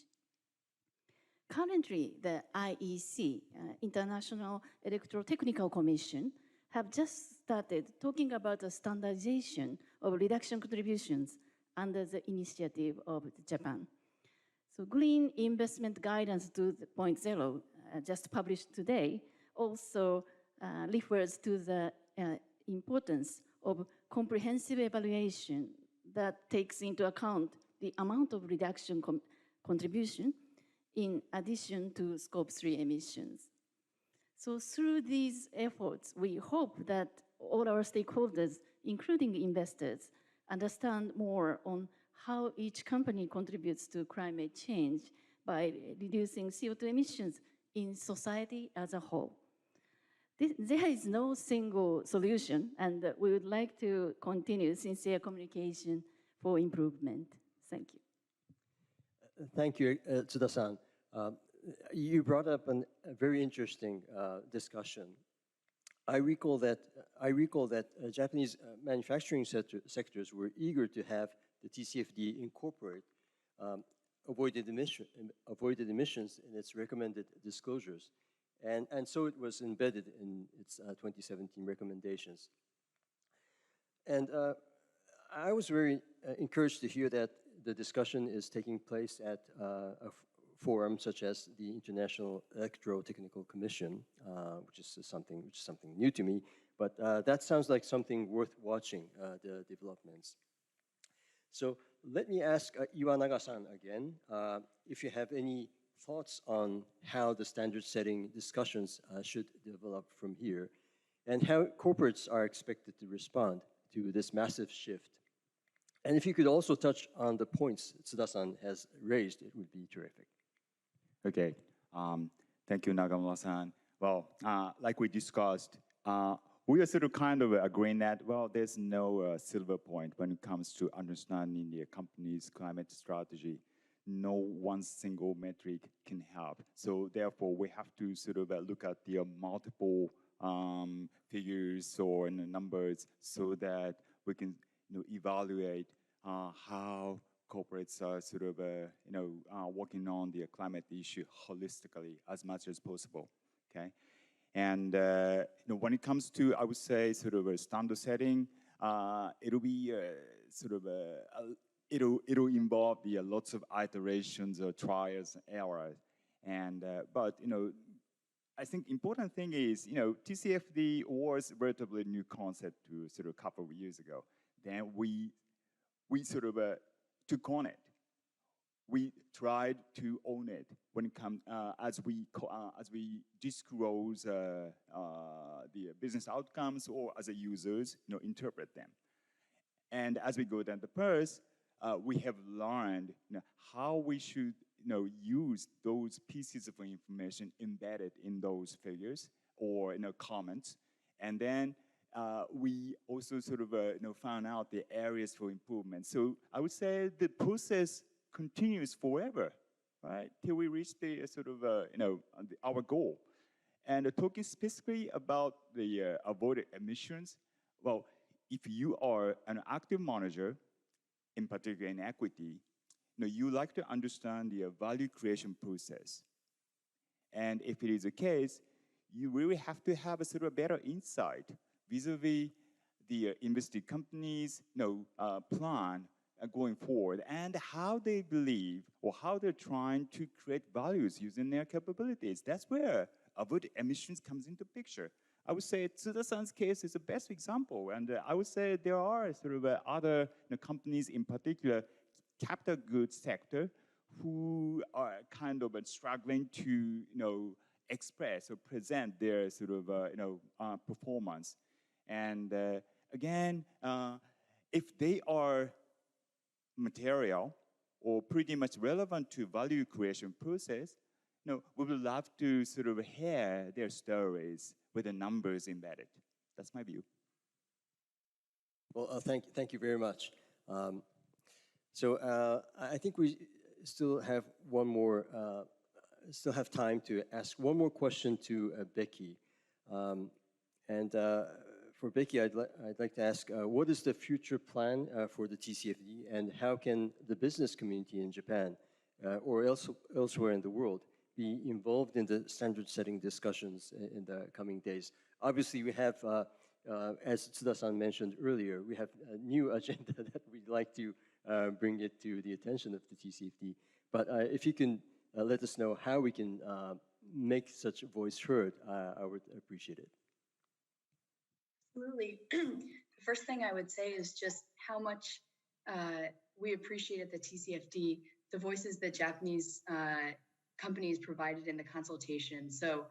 Currently, the IEC, International Electrotechnical Commission, have just started talking about the standardization of reduction contributions under the initiative of Japan. So Green Investment Guidance 2.0, just published today, also refers to the importance of comprehensive evaluation that takes into account the amount of reduction contribution in addition to Scope 3 emissions. So through these efforts, we hope that all our stakeholders, including investors, understand more on how each company contributes to climate change by reducing CO2 emissions in society as a whole. There is no single solution, and we would like to continue sincere communication for improvement. Thank you. Thank you, Tsuda-san. You brought up a very interesting discussion. I recall that Japanese manufacturing sectors were eager to have the TCFD incorporate avoided emissions in its recommended disclosures. And so it was embedded in its 2017 recommendations. And I was very encouraged to hear that the discussion is taking place at a forum such as the International Electrotechnical Commission, which is something new to me, but that sounds like something worth watching, the developments. So let me ask Iwanaga-san again, if you have any thoughts on how the standard setting discussions should develop from here, and how corporates are expected to respond to this massive shift. And if you could also touch on the points Tsuda-san has raised, it would be terrific. Okay, thank you, Nagamura-san. Well, like we discussed, we are sort of kind of agreeing that, well, there's no silver point when it comes to understanding the company's climate strategy. No one single metric can help. So therefore, we have to sort of look at the multiple figures or numbers so that we can evaluate how corporates are sort of working on the climate issue holistically as much as possible. Okay, and when it comes to, I would say, sort of a standard setting, it'll be sort of it'll involve lots of iterations or trials and errors. And but I think important thing is TCFD was a relatively new concept to sort of a couple of years ago. Then we sort of took on it. We tried to own it when it comes as we disclose the business outcomes or as a users interpret them. And as we go down the path, we have learned how we should use those pieces of information embedded in those figures or comments, and then we also sort of found out the areas for improvement. So I would say the process continues forever, right, till we reach the sort of our goal. And talking specifically about the avoided emissions, well, if you are an active manager, in particular in equity, you like to understand the value creation process. And if it is the case, you really have to have a sort of better insight vis-a-vis the invested companies' plan going forward and how they believe or how they're trying to create values using their capabilities. That's where avoided emissions comes into picture. I would say Tsuda-san's case is the best example, and I would say there are sort of other companies in particular, capital goods sector, who are kind of struggling to express or present their sort of performance. And again, if they are material or pretty much relevant to value creation process, we would love to sort of hear their stories with the numbers embedded. That's my view. Well, thank you very much. So I think we still have one more, still have time to ask one more question to Becky. And for Becky, I'd like to ask, what is the future plan for the TCFD, and how can the business community in Japan or elsewhere in the world be involved in the standard-setting discussions in the coming days? Obviously, we have, as Tsuda-san mentioned earlier, we have a new agenda that we'd like to bring it to the attention of the TCFD. But if you can let us know how we can make such a voice heard, I would appreciate it. Absolutely. The first thing I would say is just how much we appreciate at the TCFD the voices that Japanese companies provided in the consultation. So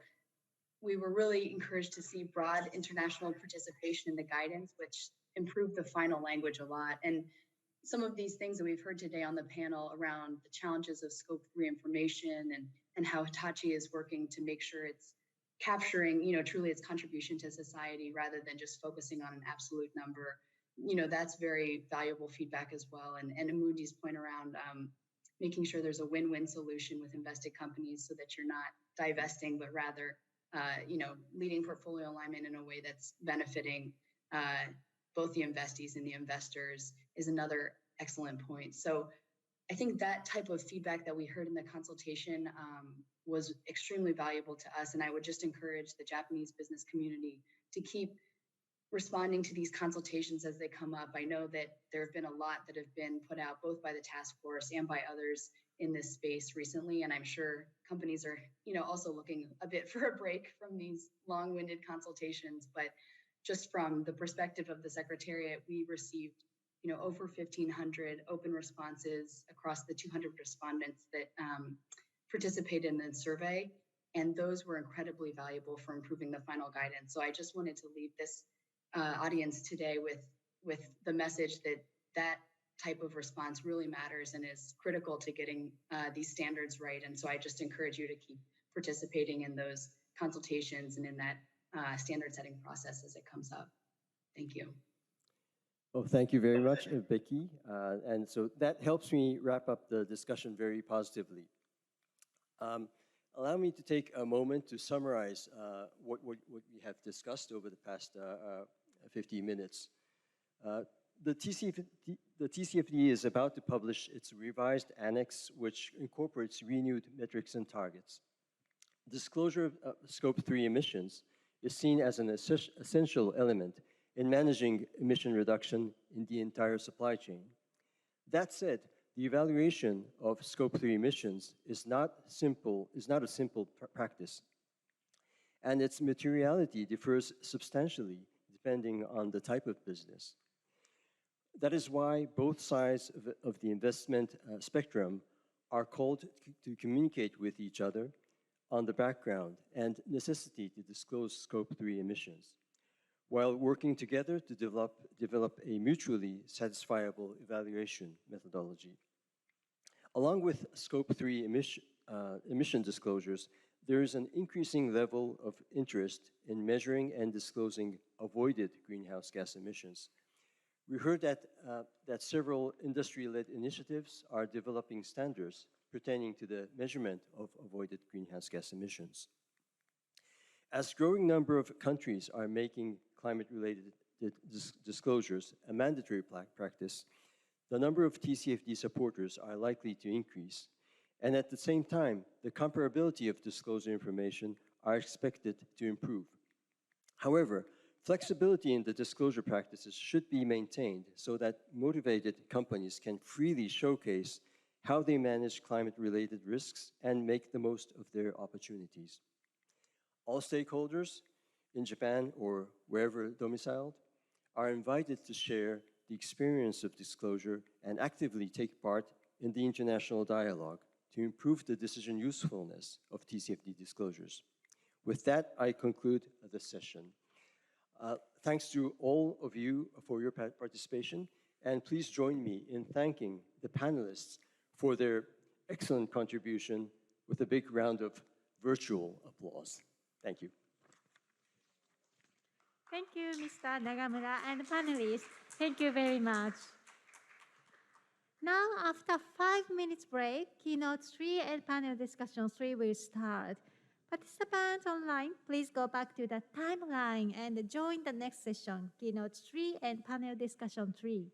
we were really encouraged to see broad international participation in the guidance, which improved the final language a lot. And some of these things that we've heard today on the panel around the challenges of Scope 3 information and how Hitachi is working to make sure it's capturing, truly its contribution to society rather than just focusing on an absolute number. That's very valuable feedback as well. And Amundi's point around making sure there's a win-win solution with invested companies so that you're not divesting, but rather, leading portfolio alignment in a way that's benefiting both the investees and the investors is another excellent point. So I think that type of feedback that we heard in the consultation was extremely valuable to us. And I would just encourage the Japanese business community to keep responding to these consultations as they come up. I know that there have been a lot that have been put out both by the task force and by others in this space recently. And I'm sure companies are, also looking a bit for a break from these long-winded consultations. But just from the perspective of the Secretariat, we received, over 1,500 open responses across the 200 respondents that participated in the survey. And those were incredibly valuable for improving the final guidance. So I just wanted to leave this audience today with the message that type of response really matters and is critical to getting these standards right. And so I just encourage you to keep participating in those consultations and in that standard setting process as it comes up. Thank you. Well, thank you very much, Becky. And so that helps me wrap up the discussion very positively. Allow me to take a moment to summarize what we have discussed over the past 50 minutes. The TCFD is about to publish its revised annex, which incorporates renewed metrics and targets. Disclosure of Scope 3 emissions is seen as an essential element in managing emission reduction in the entire supply chain. That said, the evaluation of Scope 3 emissions is not a simple practice, and its materiality differs substantially depending on the type of business. That is why both sides of the investment spectrum are called to communicate with each other on the background and necessity to disclose Scope 3 emissions, while working together to develop a mutually satisfiable evaluation methodology. Along with Scope 3 emission disclosures, there is an increasing level of interest in measuring and disclosing avoided greenhouse gas emissions. We heard that several industry-led initiatives are developing standards pertaining to the measurement of avoided greenhouse gas emissions. As a growing number of countries are making climate-related disclosures a mandatory practice, the number of TCFD supporters are likely to increase, and at the same time, the comparability of disclosure information are expected to improve. However, flexibility in the disclosure practices should be maintained so that motivated companies can freely showcase how they manage climate-related risks and make the most of their opportunities. All stakeholders in Japan or wherever domiciled are invited to share the experience of disclosure and actively take part in the international dialogue to improve the decision usefulness of TCFD disclosures. With that, I conclude the session. Thanks to all of you for your participation, and please join me in thanking the panelists for their excellent contribution with a big round of virtual applause. Thank you. Thank you, Mr. Nagamura, and panelists. Thank you very much. Now, after 5 minutes break, Keynote 3 and panel discussion 3 will start. Participants online, please go back to the timeline and join the next session, Keynote 3 and panel discussion 3.